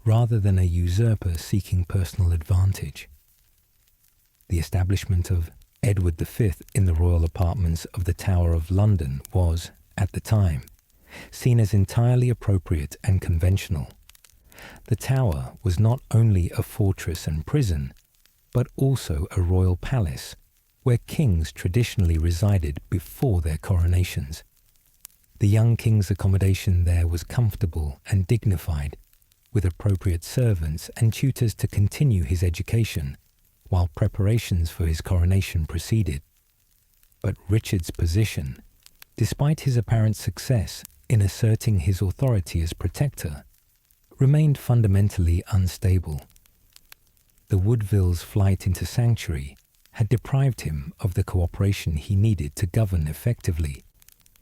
rather than a usurper seeking personal advantage. The establishment of Edward V in the royal apartments of the Tower of London was, at the time, seen as entirely appropriate and conventional. The Tower was not only a fortress and prison, but also a royal palace where kings traditionally resided before their coronations. The young king's accommodation there was comfortable and dignified, with appropriate servants and tutors to continue his education, while preparations for his coronation proceeded. But Richard's position, despite his apparent success in asserting his authority as protector, remained fundamentally unstable. The Woodvilles' flight into sanctuary had deprived him of the cooperation he needed to govern effectively,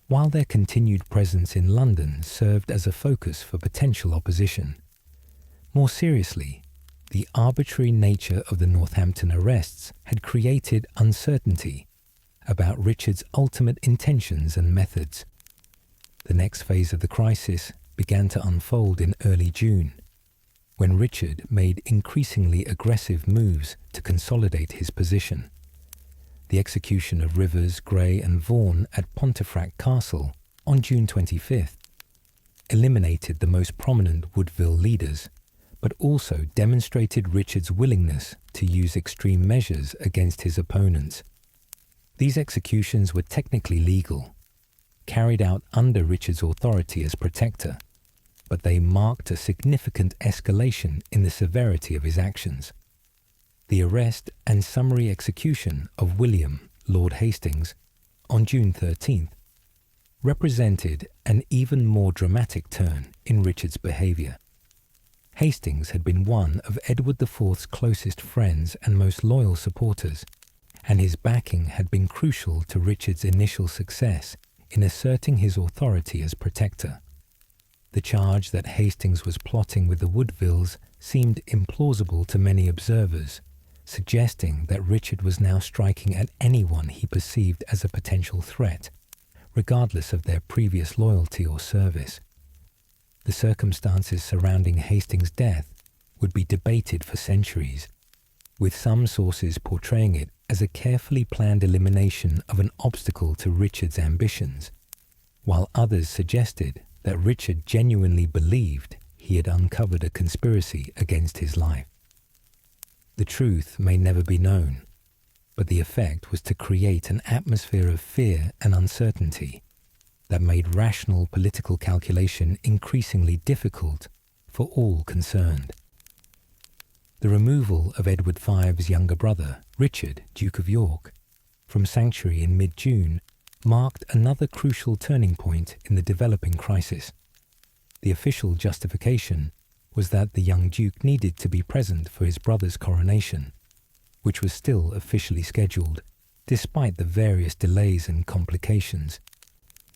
while their continued presence in London served as a focus for potential opposition. More seriously, the arbitrary nature of the Northampton arrests had created uncertainty about Richard's ultimate intentions and methods. The next phase of the crisis began to unfold in early June, when Richard made increasingly aggressive moves to consolidate his position. The execution of Rivers, Grey and Vaughan at Pontefract Castle on June 25th eliminated the most prominent Woodville leaders, but also demonstrated Richard's willingness to use extreme measures against his opponents. These executions were technically legal, carried out under Richard's authority as protector, but they marked a significant escalation in the severity of his actions. The arrest and summary execution of William, Lord Hastings, on June 13th represented an even more dramatic turn in Richard's behaviour. Hastings had been one of Edward IV's closest friends and most loyal supporters, and his backing had been crucial to Richard's initial success in asserting his authority as protector. The charge that Hastings was plotting with the Woodvilles seemed implausible to many observers, suggesting that Richard was now striking at anyone he perceived as a potential threat, regardless of their previous loyalty or service. The circumstances surrounding Hastings' death would be debated for centuries, with some sources portraying it as a carefully planned elimination of an obstacle to Richard's ambitions, while others suggested that Richard genuinely believed he had uncovered a conspiracy against his life. The truth may never be known, but the effect was to create an atmosphere of fear and uncertainty that made rational political calculation increasingly difficult for all concerned. The removal of Edward V's younger brother, Richard, Duke of York, from sanctuary in mid-June marked another crucial turning point in the developing crisis. The official justification was that the young duke needed to be present for his brother's coronation, which was still officially scheduled, despite the various delays and complications.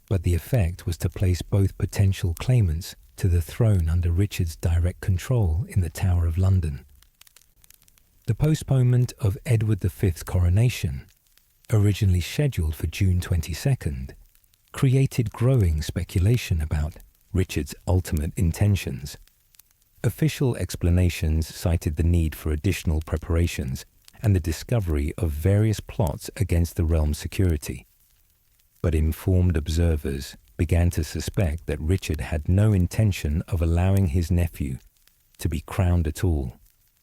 But the effect was to place both potential claimants to the throne under Richard's direct control in the Tower of London. The postponement of Edward V's coronation, originally scheduled for June 22nd, created growing speculation about Richard's ultimate intentions. Official explanations cited the need for additional preparations and the discovery of various plots against the realm's security. But informed observers began to suspect that Richard had no intention of allowing his nephew to be crowned at all,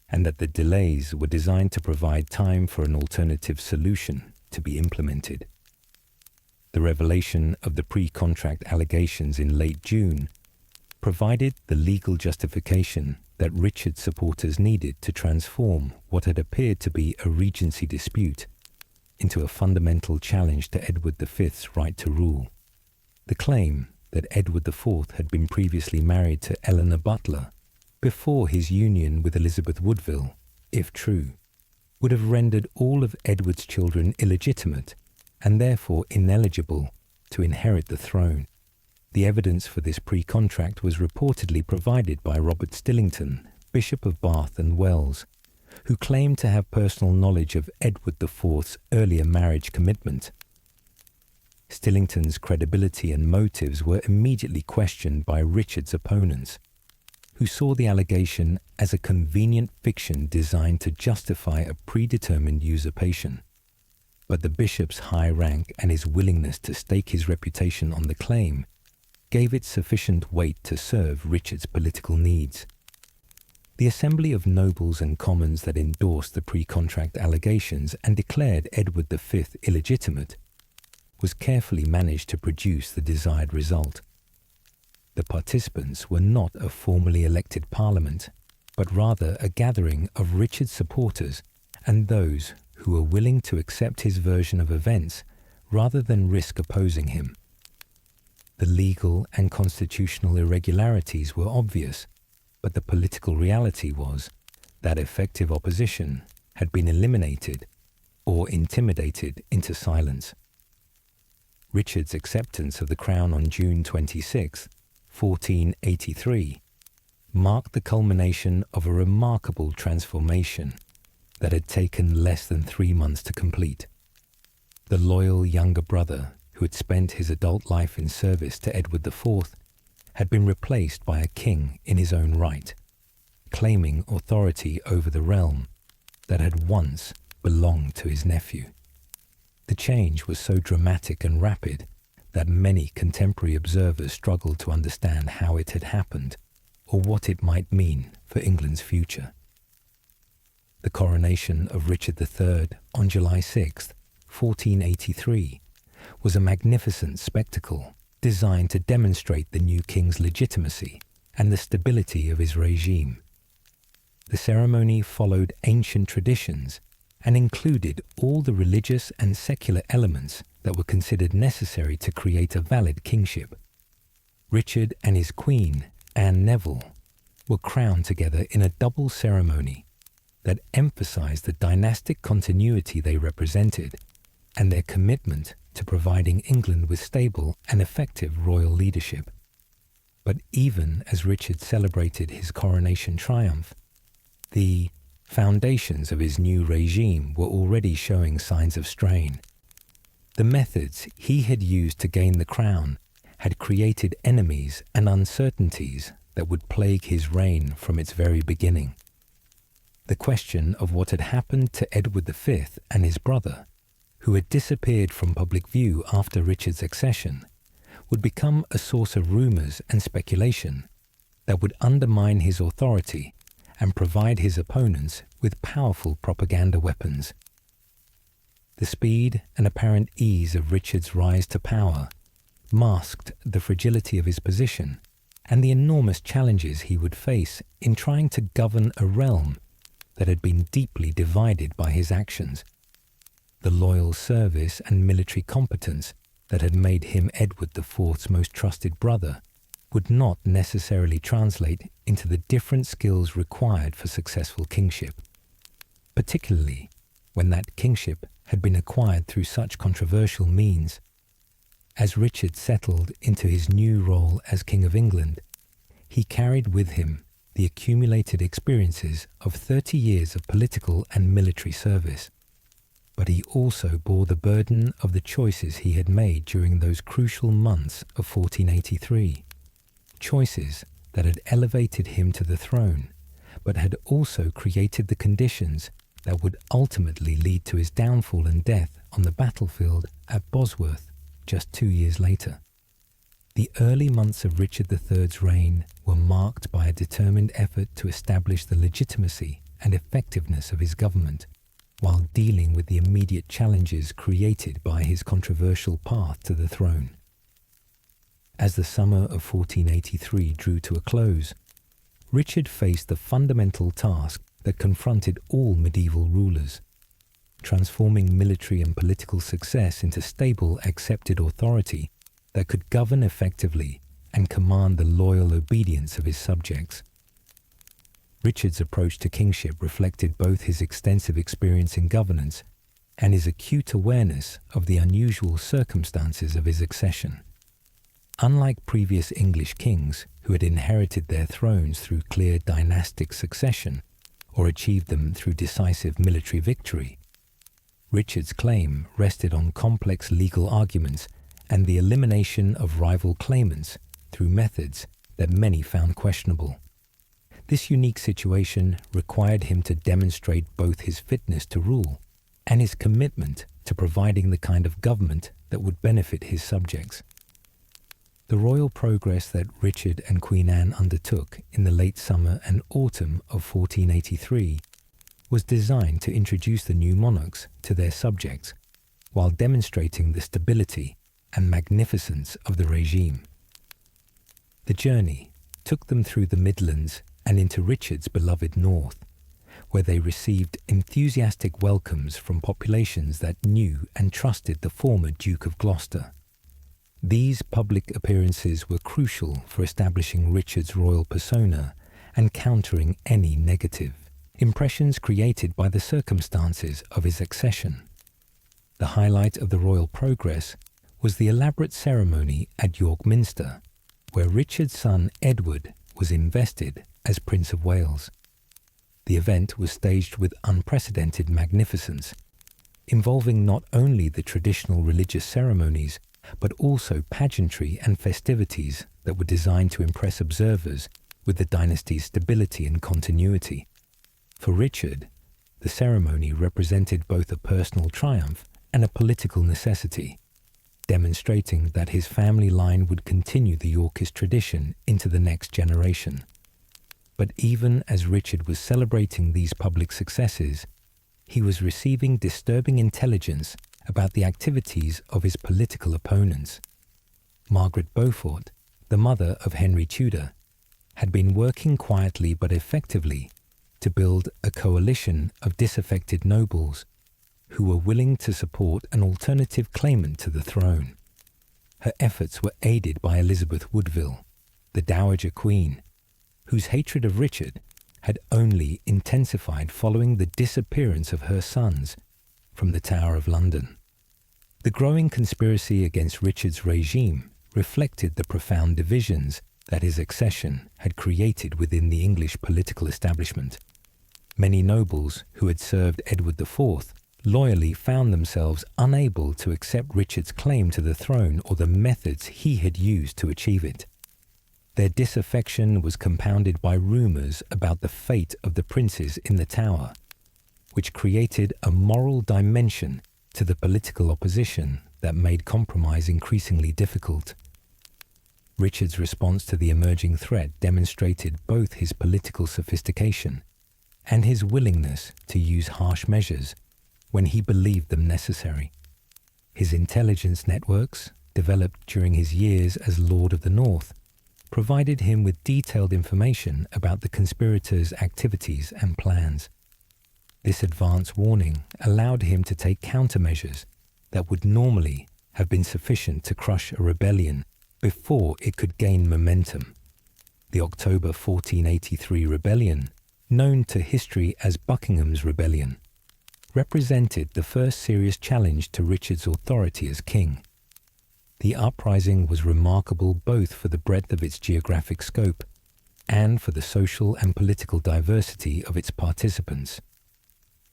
and that the delays were designed to provide time for an alternative solution to be implemented. The revelation of the pre-contract allegations in late June provided the legal justification that Richard's supporters needed to transform what had appeared to be a regency dispute into a fundamental challenge to Edward V's right to rule. The claim that Edward IV had been previously married to Eleanor Butler before his union with Elizabeth Woodville, if true, would have rendered all of Edward's children illegitimate and therefore ineligible to inherit the throne. The evidence for this pre-contract was reportedly provided by Robert Stillington, Bishop of Bath and Wells, who claimed to have personal knowledge of Edward IV's earlier marriage commitment. Stillington's credibility and motives were immediately questioned by Richard's opponents, who saw the allegation as a convenient fiction designed to justify a predetermined usurpation. But the bishop's high rank and his willingness to stake his reputation on the claim gave it sufficient weight to serve Richard's political needs. The assembly of nobles and commons that endorsed the pre-contract allegations and declared Edward V illegitimate was carefully managed to produce the desired result. The participants were not a formally elected parliament, but rather a gathering of Richard's supporters and those who were willing to accept his version of events rather than risk opposing him. The legal and constitutional irregularities were obvious, but the political reality was that effective opposition had been eliminated or intimidated into silence. Richard's acceptance of the crown on June 26, 1483, marked the culmination of a remarkable transformation that had taken less than 3 months to complete. The loyal younger brother, who had spent his adult life in service to Edward IV, had been replaced by a king in his own right, claiming authority over the realm that had once belonged to his nephew. The change was so dramatic and rapid that many contemporary observers struggled to understand how it had happened or what it might mean for England's future. The coronation of Richard III on July 6, 1483, was a magnificent spectacle designed to demonstrate the new king's legitimacy and the stability of his regime. The ceremony followed ancient traditions and included all the religious and secular elements that were considered necessary to create a valid kingship. Richard and his queen, Anne Neville, were crowned together in a double ceremony that emphasized the dynastic continuity they represented and their commitment to providing England with stable and effective royal leadership. But even as Richard celebrated his coronation triumph, the foundations of his new regime were already showing signs of strain. The methods he had used to gain the crown had created enemies and uncertainties that would plague his reign from its very beginning. The question of what had happened to Edward V and his brother, who had disappeared from public view after Richard's accession, would become a source of rumours and speculation that would undermine his authority and provide his opponents with powerful propaganda weapons. The speed and apparent ease of Richard's rise to power masked the fragility of his position and the enormous challenges he would face in trying to govern a realm that had been deeply divided by his actions. The loyal service and military competence that had made him Edward IV's most trusted brother would not necessarily translate into the different skills required for successful kingship, particularly when that kingship had been acquired through such controversial means. As Richard settled into his new role as King of England, he carried with him the accumulated experiences of 30 years of political and military service. But he also bore the burden of the choices he had made during those crucial months of 1483. Choices that had elevated him to the throne, but had also created the conditions that would ultimately lead to his downfall and death on the battlefield at Bosworth just 2 years later. The early months of Richard III's reign were marked by a determined effort to establish the legitimacy and effectiveness of his government, while dealing with the immediate challenges created by his controversial path to the throne. As the summer of 1483 drew to a close, Richard faced the fundamental task that confronted all medieval rulers: transforming military and political success into stable, accepted authority that could govern effectively and command the loyal obedience of his subjects. Richard's approach to kingship reflected both his extensive experience in governance and his acute awareness of the unusual circumstances of his accession. Unlike previous English kings who had inherited their thrones through clear dynastic succession or achieved them through decisive military victory, Richard's claim rested on complex legal arguments and the elimination of rival claimants through methods that many found questionable. This unique situation required him to demonstrate both his fitness to rule and his commitment to providing the kind of government that would benefit his subjects. The royal progress that Richard and Queen Anne undertook in the late summer and autumn of 1483 was designed to introduce the new monarchs to their subjects while demonstrating the stability and magnificence of the regime. The journey took them through the Midlands and into Richard's beloved north, where they received enthusiastic welcomes from populations that knew and trusted the former Duke of Gloucester. These public appearances were crucial for establishing Richard's royal persona and countering any negative impressions created by the circumstances of his accession. The highlight of the royal progress was the elaborate ceremony at York Minster, where Richard's son Edward was invested as Prince of Wales. The event was staged with unprecedented magnificence, involving not only the traditional religious ceremonies, but also pageantry and festivities that were designed to impress observers with the dynasty's stability and continuity. For Richard, the ceremony represented both a personal triumph and a political necessity, demonstrating that his family line would continue the Yorkist tradition into the next generation. But even as Richard was celebrating these public successes, he was receiving disturbing intelligence about the activities of his political opponents. Margaret Beaufort, the mother of Henry Tudor, had been working quietly but effectively to build a coalition of disaffected nobles who were willing to support an alternative claimant to the throne. Her efforts were aided by Elizabeth Woodville, the Dowager Queen, whose hatred of Richard had only intensified following the disappearance of her sons from the Tower of London. The growing conspiracy against Richard's regime reflected the profound divisions that his accession had created within the English political establishment. Many nobles who had served Edward IV loyally found themselves unable to accept Richard's claim to the throne or the methods he had used to achieve it. Their disaffection was compounded by rumours about the fate of the princes in the Tower, which created a moral dimension to the political opposition that made compromise increasingly difficult. Richard's response to the emerging threat demonstrated both his political sophistication and his willingness to use harsh measures when he believed them necessary. His intelligence networks, developed during his years as Lord of the North, provided him with detailed information about the conspirators' activities and plans. This advance warning allowed him to take countermeasures that would normally have been sufficient to crush a rebellion before it could gain momentum. The October 1483 rebellion, known to history as Buckingham's Rebellion, represented the first serious challenge to Richard's authority as king. The uprising was remarkable both for the breadth of its geographic scope and for the social and political diversity of its participants.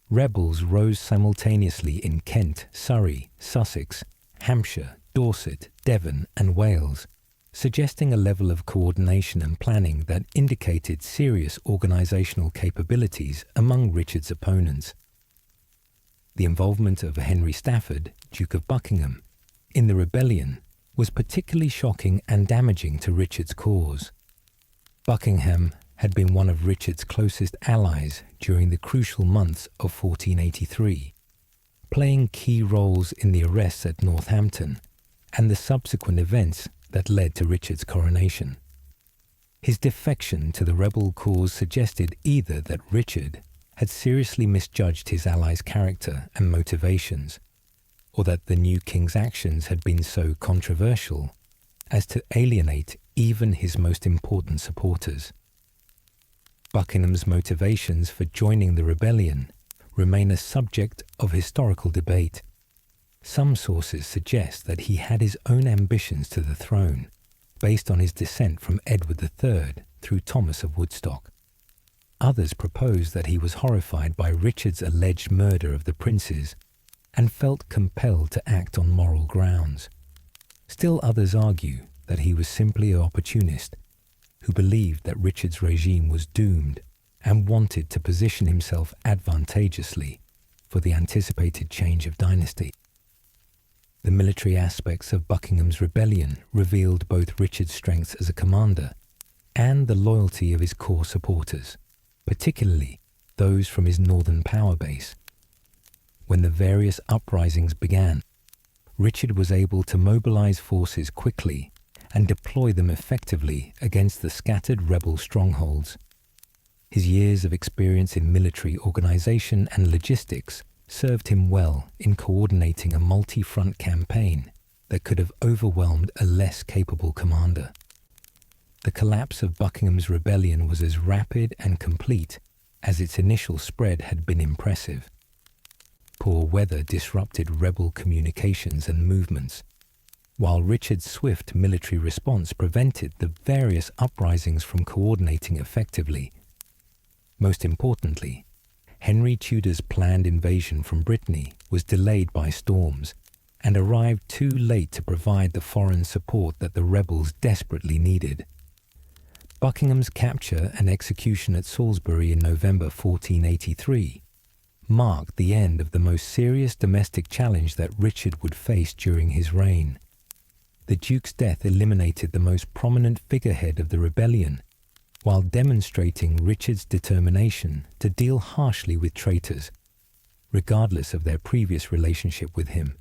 Rebels rose simultaneously in Kent, Surrey, Sussex, Hampshire, Dorset, Devon, and Wales, suggesting a level of coordination and planning that indicated serious organisational capabilities among Richard's opponents. The involvement of Henry Stafford, Duke of Buckingham, in the rebellion was particularly shocking and damaging to Richard's cause. Buckingham had been one of Richard's closest allies during the crucial months of 1483, playing key roles in the arrests at Northampton and the subsequent events that led to Richard's coronation. His defection to the rebel cause suggested either that Richard had seriously misjudged his ally's character and motivations, or that the new king's actions had been so controversial as to alienate even his most important supporters. Buckingham's motivations for joining the rebellion remain a subject of historical debate. Some sources suggest that he had his own ambitions to the throne, based on his descent from Edward III through Thomas of Woodstock. Others propose that he was horrified by Richard's alleged murder of the princes and felt compelled to act on moral grounds. Still others argue that he was simply an opportunist who believed that Richard's regime was doomed and wanted to position himself advantageously for the anticipated change of dynasty. The military aspects of Buckingham's rebellion revealed both Richard's strengths as a commander and the loyalty of his core supporters, particularly those from his northern power base. When the various uprisings began, Richard was able to mobilize forces quickly and deploy them effectively against the scattered rebel strongholds. His years of experience in military organization and logistics served him well in coordinating a multi-front campaign that could have overwhelmed a less capable commander. The collapse of Buckingham's rebellion was as rapid and complete as its initial spread had been impressive. Poor weather disrupted rebel communications and movements, while Richard's swift military response prevented the various uprisings from coordinating effectively. Most importantly, Henry Tudor's planned invasion from Brittany was delayed by storms and arrived too late to provide the foreign support that the rebels desperately needed. Buckingham's capture and execution at Salisbury in November 1483 marked the end of the most serious domestic challenge that Richard would face during his reign. The Duke's death eliminated the most prominent figurehead of the rebellion, while demonstrating Richard's determination to deal harshly with traitors, regardless of their previous relationship with him.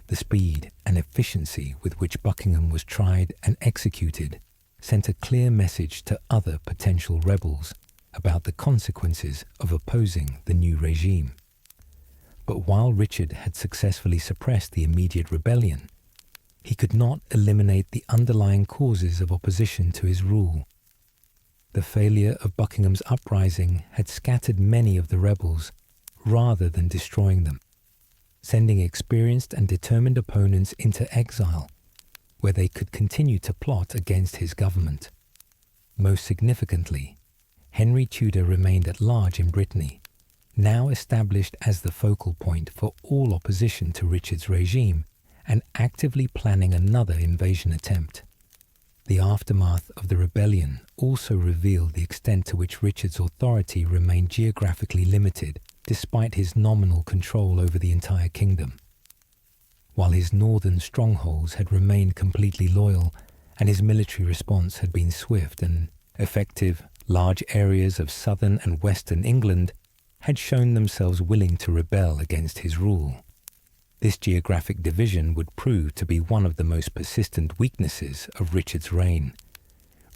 The speed and efficiency with which Buckingham was tried and executed sent a clear message to other potential rebels about the consequences of opposing the new regime. But while Richard had successfully suppressed the immediate rebellion, he could not eliminate the underlying causes of opposition to his rule. The failure of Buckingham's uprising had scattered many of the rebels rather than destroying them, sending experienced and determined opponents into exile, where they could continue to plot against his government. Most significantly, Henry Tudor remained at large in Brittany, now established as the focal point for all opposition to Richard's regime and actively planning another invasion attempt. The aftermath of the rebellion also revealed the extent to which Richard's authority remained geographically limited despite his nominal control over the entire kingdom. While his northern strongholds had remained completely loyal and his military response had been swift and effective, large areas of southern and western England had shown themselves willing to rebel against his rule. This geographic division would prove to be one of the most persistent weaknesses of Richard's reign.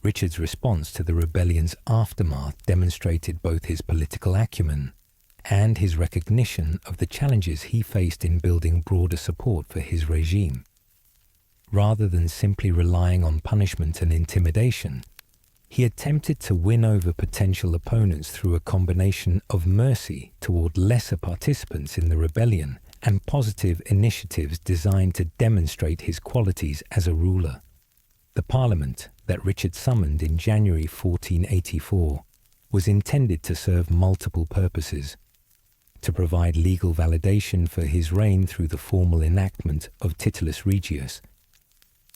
Richard's response to the rebellion's aftermath demonstrated both his political acumen and his recognition of the challenges he faced in building broader support for his regime. rather than simply relying on punishment and intimidation, he attempted to win over potential opponents through a combination of mercy toward lesser participants in the rebellion and positive initiatives designed to demonstrate his qualities as a ruler. The Parliament that Richard summoned in January 1484 was intended to serve multiple purposes: to provide legal validation for his reign through the formal enactment of Titulus Regius,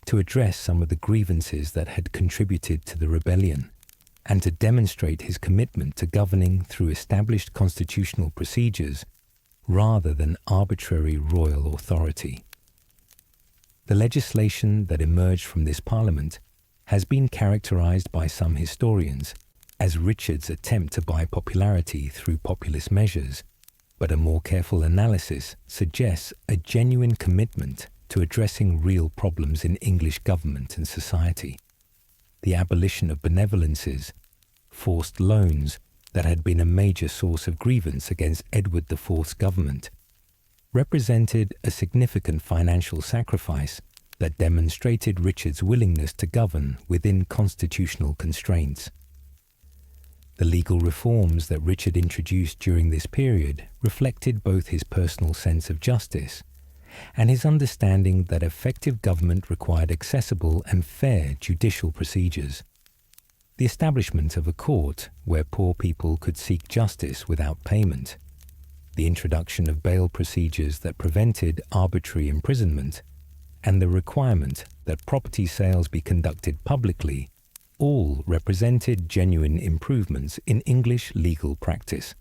to address some of the grievances that had contributed to the rebellion, and to demonstrate his commitment to governing through established constitutional procedures rather than arbitrary royal authority. The legislation that emerged from this parliament has been characterized by some historians as Richard's attempt to buy popularity through populist measures, but a more careful analysis suggests a genuine commitment to addressing real problems in English government and society. The abolition of benevolences, forced loans that had been a major source of grievance against Edward IV's government, represented a significant financial sacrifice that demonstrated Richard's willingness to govern within constitutional constraints. The legal reforms that Richard introduced during this period reflected both his personal sense of justice and his understanding that effective government required accessible and fair judicial procedures. The establishment of a court where poor people could seek justice without payment, the introduction of bail procedures that prevented arbitrary imprisonment, and the requirement that property sales be conducted publicly all represented genuine improvements in English legal practice.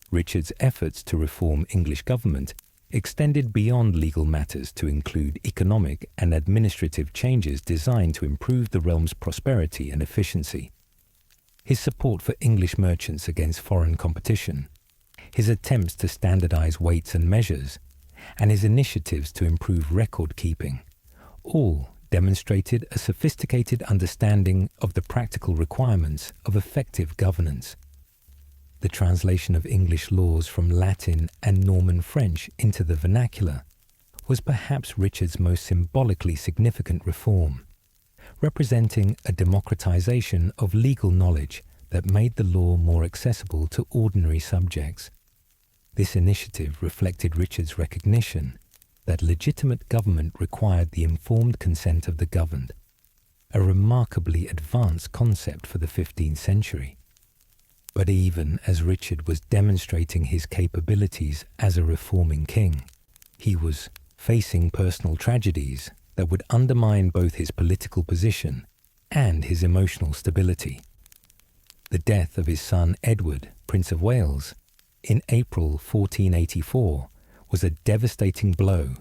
Richard's efforts to reform English government extended beyond legal matters to include economic and administrative changes designed to improve the realm's prosperity and efficiency. His support for English merchants against foreign competition, his attempts to standardize weights and measures, and his initiatives to improve record keeping, all demonstrated a sophisticated understanding of the practical requirements of effective governance. The translation of English laws from Latin and Norman French into the vernacular was perhaps Richard's most symbolically significant reform, representing a democratization of legal knowledge that made the law more accessible to ordinary subjects. This initiative reflected Richard's recognition that legitimate government required the informed consent of the governed, a remarkably advanced concept for the 15th century. But even as Richard was demonstrating his capabilities as a reforming king, he was facing personal tragedies that would undermine both his political position and his emotional stability. The death of his son Edward, Prince of Wales, in April 1484 was a devastating blow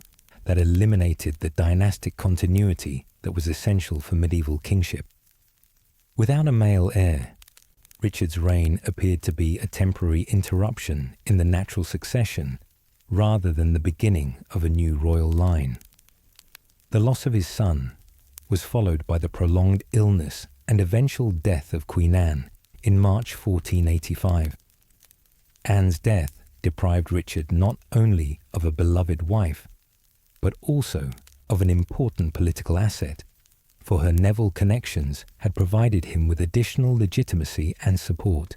that eliminated the dynastic continuity that was essential for medieval kingship. Without a male heir, Richard's reign appeared to be a temporary interruption in the natural succession rather than the beginning of a new royal line. The loss of his son was followed by the prolonged illness and eventual death of Queen Anne in March 1485. Anne's death deprived Richard not only of a beloved wife, but also of an important political asset, for her Neville connections had provided him with additional legitimacy and support.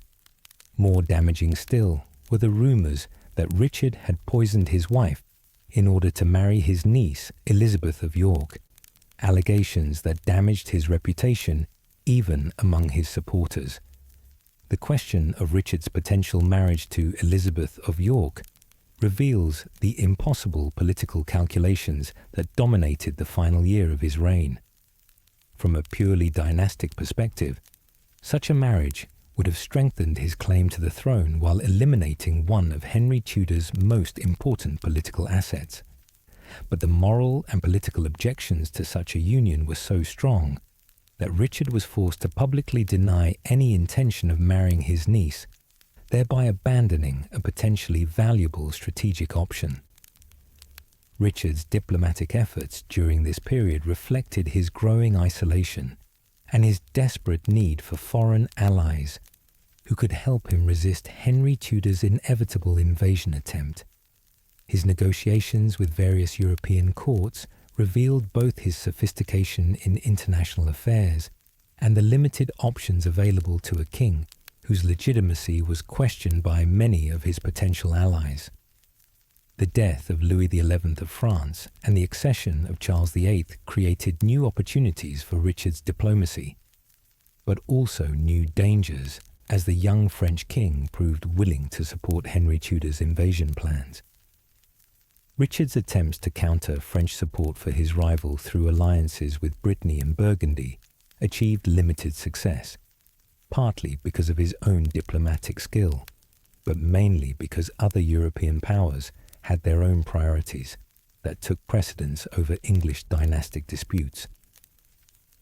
More damaging still were the rumours that Richard had poisoned his wife in order to marry his niece Elizabeth of York, allegations that damaged his reputation even among his supporters. The question of Richard's potential marriage to Elizabeth of York reveals the impossible political calculations that dominated the final year of his reign. From a purely dynastic perspective, such a marriage would have strengthened his claim to the throne while eliminating one of Henry Tudor's most important political assets. But the moral and political objections to such a union were so strong that Richard was forced to publicly deny any intention of marrying his niece, thereby abandoning a potentially valuable strategic option. Richard's diplomatic efforts during this period reflected his growing isolation and his desperate need for foreign allies who could help him resist Henry Tudor's inevitable invasion attempt. His negotiations with various European courts revealed both his sophistication in international affairs and the limited options available to a king whose legitimacy was questioned by many of his potential allies. The death of Louis XI of France and the accession of Charles VIII created new opportunities for Richard's diplomacy, but also new dangers as the young French king proved willing to support Henry Tudor's invasion plans. Richard's attempts to counter French support for his rival through alliances with Brittany and Burgundy achieved limited success, partly because of his own diplomatic skill, but mainly because other European powers had their own priorities that took precedence over English dynastic disputes.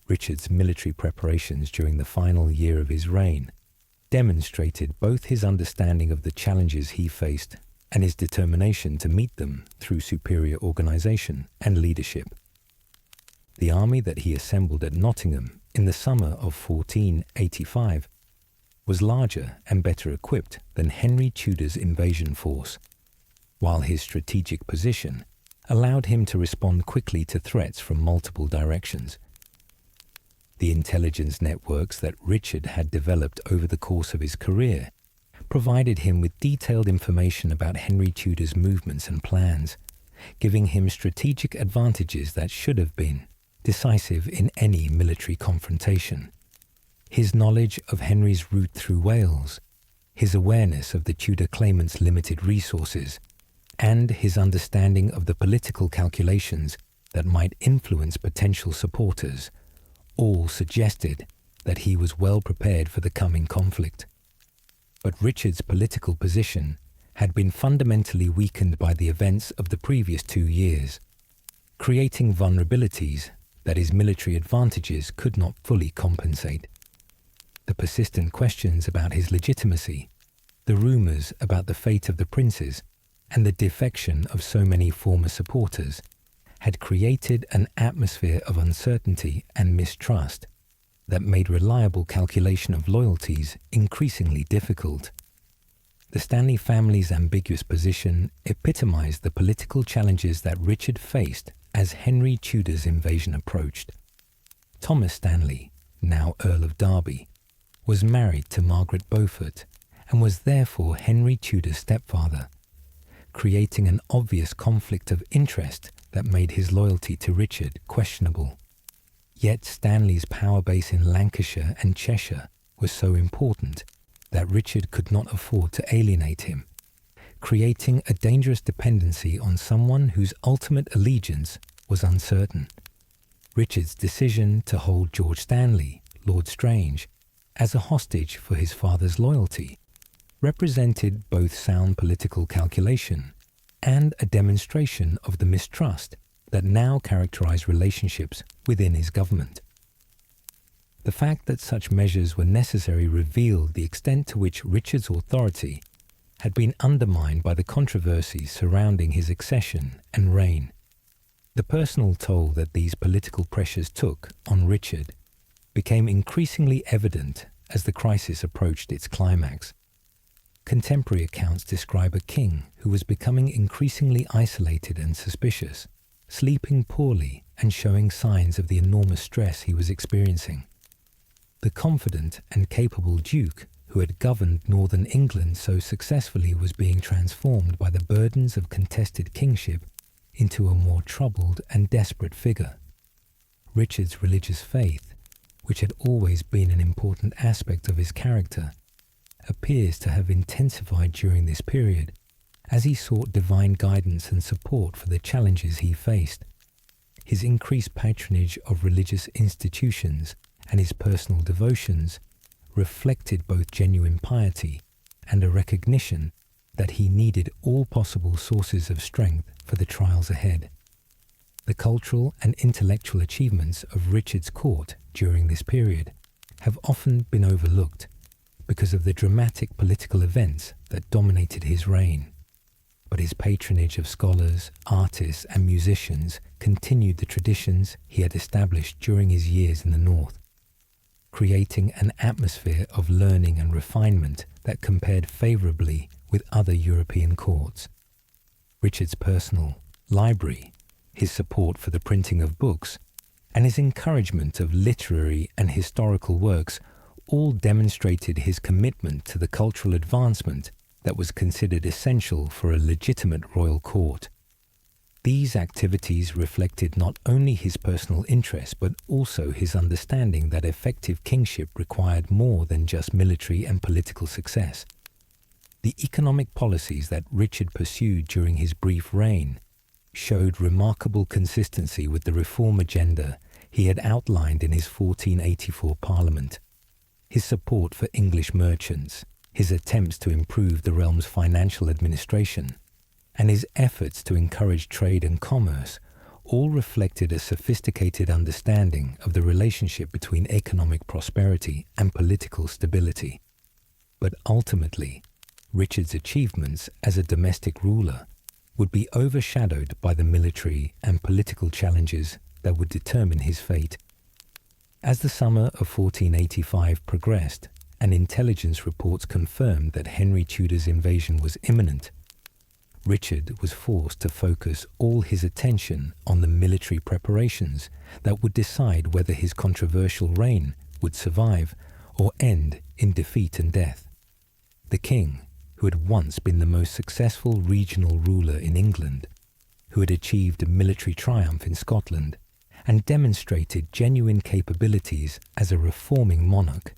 Richard's military preparations during the final year of his reign demonstrated both his understanding of the challenges he faced and his determination to meet them through superior organization and leadership. The army that he assembled at Nottingham in the summer of 1485 was larger and better equipped than Henry Tudor's invasion force, while his strategic position allowed him to respond quickly to threats from multiple directions. The intelligence networks that Richard had developed over the course of his career provided him with detailed information about Henry Tudor's movements and plans, giving him strategic advantages that should have been decisive in any military confrontation. His knowledge of Henry's route through Wales, his awareness of the Tudor claimant's limited resources, and his understanding of the political calculations that might influence potential supporters all suggested that he was well prepared for the coming conflict. But Richard's political position had been fundamentally weakened by the events of the previous 2 years, creating vulnerabilities that his military advantages could not fully compensate. The persistent questions about his legitimacy, the rumors about the fate of the princes, and the defection of so many former supporters had created an atmosphere of uncertainty and mistrust that made reliable calculation of loyalties increasingly difficult. The Stanley family's ambiguous position epitomized the political challenges that Richard faced as Henry Tudor's invasion approached. Thomas Stanley, now Earl of Derby, was married to Margaret Beaufort and was therefore Henry Tudor's stepfather, creating an obvious conflict of interest that made his loyalty to Richard questionable. Yet Stanley's power base in Lancashire and Cheshire was so important that Richard could not afford to alienate him, creating a dangerous dependency on someone whose ultimate allegiance was uncertain. Richard's decision to hold George Stanley, Lord Strange, as a hostage for his father's loyalty represented both sound political calculation and a demonstration of the mistrust that now characterized relationships within his government. The fact that such measures were necessary revealed the extent to which Richard's authority had been undermined by the controversies surrounding his accession and reign. The personal toll that these political pressures took on Richard became increasingly evident as the crisis approached its climax. Contemporary accounts describe a king who was becoming increasingly isolated and suspicious, sleeping poorly and showing signs of the enormous stress he was experiencing. The confident and capable duke who had governed northern England so successfully was being transformed by the burdens of contested kingship into a more troubled and desperate figure. Richard's religious faith, which had always been an important aspect of his character, appears to have intensified during this period as he sought divine guidance and support for the challenges he faced. His increased patronage of religious institutions and his personal devotions reflected both genuine piety and a recognition that he needed all possible sources of strength for the trials ahead. The cultural and intellectual achievements of Richard's court during this period have often been overlooked because of the dramatic political events that dominated his reign. But his patronage of scholars, artists, and musicians continued the traditions he had established during his years in the north, creating an atmosphere of learning and refinement that compared favorably with other European courts. Richard's personal library, his support for the printing of books, and his encouragement of literary and historical works all demonstrated his commitment to the cultural advancement that was considered essential for a legitimate royal court. These activities reflected not only his personal interest but also his understanding that effective kingship required more than just military and political success. The economic policies that Richard pursued during his brief reign showed remarkable consistency with the reform agenda he had outlined in his 1484 Parliament. His support for English merchants, his attempts to improve the realm's financial administration, and his efforts to encourage trade and commerce all reflected a sophisticated understanding of the relationship between economic prosperity and political stability. But ultimately, Richard's achievements as a domestic ruler would be overshadowed by the military and political challenges that would determine his fate. As the summer of 1485 progressed and intelligence reports confirmed that Henry Tudor's invasion was imminent, Richard was forced to focus all his attention on the military preparations that would decide whether his controversial reign would survive or end in defeat and death. The king, who had once been the most successful regional ruler in England, who had achieved a military triumph in Scotland, and demonstrated genuine capabilities as a reforming monarch,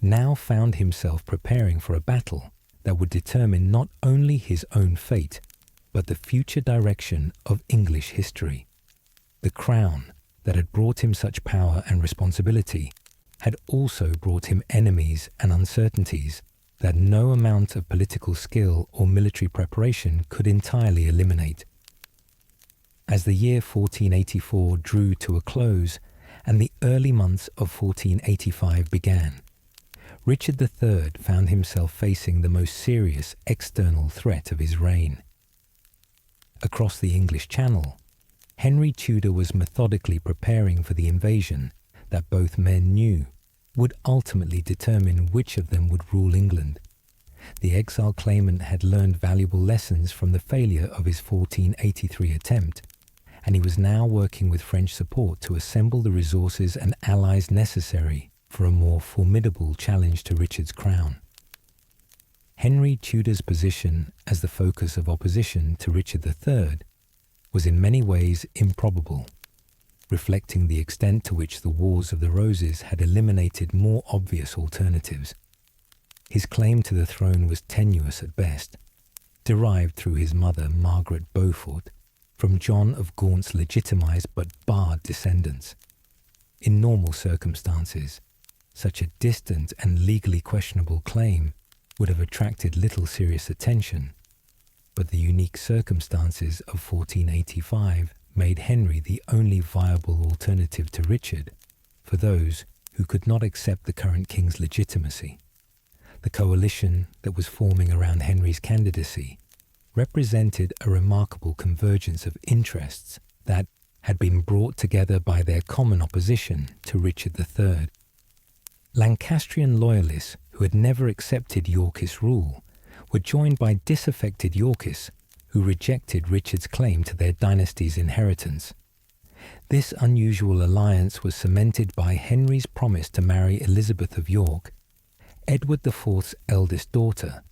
now found himself preparing for a battle that would determine not only his own fate, but the future direction of English history. The crown that had brought him such power and responsibility had also brought him enemies and uncertainties that no amount of political skill or military preparation could entirely eliminate. As the year 1484 drew to a close and the early months of 1485 began, Richard III found himself facing the most serious external threat of his reign. Across the English Channel, Henry Tudor was methodically preparing for the invasion that both men knew would ultimately determine which of them would rule England. The exile claimant had learned valuable lessons from the failure of his 1483 attempt, and he was now working with French support to assemble the resources and allies necessary for a more formidable challenge to Richard's crown. Henry Tudor's position as the focus of opposition to Richard III was in many ways improbable, reflecting the extent to which the Wars of the Roses had eliminated more obvious alternatives. His claim to the throne was tenuous at best, derived through his mother Margaret Beaufort from John of Gaunt's legitimised but barred descendants. In normal circumstances, such a distant and legally questionable claim would have attracted little serious attention, but the unique circumstances of 1485 made Henry the only viable alternative to Richard for those who could not accept the current king's legitimacy. The coalition that was forming around Henry's candidacy represented a remarkable convergence of interests that had been brought together by their common opposition to Richard III. Lancastrian loyalists who had never accepted Yorkist rule were joined by disaffected Yorkists who rejected Richard's claim to their dynasty's inheritance. This unusual alliance was cemented by Henry's promise to marry Elizabeth of York, Edward IV's eldest daughter,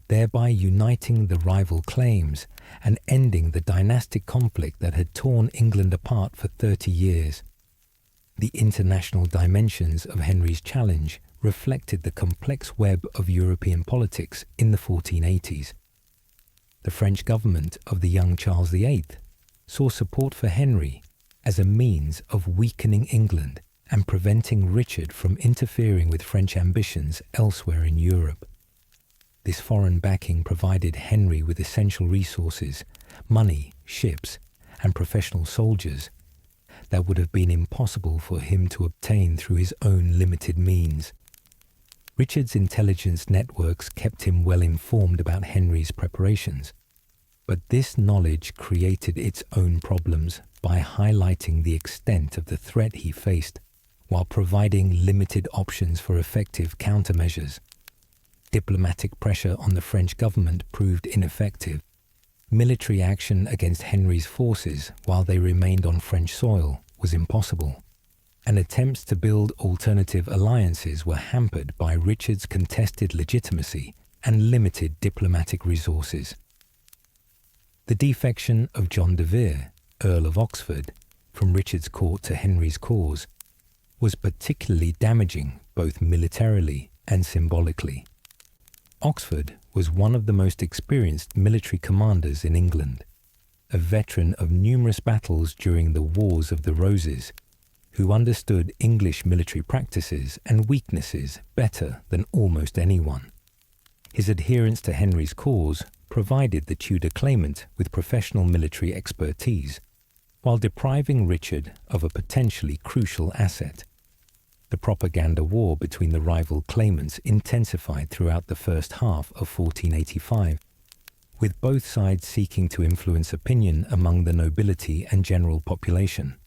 thereby uniting the rival claims and ending the dynastic conflict that had torn England apart for 30 years. The international dimensions of Henry's challenge reflected the complex web of European politics in the 1480s. The French government of the young Charles VIII saw support for Henry as a means of weakening England and preventing Richard from interfering with French ambitions elsewhere in Europe. This foreign backing provided Henry with essential resources, money, ships, and professional soldiers that would have been impossible for him to obtain through his own limited means. Richard's intelligence networks kept him well informed about Henry's preparations, but this knowledge created its own problems by highlighting the extent of the threat he faced while providing limited options for effective countermeasures. Diplomatic pressure on the French government proved ineffective, Military action against Henry's forces while they remained on French soil was impossible, and attempts to build alternative alliances were hampered by Richard's contested legitimacy and limited diplomatic resources. The defection of John de Vere, Earl of Oxford, from Richard's court to Henry's cause was particularly damaging both militarily and symbolically. Oxford was one of the most experienced military commanders in England, a veteran of numerous battles during the Wars of the Roses, who understood English military practices and weaknesses better than almost anyone. His adherence to Henry's cause provided the Tudor claimant with professional military expertise, while depriving Richard of a potentially crucial asset. The propaganda war between the rival claimants intensified throughout the first half of 1485, with both sides seeking to influence opinion among the nobility and general population.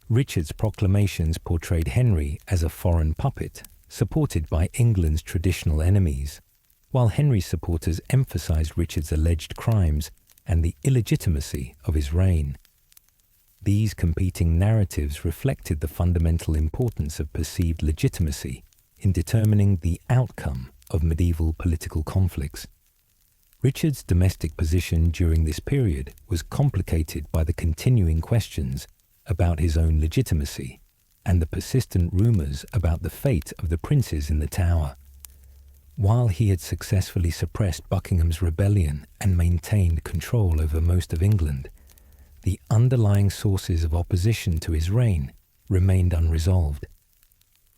Richard's proclamations portrayed Henry as a foreign puppet, supported by England's traditional enemies, while Henry's supporters emphasized Richard's alleged crimes and the illegitimacy of his reign. These competing narratives reflected the fundamental importance of perceived legitimacy in determining the outcome of medieval political conflicts. Richard's domestic position during this period was complicated by the continuing questions about his own legitimacy and the persistent rumours about the fate of the princes in the Tower. While he had successfully suppressed Buckingham's rebellion and maintained control over most of England, the underlying sources of opposition to his reign remained unresolved.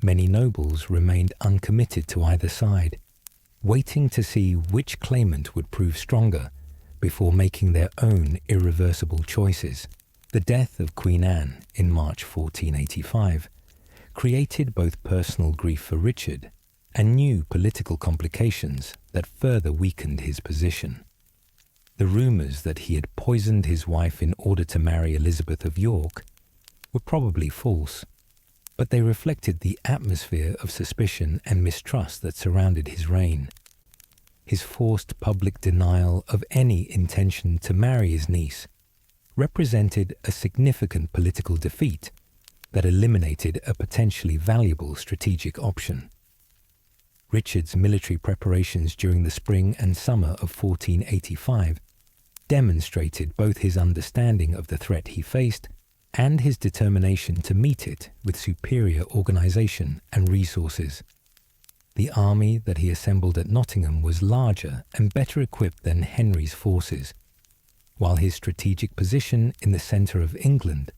Many nobles remained uncommitted to either side, waiting to see which claimant would prove stronger before making their own irreversible choices. The death of Queen Anne in March 1485 created both personal grief for Richard and new political complications that further weakened his position. The rumours that he had poisoned his wife in order to marry Elizabeth of York were probably false, but they reflected the atmosphere of suspicion and mistrust that surrounded his reign. His forced public denial of any intention to marry his niece represented a significant political defeat that eliminated a potentially valuable strategic option. Richard's military preparations during the spring and summer of 1485 demonstrated both his understanding of the threat he faced and his determination to meet it with superior organisation and resources. The army that he assembled at Nottingham was larger and better equipped than Henry's forces, while his strategic position in the centre of England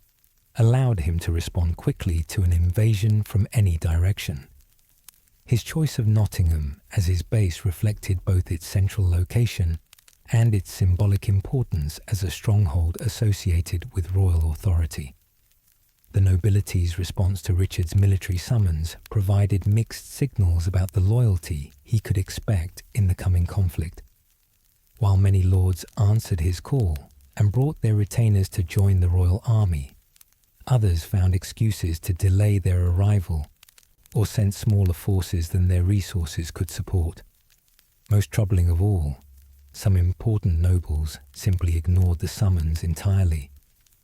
allowed him to respond quickly to an invasion from any direction. His choice of Nottingham as his base reflected both its central location and its symbolic importance as a stronghold associated with royal authority. The nobility's response to Richard's military summons provided mixed signals about the loyalty he could expect in the coming conflict. While many lords answered his call and brought their retainers to join the royal army, others found excuses to delay their arrival or sent smaller forces than their resources could support. Most troubling of all, some important nobles simply ignored the summons entirely,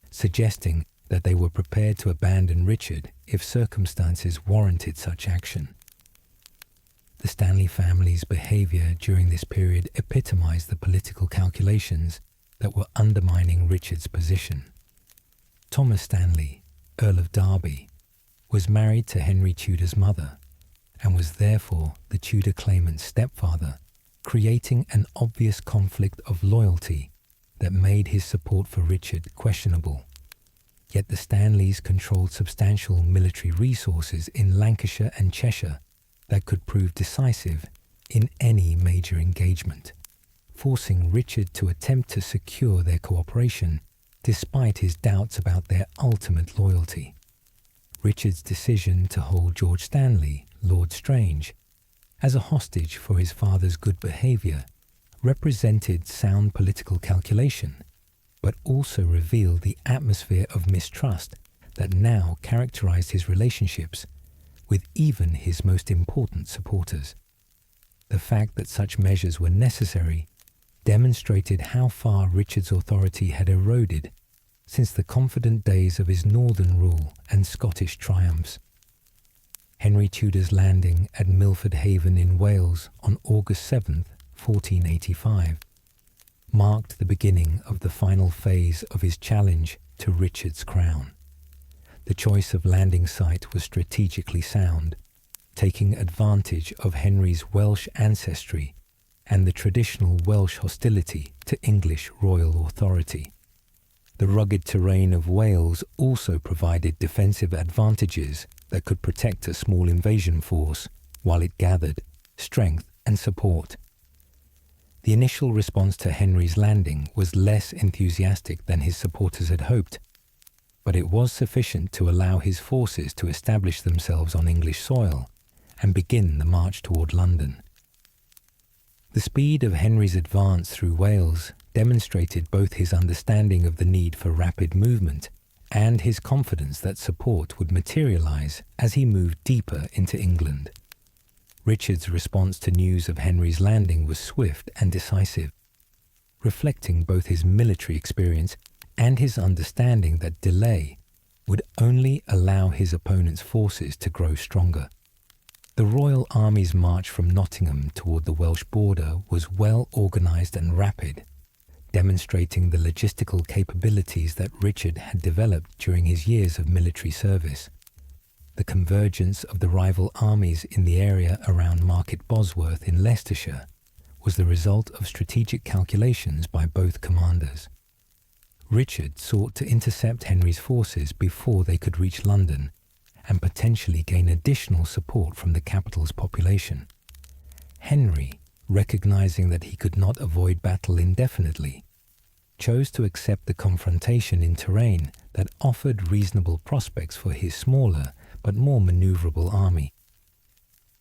suggesting that they were prepared to abandon Richard if circumstances warranted such action. The Stanley family's behaviour during this period epitomised the political calculations that were undermining Richard's position. Thomas Stanley, Earl of Derby, was married to Henry Tudor's mother and was therefore the Tudor claimant's stepfather, creating an obvious conflict of loyalty that made his support for Richard questionable. Yet the Stanleys controlled substantial military resources in Lancashire and Cheshire that could prove decisive in any major engagement, forcing Richard to attempt to secure their cooperation despite his doubts about their ultimate loyalty. Richard's decision to hold George Stanley, Lord Strange, as a hostage for his father's good behaviour represented sound political calculation, but also revealed the atmosphere of mistrust that now characterised his relationships with even his most important supporters. The fact that such measures were necessary demonstrated how far Richard's authority had eroded since the confident days of his northern rule and Scottish triumphs. Henry Tudor's landing at Milford Haven in Wales on August 7, 1485, marked the beginning of the final phase of his challenge to Richard's crown. The choice of landing site was strategically sound, taking advantage of Henry's Welsh ancestry and the traditional Welsh hostility to English royal authority. The rugged terrain of Wales also provided defensive advantages that could protect a small invasion force while it gathered strength and support. The initial response to Henry's landing was less enthusiastic than his supporters had hoped, but it was sufficient to allow his forces to establish themselves on English soil and begin the march toward London. The speed of Henry's advance through Wales demonstrated both his understanding of the need for rapid movement and his confidence that support would materialize as he moved deeper into England. Richard's response to news of Henry's landing was swift and decisive, reflecting both his military experience and his understanding that delay would only allow his opponent's forces to grow stronger. The royal army's march from Nottingham toward the Welsh border was well organized and rapid, demonstrating the logistical capabilities that Richard had developed during his years of military service. The convergence of the rival armies in the area around Market Bosworth in Leicestershire was the result of strategic calculations by both commanders. Richard sought to intercept Henry's forces before they could reach London and potentially gain additional support from the capital's population. Henry, recognizing that he could not avoid battle indefinitely, chose to accept the confrontation in terrain that offered reasonable prospects for his smaller but more maneuverable army.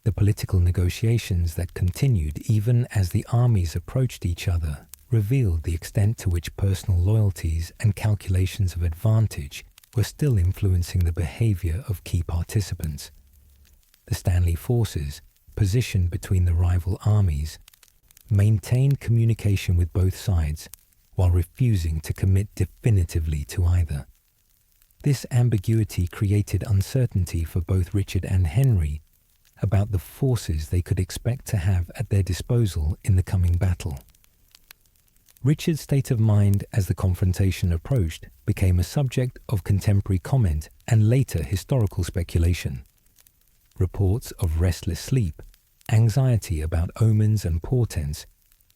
The political negotiations that continued even as the armies approached each other revealed the extent to which personal loyalties and calculations of advantage were still influencing the behavior of key participants. The Stanley forces, positioned between the rival armies, maintained communication with both sides while refusing to commit definitively to either. This ambiguity created uncertainty for both Richard and Henry about the forces they could expect to have at their disposal in the coming battle. Richard's state of mind as the confrontation approached became a subject of contemporary comment and later historical speculation. Reports of restless sleep, anxiety about omens and portents,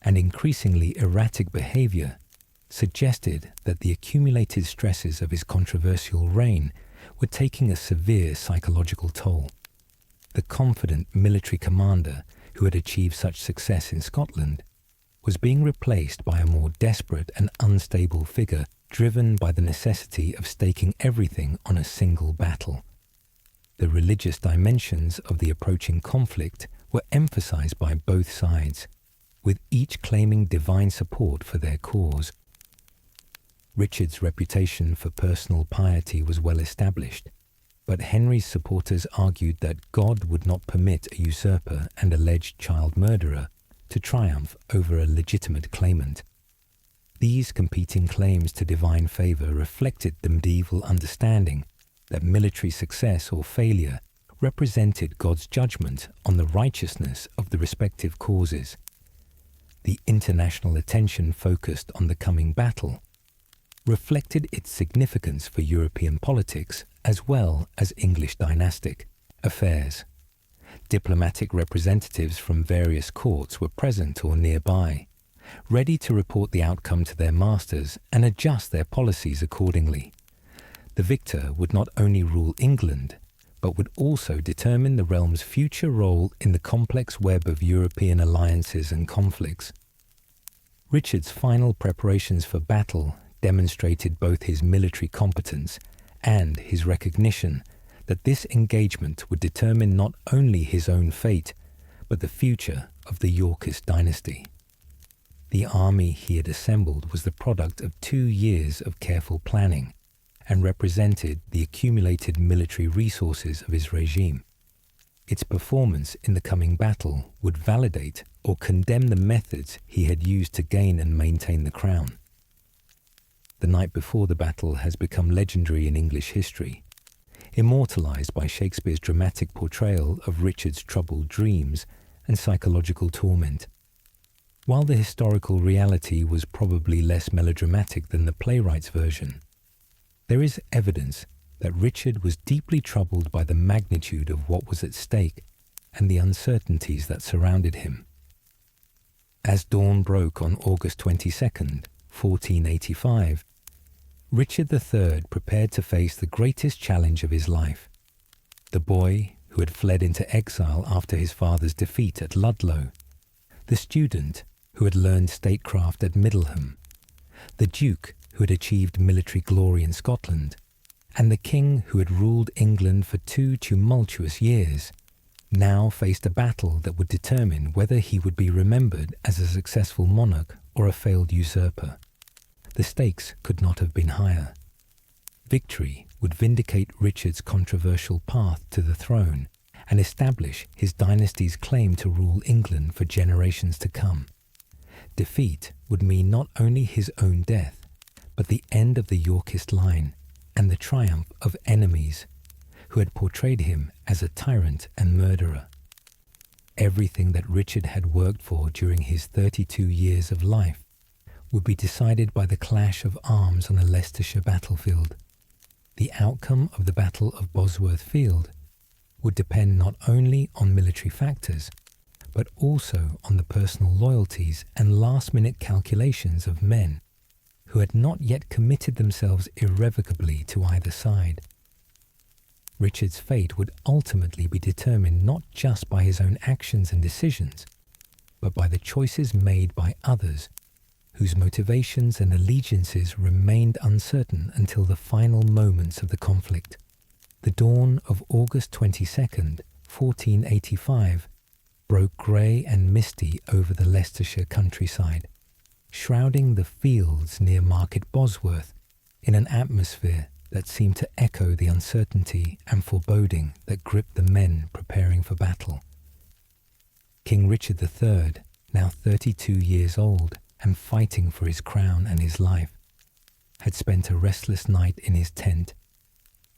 and increasingly erratic behavior suggested that the accumulated stresses of his controversial reign were taking a severe psychological toll. The confident military commander who had achieved such success in Scotland was being replaced by a more desperate and unstable figure driven by the necessity of staking everything on a single battle. The religious dimensions of the approaching conflict were emphasized by both sides, with each claiming divine support for their cause. Richard's reputation for personal piety was well established, but Henry's supporters argued that God would not permit a usurper and alleged child murderer to triumph over a legitimate claimant. These competing claims to divine favor reflected the medieval understanding that military success or failure represented God's judgment on the righteousness of the respective causes. The international attention focused on the coming battle reflected its significance for European politics as well as English dynastic affairs. Diplomatic representatives from various courts were present or nearby, ready to report the outcome to their masters and adjust their policies accordingly. The victor would not only rule England, but would also determine the realm's future role in the complex web of European alliances and conflicts. Richard's final preparations for battle demonstrated both his military competence and his recognition that this engagement would determine not only his own fate, but the future of the Yorkist dynasty. The army he had assembled was the product of 2 years of careful planning and represented the accumulated military resources of his regime. its performance in the coming battle would validate or condemn the methods he had used to gain and maintain the crown. The night before the battle has become legendary in English history, immortalized by Shakespeare's dramatic portrayal of Richard's troubled dreams and psychological torment. While the historical reality was probably less melodramatic than the playwright's version, there is evidence that Richard was deeply troubled by the magnitude of what was at stake and the uncertainties that surrounded him. As dawn broke on August 22nd, 1485, Richard III prepared to face the greatest challenge of his life. The boy who had fled into exile after his father's defeat at Ludlow, the student who had learned statecraft at Middleham, the duke who had achieved military glory in Scotland, and the king who had ruled England for 2 tumultuous years, now faced a battle that would determine whether he would be remembered as a successful monarch or a failed usurper. The stakes could not have been higher. Victory would vindicate Richard's controversial path to the throne and establish his dynasty's claim to rule England for generations to come. Defeat would mean not only his own death, but the end of the Yorkist line and the triumph of enemies who had portrayed him as a tyrant and murderer. Everything that Richard had worked for during his 32 years of life would be decided by the clash of arms on a Leicestershire battlefield. The outcome of the Battle of Bosworth Field would depend not only on military factors, but also on the personal loyalties and last-minute calculations of men who had not yet committed themselves irrevocably to either side. Richard's fate would ultimately be determined not just by his own actions and decisions, but by the choices made by others whose motivations and allegiances remained uncertain until the final moments of the conflict. The dawn of August 22nd, 1485, broke grey and misty over the Leicestershire countryside, shrouding the fields near Market Bosworth in an atmosphere that seemed to echo the uncertainty and foreboding that gripped the men preparing for battle. King Richard III, now 32 years old and fighting for his crown and his life, had spent a restless night in his tent,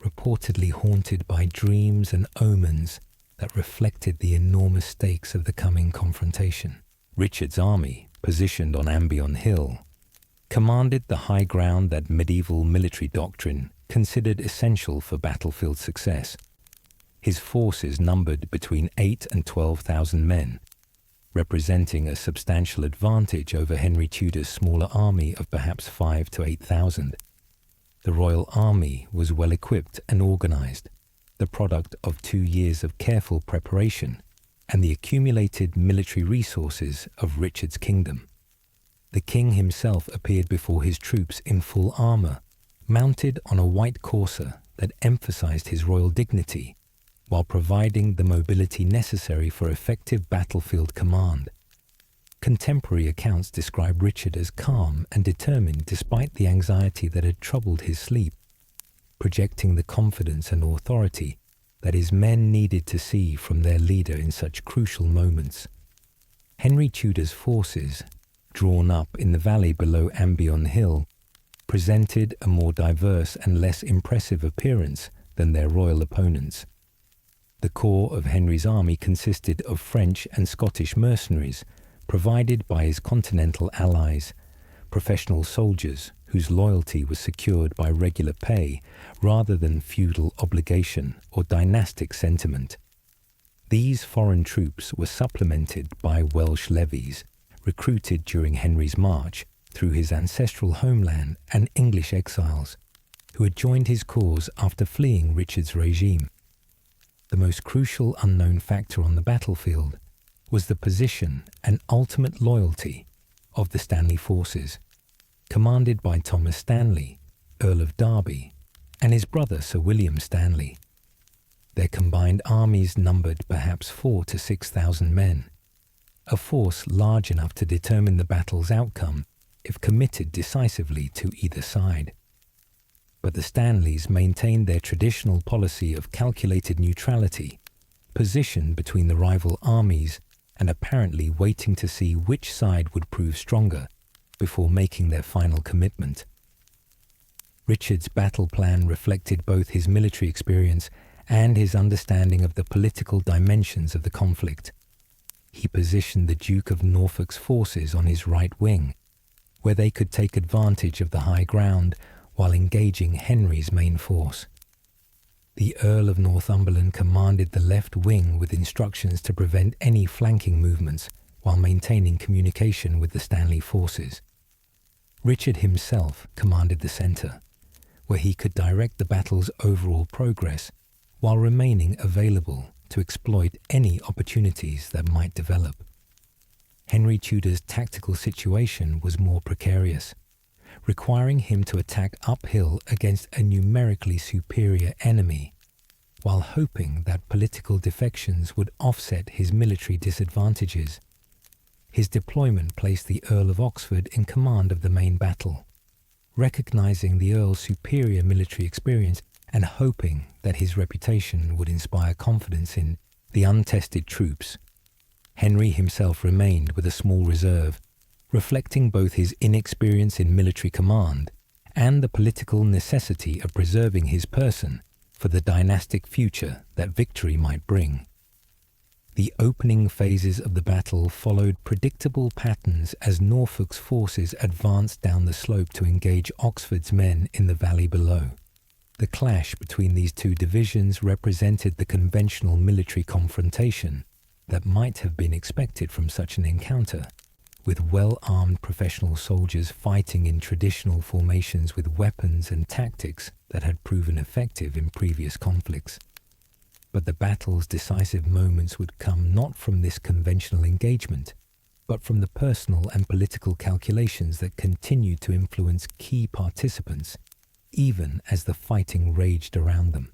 reportedly haunted by dreams and omens that reflected the enormous stakes of the coming confrontation. Richard's army, positioned on Ambion Hill, commanded the high ground that medieval military doctrine considered essential for battlefield success. His forces numbered between 8,000 and 12,000 men, representing a substantial advantage over Henry Tudor's smaller army of perhaps 5,000 to 8,000. The royal army was well equipped and organized, the product of 2 years of careful preparation and the accumulated military resources of Richard's kingdom. The king himself appeared before his troops in full armor, mounted on a white courser that emphasized his royal dignity, while providing the mobility necessary for effective battlefield command. Contemporary accounts describe Richard as calm and determined despite the anxiety that had troubled his sleep, projecting the confidence and authority that his men needed to see from their leader in such crucial moments. Henry Tudor's forces, drawn up in the valley below Ambion Hill, presented a more diverse and less impressive appearance than their royal opponents. The core of Henry's army consisted of French and Scottish mercenaries, provided by his continental allies, professional soldiers whose loyalty was secured by regular pay rather than feudal obligation or dynastic sentiment. These foreign troops were supplemented by Welsh levies, recruited during Henry's march through his ancestral homeland, and English exiles, who had joined his cause after fleeing Richard's regime. The most crucial unknown factor on the battlefield was the position and ultimate loyalty of the Stanley forces, commanded by Thomas Stanley, Earl of Derby, and his brother Sir William Stanley. Their combined armies numbered perhaps 4,000 to 6,000 men, a force large enough to determine the battle's outcome if committed decisively to either side. But the Stanleys maintained their traditional policy of calculated neutrality, positioned between the rival armies and apparently waiting to see which side would prove stronger before making their final commitment. Richard's battle plan reflected both his military experience and his understanding of the political dimensions of the conflict. He positioned the Duke of Norfolk's forces on his right wing, where they could take advantage of the high ground while engaging Henry's main force. The Earl of Northumberland commanded the left wing with instructions to prevent any flanking movements while maintaining communication with the Stanley forces. Richard himself commanded the centre, where he could direct the battle's overall progress while remaining available to exploit any opportunities that might develop. Henry Tudor's tactical situation was more precarious, requiring him to attack uphill against a numerically superior enemy, while hoping that political defections would offset his military disadvantages. His deployment placed the Earl of Oxford in command of the main battle, recognizing the Earl's superior military experience and hoping that his reputation would inspire confidence in the untested troops. Henry himself remained with a small reserve, reflecting both his inexperience in military command and the political necessity of preserving his person for the dynastic future that victory might bring. The opening phases of the battle followed predictable patterns as Norfolk's forces advanced down the slope to engage Oxford's men in the valley below. The clash between these two divisions represented the conventional military confrontation that might have been expected from such an encounter, with well-armed professional soldiers fighting in traditional formations with weapons and tactics that had proven effective in previous conflicts. But the battle's decisive moments would come not from this conventional engagement, but from the personal and political calculations that continued to influence key participants, even as the fighting raged around them.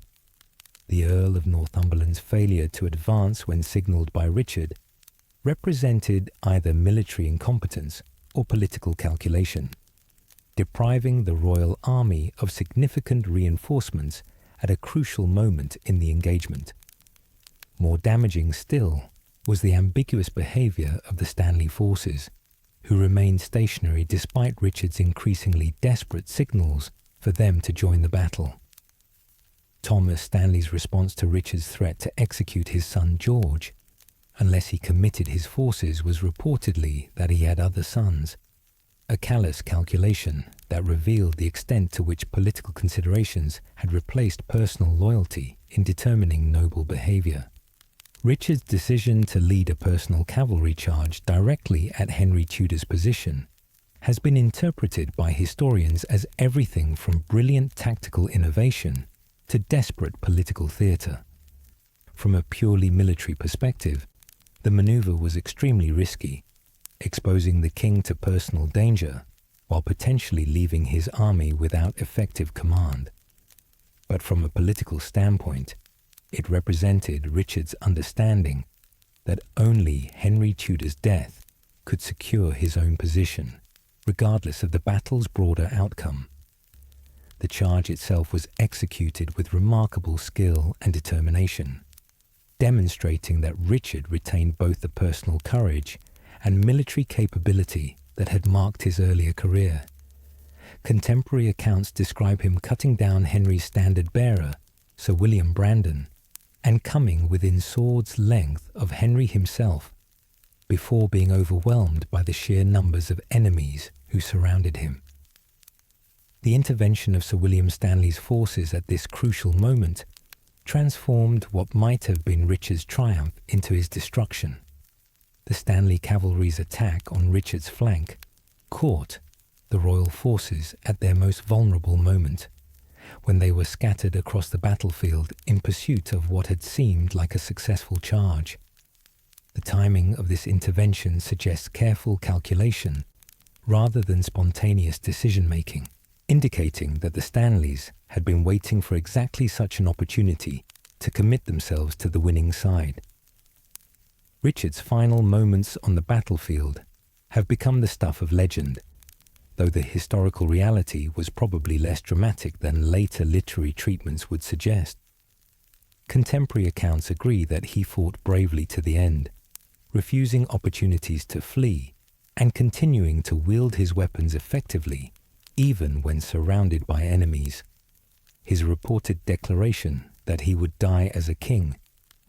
The Earl of Northumberland's failure to advance when signalled by Richard represented either military incompetence or political calculation, depriving the royal army of significant reinforcements at a crucial moment in the engagement. More damaging still was the ambiguous behaviour of the Stanley forces, who remained stationary despite Richard's increasingly desperate signals for them to join the battle. Thomas Stanley's response to Richard's threat to execute his son George, unless he committed his forces, was reportedly that he had other sons, a callous calculation that revealed the extent to which political considerations had replaced personal loyalty in determining noble behaviour. Richard's decision to lead a personal cavalry charge directly at Henry Tudor's position has been interpreted by historians as everything from brilliant tactical innovation to desperate political theatre. From a purely military perspective, the manoeuvre was extremely risky, exposing the king to personal danger while potentially leaving his army without effective command. But from a political standpoint, it represented Richard's understanding that only Henry Tudor's death could secure his own position, regardless of the battle's broader outcome. The charge itself was executed with remarkable skill and determination, demonstrating that Richard retained both the personal courage and military capability that had marked his earlier career. Contemporary accounts describe him cutting down Henry's standard-bearer, Sir William Brandon, and coming within sword's length of Henry himself, before being overwhelmed by the sheer numbers of enemies who surrounded him. The intervention of Sir William Stanley's forces at this crucial moment transformed what might have been Richard's triumph into his destruction. The Stanley cavalry's attack on Richard's flank caught the royal forces at their most vulnerable moment, when they were scattered across the battlefield in pursuit of what had seemed like a successful charge. The timing of this intervention suggests careful calculation rather than spontaneous decision-making, indicating that the Stanleys had been waiting for exactly such an opportunity to commit themselves to the winning side. Richard's final moments on the battlefield have become the stuff of legend, though the historical reality was probably less dramatic than later literary treatments would suggest. contemporary accounts agree that he fought bravely to the end, refusing opportunities to flee and continuing to wield his weapons effectively, even when surrounded by enemies. His reported declaration that he would die as a king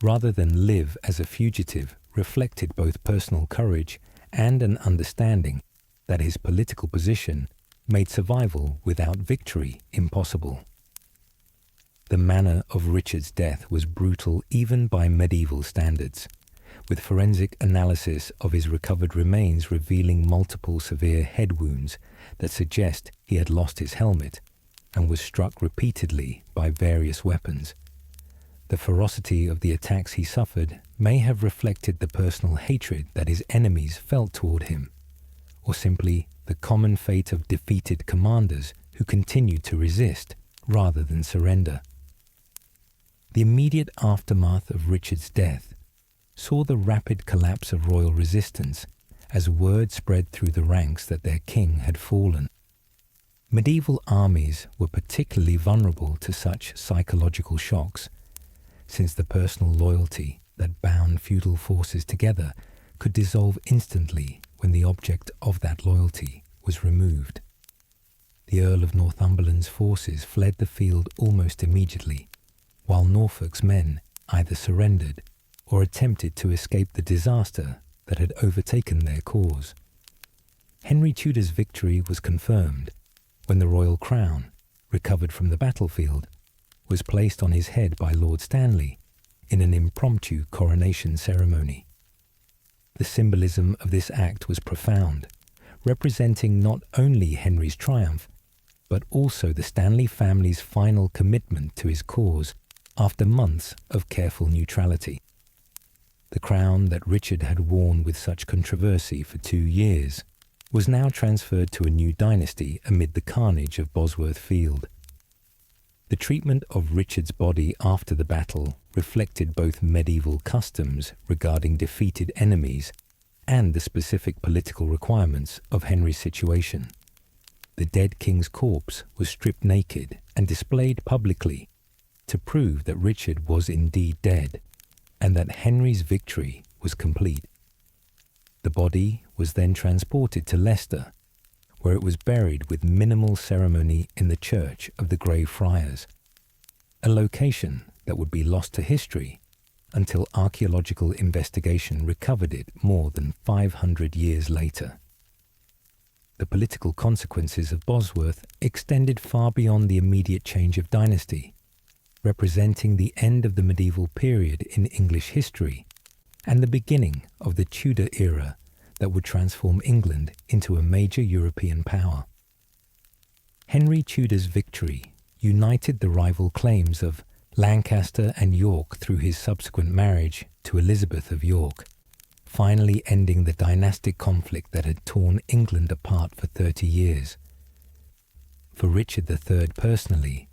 rather than live as a fugitive reflected both personal courage and an understanding that his political position made survival without victory impossible. The manner of Richard's death was brutal even by medieval standards, with forensic analysis of his recovered remains revealing multiple severe head wounds that suggest he had lost his helmet and was struck repeatedly by various weapons. The ferocity of the attacks he suffered may have reflected the personal hatred that his enemies felt toward him, or simply the common fate of defeated commanders who continued to resist rather than surrender. The immediate aftermath of Richard's death saw the rapid collapse of royal resistance as word spread through the ranks that their king had fallen. Medieval armies were particularly vulnerable to such psychological shocks, since the personal loyalty that bound feudal forces together could dissolve instantly when the object of that loyalty was removed. The Earl of Northumberland's forces fled the field almost immediately, while Norfolk's men either surrendered or attempted to escape the disaster that had overtaken their cause. Henry Tudor's victory was confirmed when the royal crown, recovered from the battlefield, was placed on his head by Lord Stanley in an impromptu coronation ceremony. The symbolism of this act was profound, representing not only Henry's triumph, but also the Stanley family's final commitment to his cause after months of careful neutrality. The crown that Richard had worn with such controversy for 2 years was now transferred to a new dynasty amid the carnage of Bosworth Field. The treatment of Richard's body after the battle reflected both medieval customs regarding defeated enemies and the specific political requirements of Henry's situation. The dead king's corpse was stripped naked and displayed publicly to prove that Richard was indeed dead and that Henry's victory was complete. The body was then transported to Leicester, where it was buried with minimal ceremony in the Church of the Grey Friars, a location that would be lost to history until archaeological investigation recovered it more than 500 years later. The political consequences of Bosworth extended far beyond the immediate change of dynasty, representing the end of the medieval period in English history and the beginning of the Tudor era that would transform England into a major European power. Henry Tudor's victory united the rival claims of Lancaster and York through his subsequent marriage to Elizabeth of York, finally ending the dynastic conflict that had torn England apart for 30 years. For Richard III personally,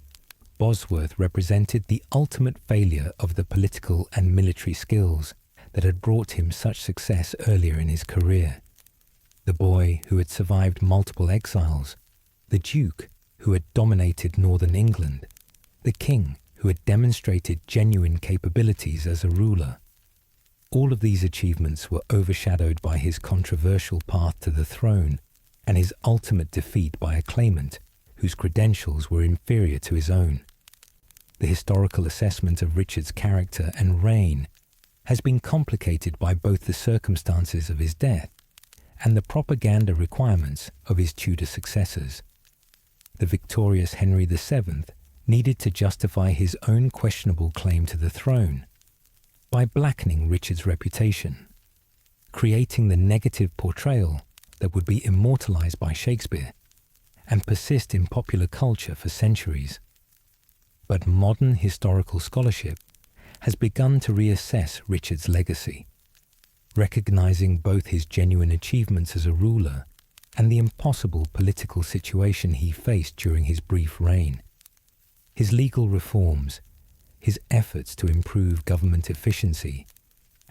Bosworth represented the ultimate failure of the political and military skills that had brought him such success earlier in his career. The boy who had survived multiple exiles, the Duke who had dominated northern England, the king who had demonstrated genuine capabilities as a ruler. All of these achievements were overshadowed by his controversial path to the throne and his ultimate defeat by a claimant whose credentials were inferior to his own. The historical assessment of Richard's character and reign has been complicated by both the circumstances of his death and the propaganda requirements of his Tudor successors. The victorious Henry VII needed to justify his own questionable claim to the throne by blackening Richard's reputation, creating the negative portrayal that would be immortalized by Shakespeare and persist in popular culture for centuries. But modern historical scholarship has begun to reassess Richard's legacy, recognizing both his genuine achievements as a ruler and the impossible political situation he faced during his brief reign. His legal reforms, his efforts to improve government efficiency,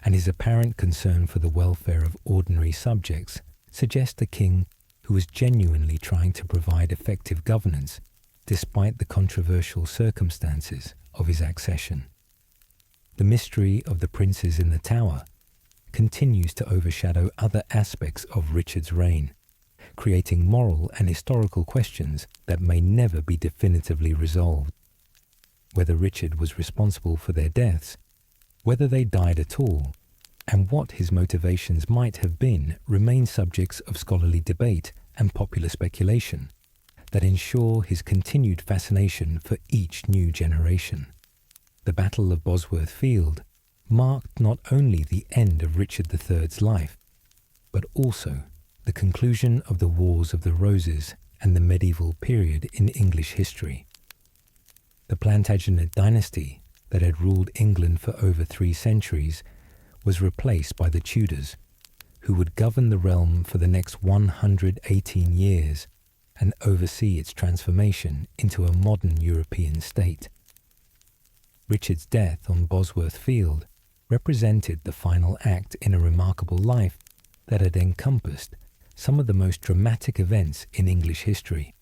and his apparent concern for the welfare of ordinary subjects suggest a king who was genuinely trying to provide effective governance despite the controversial circumstances of his accession. the mystery of the princes in the Tower continues to overshadow other aspects of Richard's reign, creating moral and historical questions that may never be definitively resolved. Whether Richard was responsible for their deaths, whether they died at all, and what his motivations might have been remain subjects of scholarly debate and popular speculation that ensure his continued fascination for each new generation. The Battle of Bosworth Field marked not only the end of Richard III's life, but also the conclusion of the Wars of the Roses and the medieval period in English history. The Plantagenet dynasty that had ruled England for over 3 centuries was replaced by the Tudors, who would govern the realm for the next 118 years and oversee its transformation into a modern European state. Richard's death on Bosworth Field represented the final act in a remarkable life that had encompassed some of the most dramatic events in English history.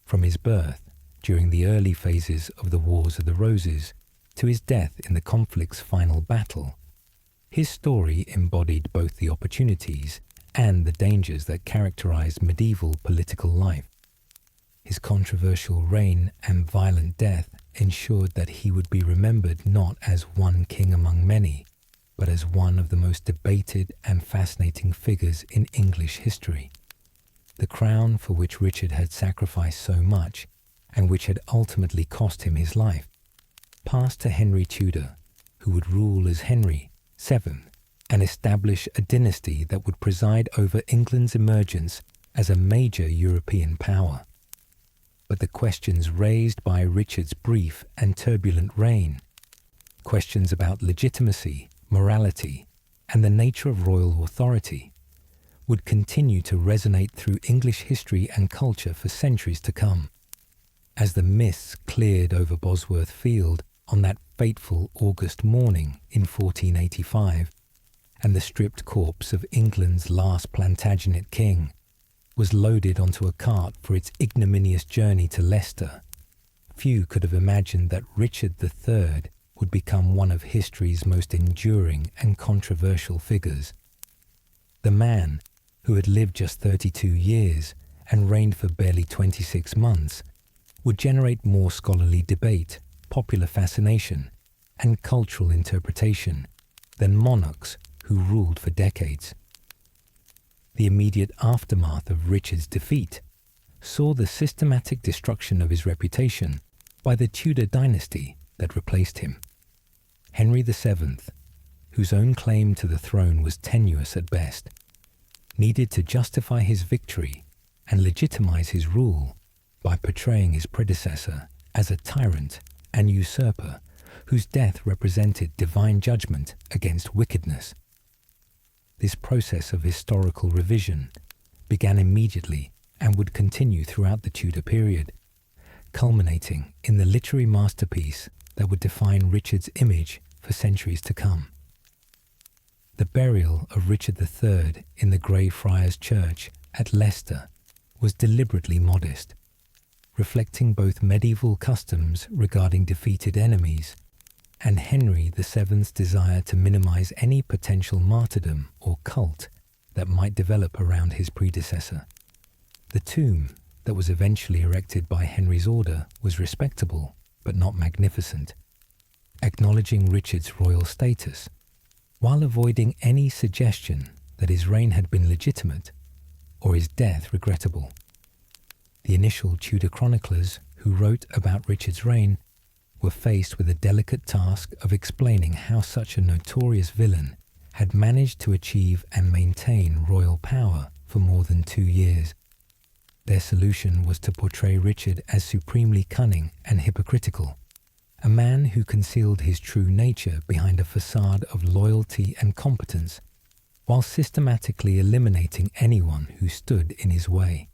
From his birth during the early phases of the Wars of the Roses to his death in the conflict's final battle, his story embodied both the opportunities and the dangers that characterized medieval political life. His controversial reign and violent death ensured that he would be remembered not as one king among many, but as one of the most debated and fascinating figures in English history. The crown for which Richard had sacrificed so much, and which had ultimately cost him his life, passed to Henry Tudor, who would rule as Henry VII and establish a dynasty that would preside over England's emergence as a major European power. But the questions raised by Richard's brief and turbulent reign, questions about legitimacy, morality, and the nature of royal authority, would continue to resonate through English history and culture for centuries to come. As the mists cleared over Bosworth Field on that fateful August morning in 1485, and the stripped corpse of England's last Plantagenet king was loaded onto a cart for its ignominious journey to Leicester, few could have imagined that Richard III would become one of history's most enduring and controversial figures. The man who had lived just 32 years and reigned for barely 26 months would generate more scholarly debate, popular fascination, and cultural interpretation than monarchs who ruled for decades. The immediate aftermath of Richard's defeat saw the systematic destruction of his reputation by the Tudor dynasty that replaced him. Henry VII, whose own claim to the throne was tenuous at best, needed to justify his victory and legitimize his rule by portraying his predecessor as a tyrant and usurper whose death represented divine judgment against wickedness. This process of historical revision began immediately and would continue throughout the Tudor period, culminating in the literary masterpiece that would define Richard's image for centuries to come. The burial of Richard III in the Grey Friars Church at Leicester was deliberately modest, reflecting both medieval customs regarding defeated enemies and Henry VII's desire to minimize any potential martyrdom or cult that might develop around his predecessor. The tomb that was eventually erected by Henry's order was respectable but not magnificent, acknowledging Richard's royal status, while avoiding any suggestion that his reign had been legitimate or his death regrettable. The initial Tudor chroniclers who wrote about Richard's reign were faced with the delicate task of explaining how such a notorious villain had managed to achieve and maintain royal power for more than 2 years. Their solution was to portray Richard as supremely cunning and hypocritical, a man who concealed his true nature behind a facade of loyalty and competence, while systematically eliminating anyone who stood in his way.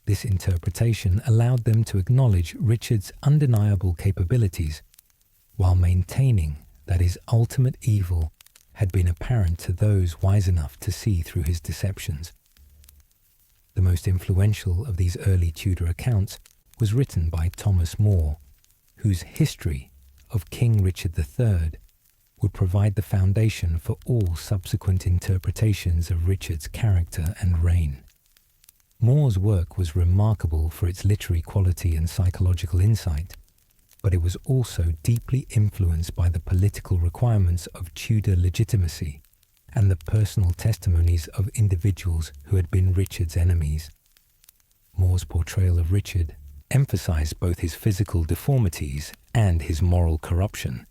This interpretation allowed them to acknowledge Richard's undeniable capabilities, while maintaining that his ultimate evil had been apparent to those wise enough to see through his deceptions. The most influential of these early Tudor accounts was written by Thomas More, whose History of King Richard III would provide the foundation for all subsequent interpretations of Richard's character and reign. More's work was remarkable for its literary quality and psychological insight, but it was also deeply influenced by the political requirements of Tudor legitimacy and the personal testimonies of individuals who had been Richard's enemies. More's portrayal of Richard emphasized both his physical deformities and his moral corruption,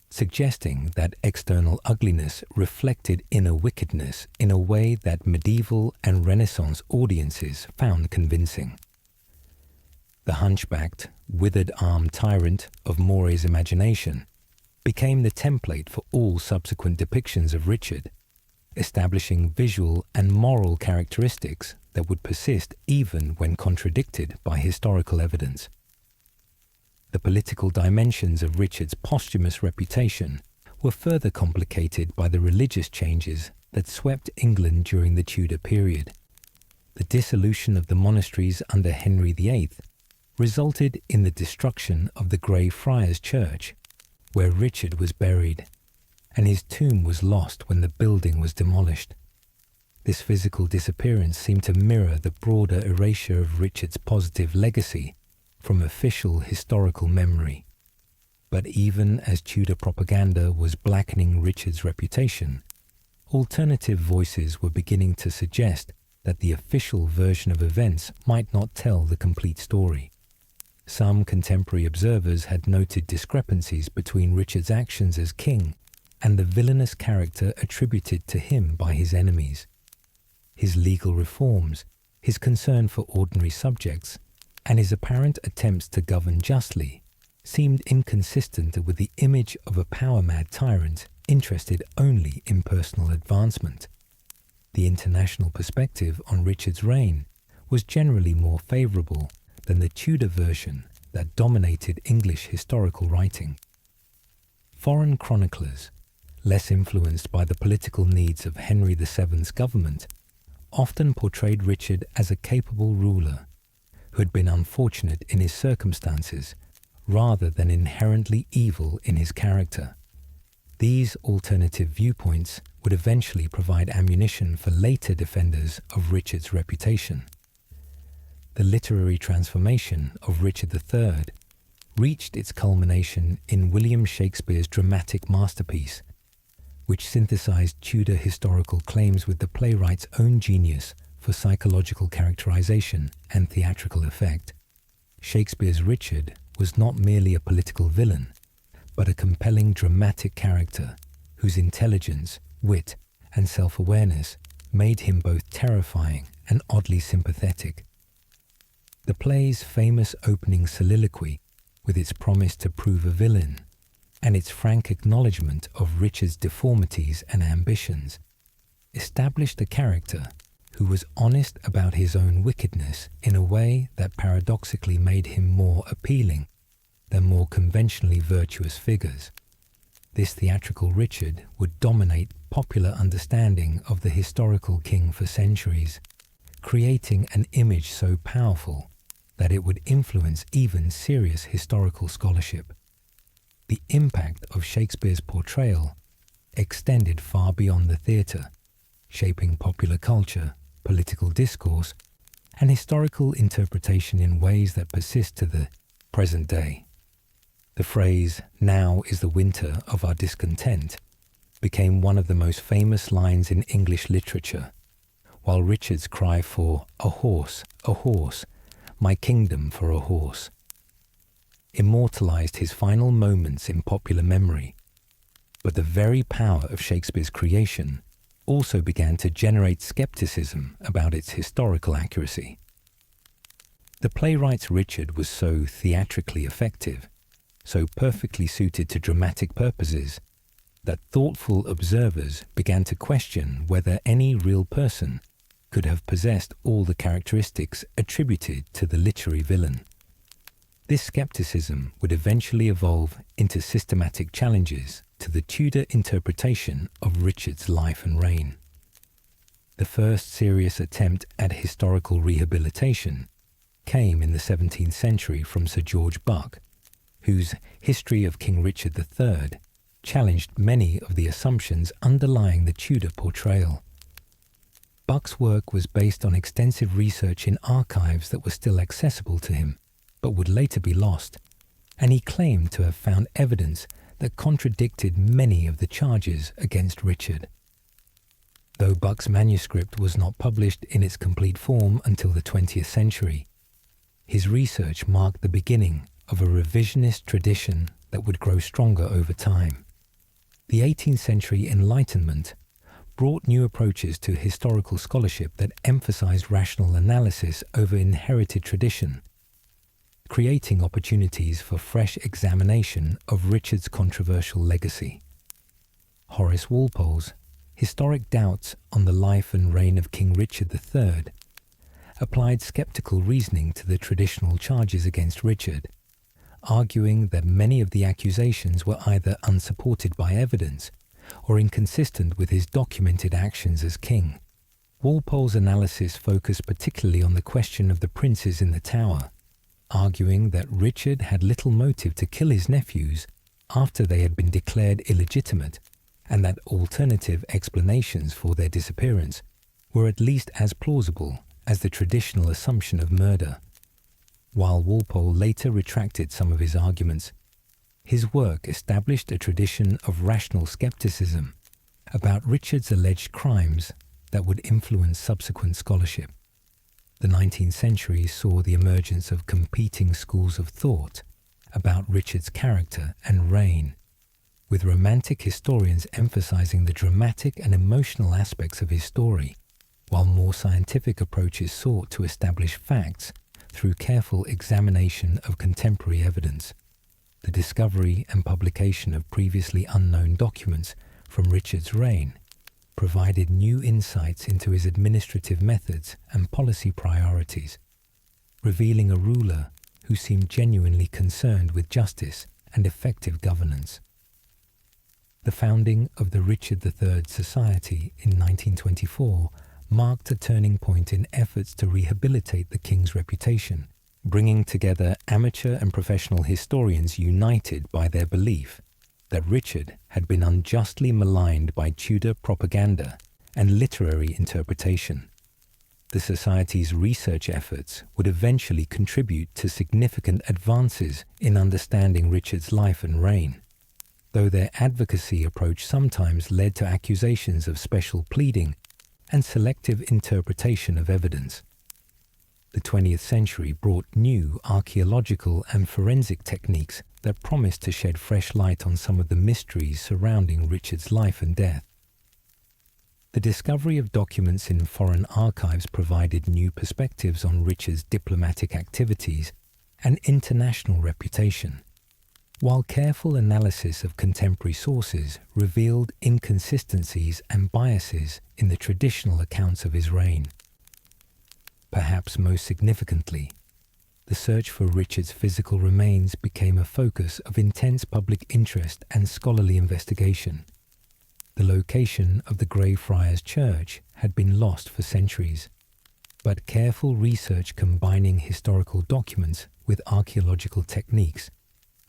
suggesting that external ugliness reflected inner wickedness in a way that medieval and Renaissance audiences found convincing. The hunchbacked, withered-armed tyrant of More's imagination became the template for all subsequent depictions of Richard, establishing visual and moral characteristics that would persist even when contradicted by historical evidence. The political dimensions of Richard's posthumous reputation were further complicated by the religious changes that swept England during the Tudor period. The dissolution of the monasteries under Henry VIII resulted in the destruction of the Grey Friars Church, where Richard was buried, and his tomb was lost when the building was demolished. This physical disappearance seemed to mirror the broader erasure of Richard's positive legacy from official historical memory. But even as Tudor propaganda was blackening Richard's reputation, alternative voices were beginning to suggest that the official version of events might not tell the complete story. Some contemporary observers had noted discrepancies between Richard's actions as king and the villainous character attributed to him by his enemies. His legal reforms, his concern for ordinary subjects, and his apparent attempts to govern justly seemed inconsistent with the image of a power-mad tyrant interested only in personal advancement. The international perspective on Richard's reign was generally more favourable than the Tudor version that dominated English historical writing. Foreign chroniclers, less influenced by the political needs of Henry VII's government, often portrayed Richard as a capable ruler who had been unfortunate in his circumstances rather than inherently evil in his character. These alternative viewpoints would eventually provide ammunition for later defenders of Richard's reputation. The literary transformation of Richard III reached its culmination in William Shakespeare's dramatic masterpiece, which synthesized Tudor historical claims with the playwright's own genius for psychological characterization and theatrical effect. Shakespeare's Richard was not merely a political villain, but a compelling dramatic character whose intelligence, wit, and self-awareness made him both terrifying and oddly sympathetic. The play's famous opening soliloquy, with its promise to prove a villain, and its frank acknowledgement of Richard's deformities and ambitions, established a character who was honest about his own wickedness in a way that paradoxically made him more appealing than more conventionally virtuous figures. This theatrical Richard would dominate popular understanding of the historical king for centuries, creating an image so powerful that it would influence even serious historical scholarship. The impact of Shakespeare's portrayal extended far beyond the theatre, shaping popular culture, political discourse, and historical interpretation in ways that persist to the present day. The phrase, "Now is the winter of our discontent," became one of the most famous lines in English literature, while Richard's cry for a horse, my kingdom for a horse," immortalized his final moments in popular memory. But the very power of Shakespeare's creation also began to generate skepticism about its historical accuracy. The playwright's Richard was so theatrically effective, so perfectly suited to dramatic purposes, that thoughtful observers began to question whether any real person could have possessed all the characteristics attributed to the literary villain. This skepticism would eventually evolve into systematic challenges to the Tudor interpretation of Richard's life and reign. The first serious attempt at historical rehabilitation came in the 17th century from Sir George Buck, whose History of King Richard III challenged many of the assumptions underlying the Tudor portrayal. Buck's work was based on extensive research in archives that were still accessible to him, but would later be lost, and he claimed to have found evidence that contradicted many of the charges against Richard. Though Buck's manuscript was not published in its complete form until the 20th century, his research marked the beginning of a revisionist tradition that would grow stronger over time. The 18th century Enlightenment brought new approaches to historical scholarship that emphasized rational analysis over inherited tradition, creating opportunities for fresh examination of Richard's controversial legacy. Horace Walpole's Historic Doubts on the Life and Reign of King Richard III applied skeptical reasoning to the traditional charges against Richard, arguing that many of the accusations were either unsupported by evidence or inconsistent with his documented actions as king. Walpole's analysis focused particularly on the question of the princes in the Tower, arguing that Richard had little motive to kill his nephews after they had been declared illegitimate, and that alternative explanations for their disappearance were at least as plausible as the traditional assumption of murder. While Walpole later retracted some of his arguments, his work established a tradition of rational skepticism about Richard's alleged crimes that would influence subsequent scholarship. The 19th century saw the emergence of competing schools of thought about Richard's character and reign, with Romantic historians emphasizing the dramatic and emotional aspects of his story, while more scientific approaches sought to establish facts through careful examination of contemporary evidence. The discovery and publication of previously unknown documents from Richard's reign provided new insights into his administrative methods and policy priorities, revealing a ruler who seemed genuinely concerned with justice and effective governance. The founding of the Richard III Society in 1924 marked a turning point in efforts to rehabilitate the king's reputation, bringing together amateur and professional historians united by their belief that Richard had been unjustly maligned by Tudor propaganda and literary interpretation. The Society's research efforts would eventually contribute to significant advances in understanding Richard's life and reign, though their advocacy approach sometimes led to accusations of special pleading and selective interpretation of evidence. The 20th century brought new archaeological and forensic techniques that promised to shed fresh light on some of the mysteries surrounding Richard's life and death. The discovery of documents in foreign archives provided new perspectives on Richard's diplomatic activities and international reputation, while careful analysis of contemporary sources revealed inconsistencies and biases in the traditional accounts of his reign. Perhaps most significantly, the search for Richard's physical remains became a focus of intense public interest and scholarly investigation. The location of the Greyfriars Church had been lost for centuries, but careful research combining historical documents with archaeological techniques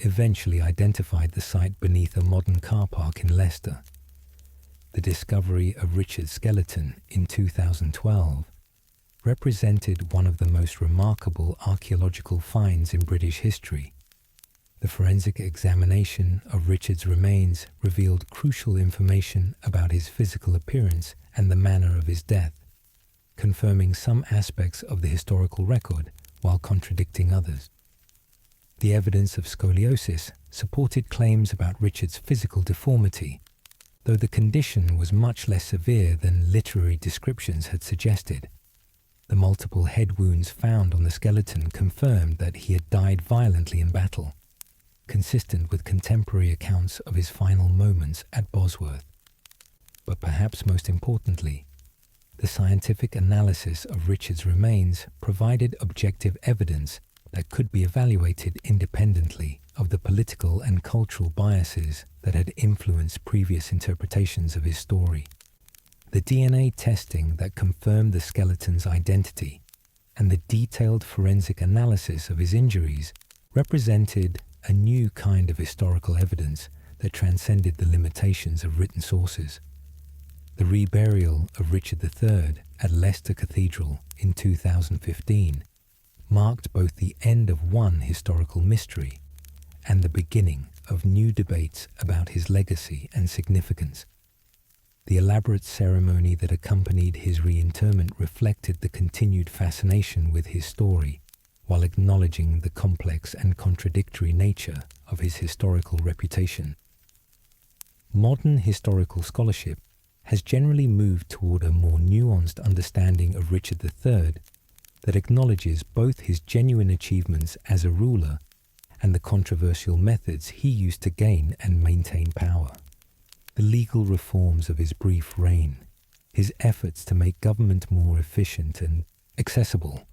eventually identified the site beneath a modern car park in Leicester. The discovery of Richard's skeleton in 2012 represented one of the most remarkable archaeological finds in British history. The forensic examination of Richard's remains revealed crucial information about his physical appearance and the manner of his death, confirming some aspects of the historical record while contradicting others. The evidence of scoliosis supported claims about Richard's physical deformity, though the condition was much less severe than literary descriptions had suggested. The multiple head wounds found on the skeleton confirmed that he had died violently in battle, consistent with contemporary accounts of his final moments at Bosworth. But perhaps most importantly, the scientific analysis of Richard's remains provided objective evidence that could be evaluated independently of the political and cultural biases that had influenced previous interpretations of his story. The DNA testing that confirmed the skeleton's identity and the detailed forensic analysis of his injuries represented a new kind of historical evidence that transcended the limitations of written sources. The reburial of Richard III at Leicester Cathedral in 2015 marked both the end of one historical mystery and the beginning of new debates about his legacy and significance. The elaborate ceremony that accompanied his reinterment reflected the continued fascination with his story, while acknowledging the complex and contradictory nature of his historical reputation. Modern historical scholarship has generally moved toward a more nuanced understanding of Richard III that acknowledges both his genuine achievements as a ruler and the controversial methods he used to gain and maintain power. The legal reforms of his brief reign, his efforts to make government more efficient and accessible,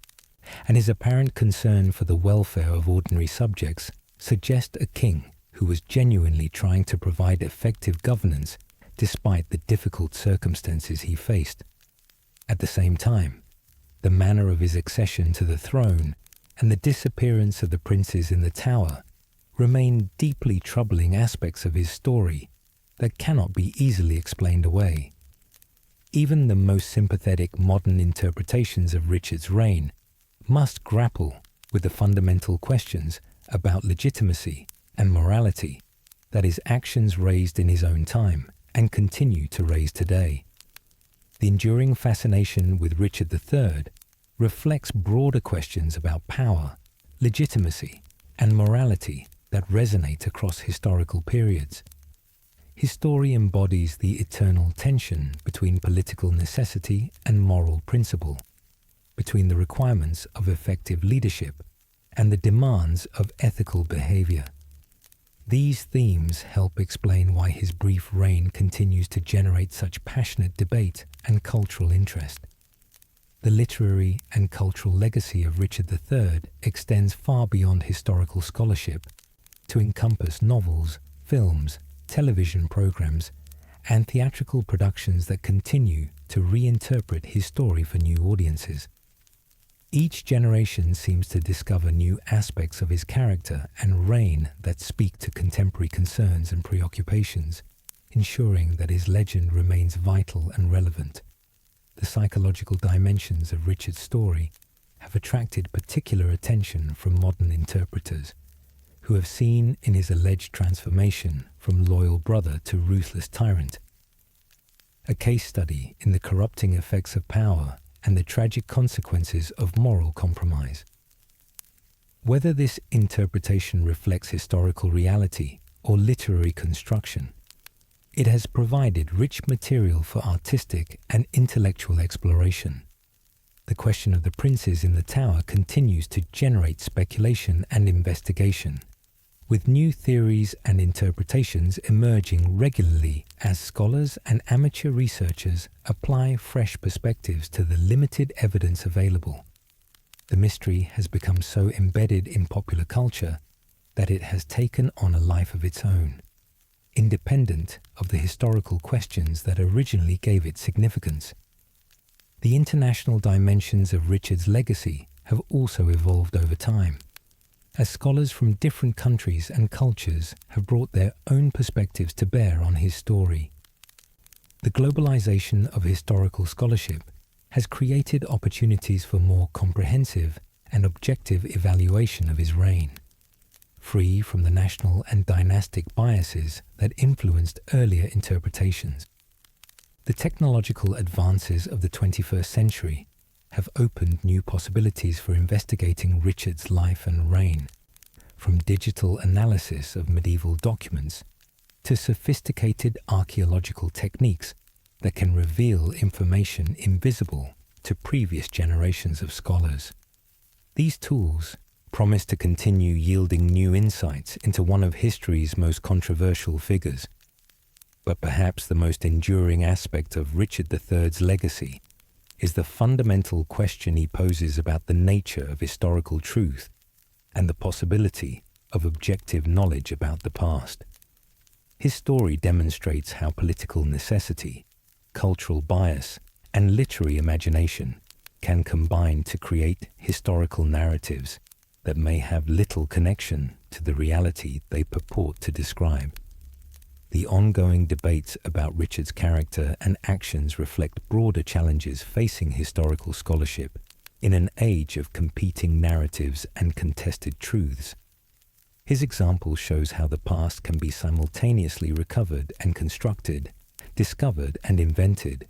and his apparent concern for the welfare of ordinary subjects suggest a king who was genuinely trying to provide effective governance despite the difficult circumstances he faced. At the same time, the manner of his accession to the throne and the disappearance of the princes in the Tower remain deeply troubling aspects of his story that cannot be easily explained away. Even the most sympathetic modern interpretations of Richard's reign must grapple with the fundamental questions about legitimacy and morality that his actions raised in his own time and continue to raise today. The enduring fascination with Richard III reflects broader questions about power, legitimacy, and morality that resonate across historical periods. His story embodies the eternal tension between political necessity and moral principle, between the requirements of effective leadership and the demands of ethical behavior. These themes help explain why his brief reign continues to generate such passionate debate and cultural interest. The literary and cultural legacy of Richard III extends far beyond historical scholarship to encompass novels, films, television programs, and theatrical productions that continue to reinterpret his story for new audiences. Each generation seems to discover new aspects of his character and reign that speak to contemporary concerns and preoccupations, ensuring that his legend remains vital and relevant. The psychological dimensions of Richard's story have attracted particular attention from modern interpreters, who have seen in his alleged transformation from loyal brother to ruthless tyrant a case study in the corrupting effects of power and the tragic consequences of moral compromise. Whether this interpretation reflects historical reality or literary construction, it has provided rich material for artistic and intellectual exploration. The question of the princes in the Tower continues to generate speculation and investigation, with new theories and interpretations emerging regularly as scholars and amateur researchers apply fresh perspectives to the limited evidence available. The mystery has become so embedded in popular culture that it has taken on a life of its own, independent of the historical questions that originally gave it significance. The international dimensions of Richard's legacy have also evolved over time, as scholars from different countries and cultures have brought their own perspectives to bear on his story. The globalization of historical scholarship has created opportunities for more comprehensive and objective evaluation of his reign, free from the national and dynastic biases that influenced earlier interpretations. The technological advances of the 21st century have opened new possibilities for investigating Richard's life and reign, from digital analysis of medieval documents to sophisticated archaeological techniques that can reveal information invisible to previous generations of scholars. These tools promise to continue yielding new insights into one of history's most controversial figures. But perhaps the most enduring aspect of Richard III's legacy is the fundamental question he poses about the nature of historical truth and the possibility of objective knowledge about the past. His story demonstrates how political necessity, cultural bias, and literary imagination can combine to create historical narratives that may have little connection to the reality they purport to describe. the ongoing debates about Richard's character and actions reflect broader challenges facing historical scholarship in an age of competing narratives and contested truths. His example shows how the past can be simultaneously recovered and constructed, discovered and invented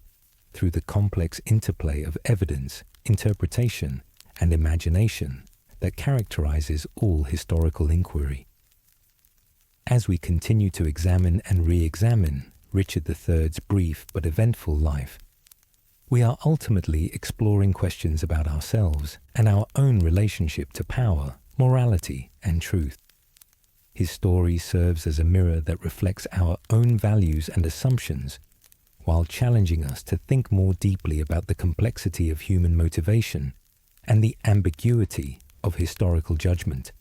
through the complex interplay of evidence, interpretation, and imagination that characterizes all historical inquiry. As we continue to examine and re-examine Richard III's brief but eventful life, we are ultimately exploring questions about ourselves and our own relationship to power, morality, and truth. His story serves as a mirror that reflects our own values and assumptions, while challenging us to think more deeply about the complexity of human motivation and the ambiguity of historical judgment.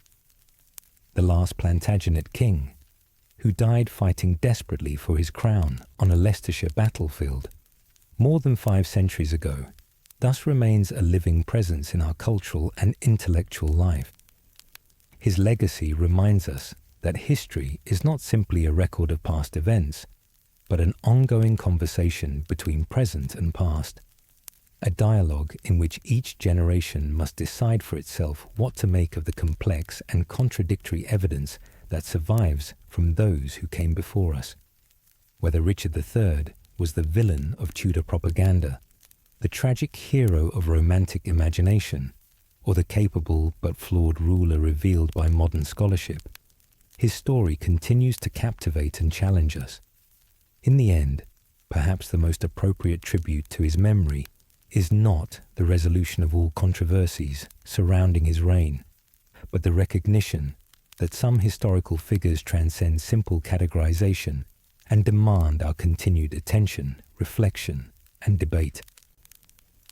The last Plantagenet king, who died fighting desperately for his crown on a Leicestershire battlefield more than 5 centuries ago, thus remains a living presence in our cultural and intellectual life. His legacy reminds us that history is not simply a record of past events, but an ongoing conversation between present and past, a dialogue in which each generation must decide for itself what to make of the complex and contradictory evidence that survives from those who came before us. Whether Richard III was the villain of Tudor propaganda, the tragic hero of romantic imagination, or the capable but flawed ruler revealed by modern scholarship, his story continues to captivate and challenge us. In the end, perhaps the most appropriate tribute to his memory is not the resolution of all controversies surrounding his reign, but the recognition that some historical figures transcend simple categorization and demand our continued attention, reflection, and debate.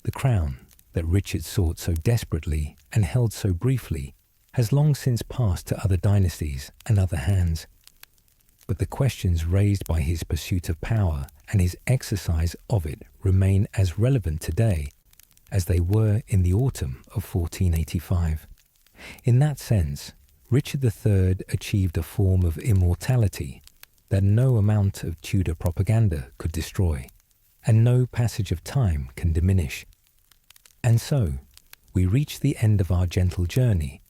The crown that Richard sought so desperately and held so briefly has long since passed to other dynasties and other hands. But the questions raised by his pursuit of power and his exercise of it remain as relevant today as they were in the autumn of 1485. In that sense, Richard III achieved a form of immortality that no amount of Tudor propaganda could destroy, and no passage of time can diminish. And so, we reach the end of our gentle journey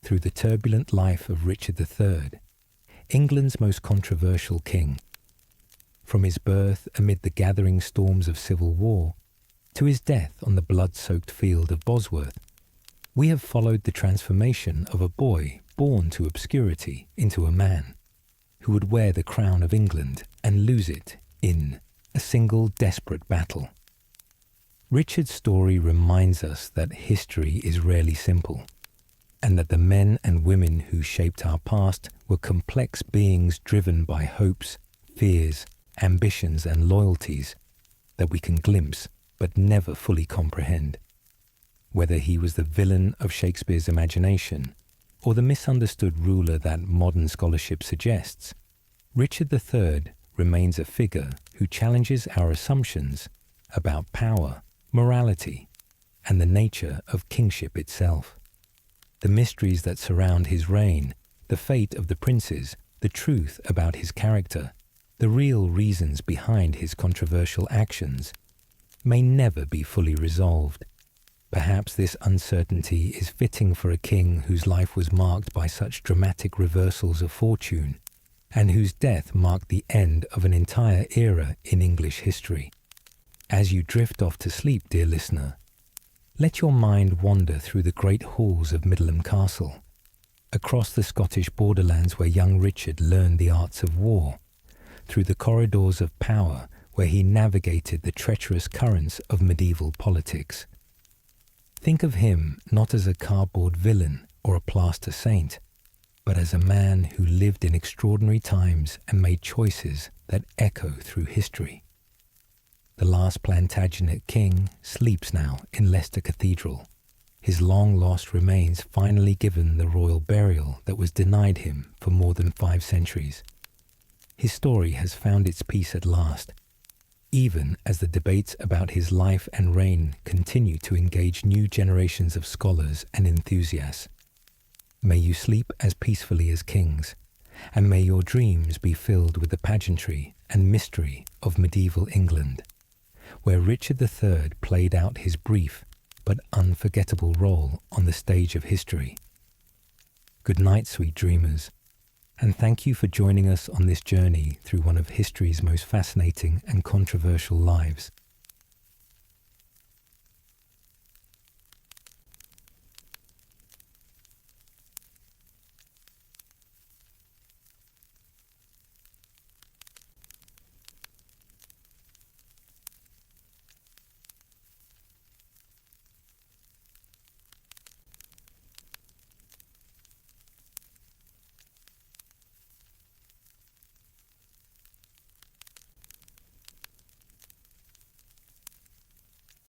through the turbulent life of Richard III, England's most controversial king. From his birth amid the gathering storms of civil war to his death on the blood-soaked field of Bosworth, we have followed the transformation of a boy born to obscurity into a man who would wear the crown of England and lose it in a single desperate battle. Richard's story reminds us that history is rarely simple, and that the men and women who shaped our past were complex beings driven by hopes, fears, ambitions, and loyalties that we can glimpse but never fully comprehend. Whether he was the villain of Shakespeare's imagination or the misunderstood ruler that modern scholarship suggests, Richard III remains a figure who challenges our assumptions about power, morality, and the nature of kingship itself. The mysteries that surround his reign, the fate of the princes, the truth about his character, the real reasons behind his controversial actions, may never be fully resolved. Perhaps this uncertainty is fitting for a king whose life was marked by such dramatic reversals of fortune, and whose death marked the end of an entire era in English history. As you drift off to sleep, dear listener, let your mind wander through the great halls of Middleham Castle, across the Scottish borderlands where young Richard learned the arts of war, through the corridors of power where he navigated the treacherous currents of medieval politics. Think of him not as a cardboard villain or a plaster saint, but as a man who lived in extraordinary times and made choices that echo through history. The last Plantagenet king sleeps now in Leicester Cathedral, his long-lost remains finally given the royal burial that was denied him for more than 5 centuries. His story has found its peace at last, even as the debates about his life and reign continue to engage new generations of scholars and enthusiasts. May you sleep as peacefully as kings, and may your dreams be filled with the pageantry and mystery of medieval England, where Richard III played out his brief but unforgettable role on the stage of history. Good night, sweet dreamers, and thank you for joining us on this journey through one of history's most fascinating and controversial lives.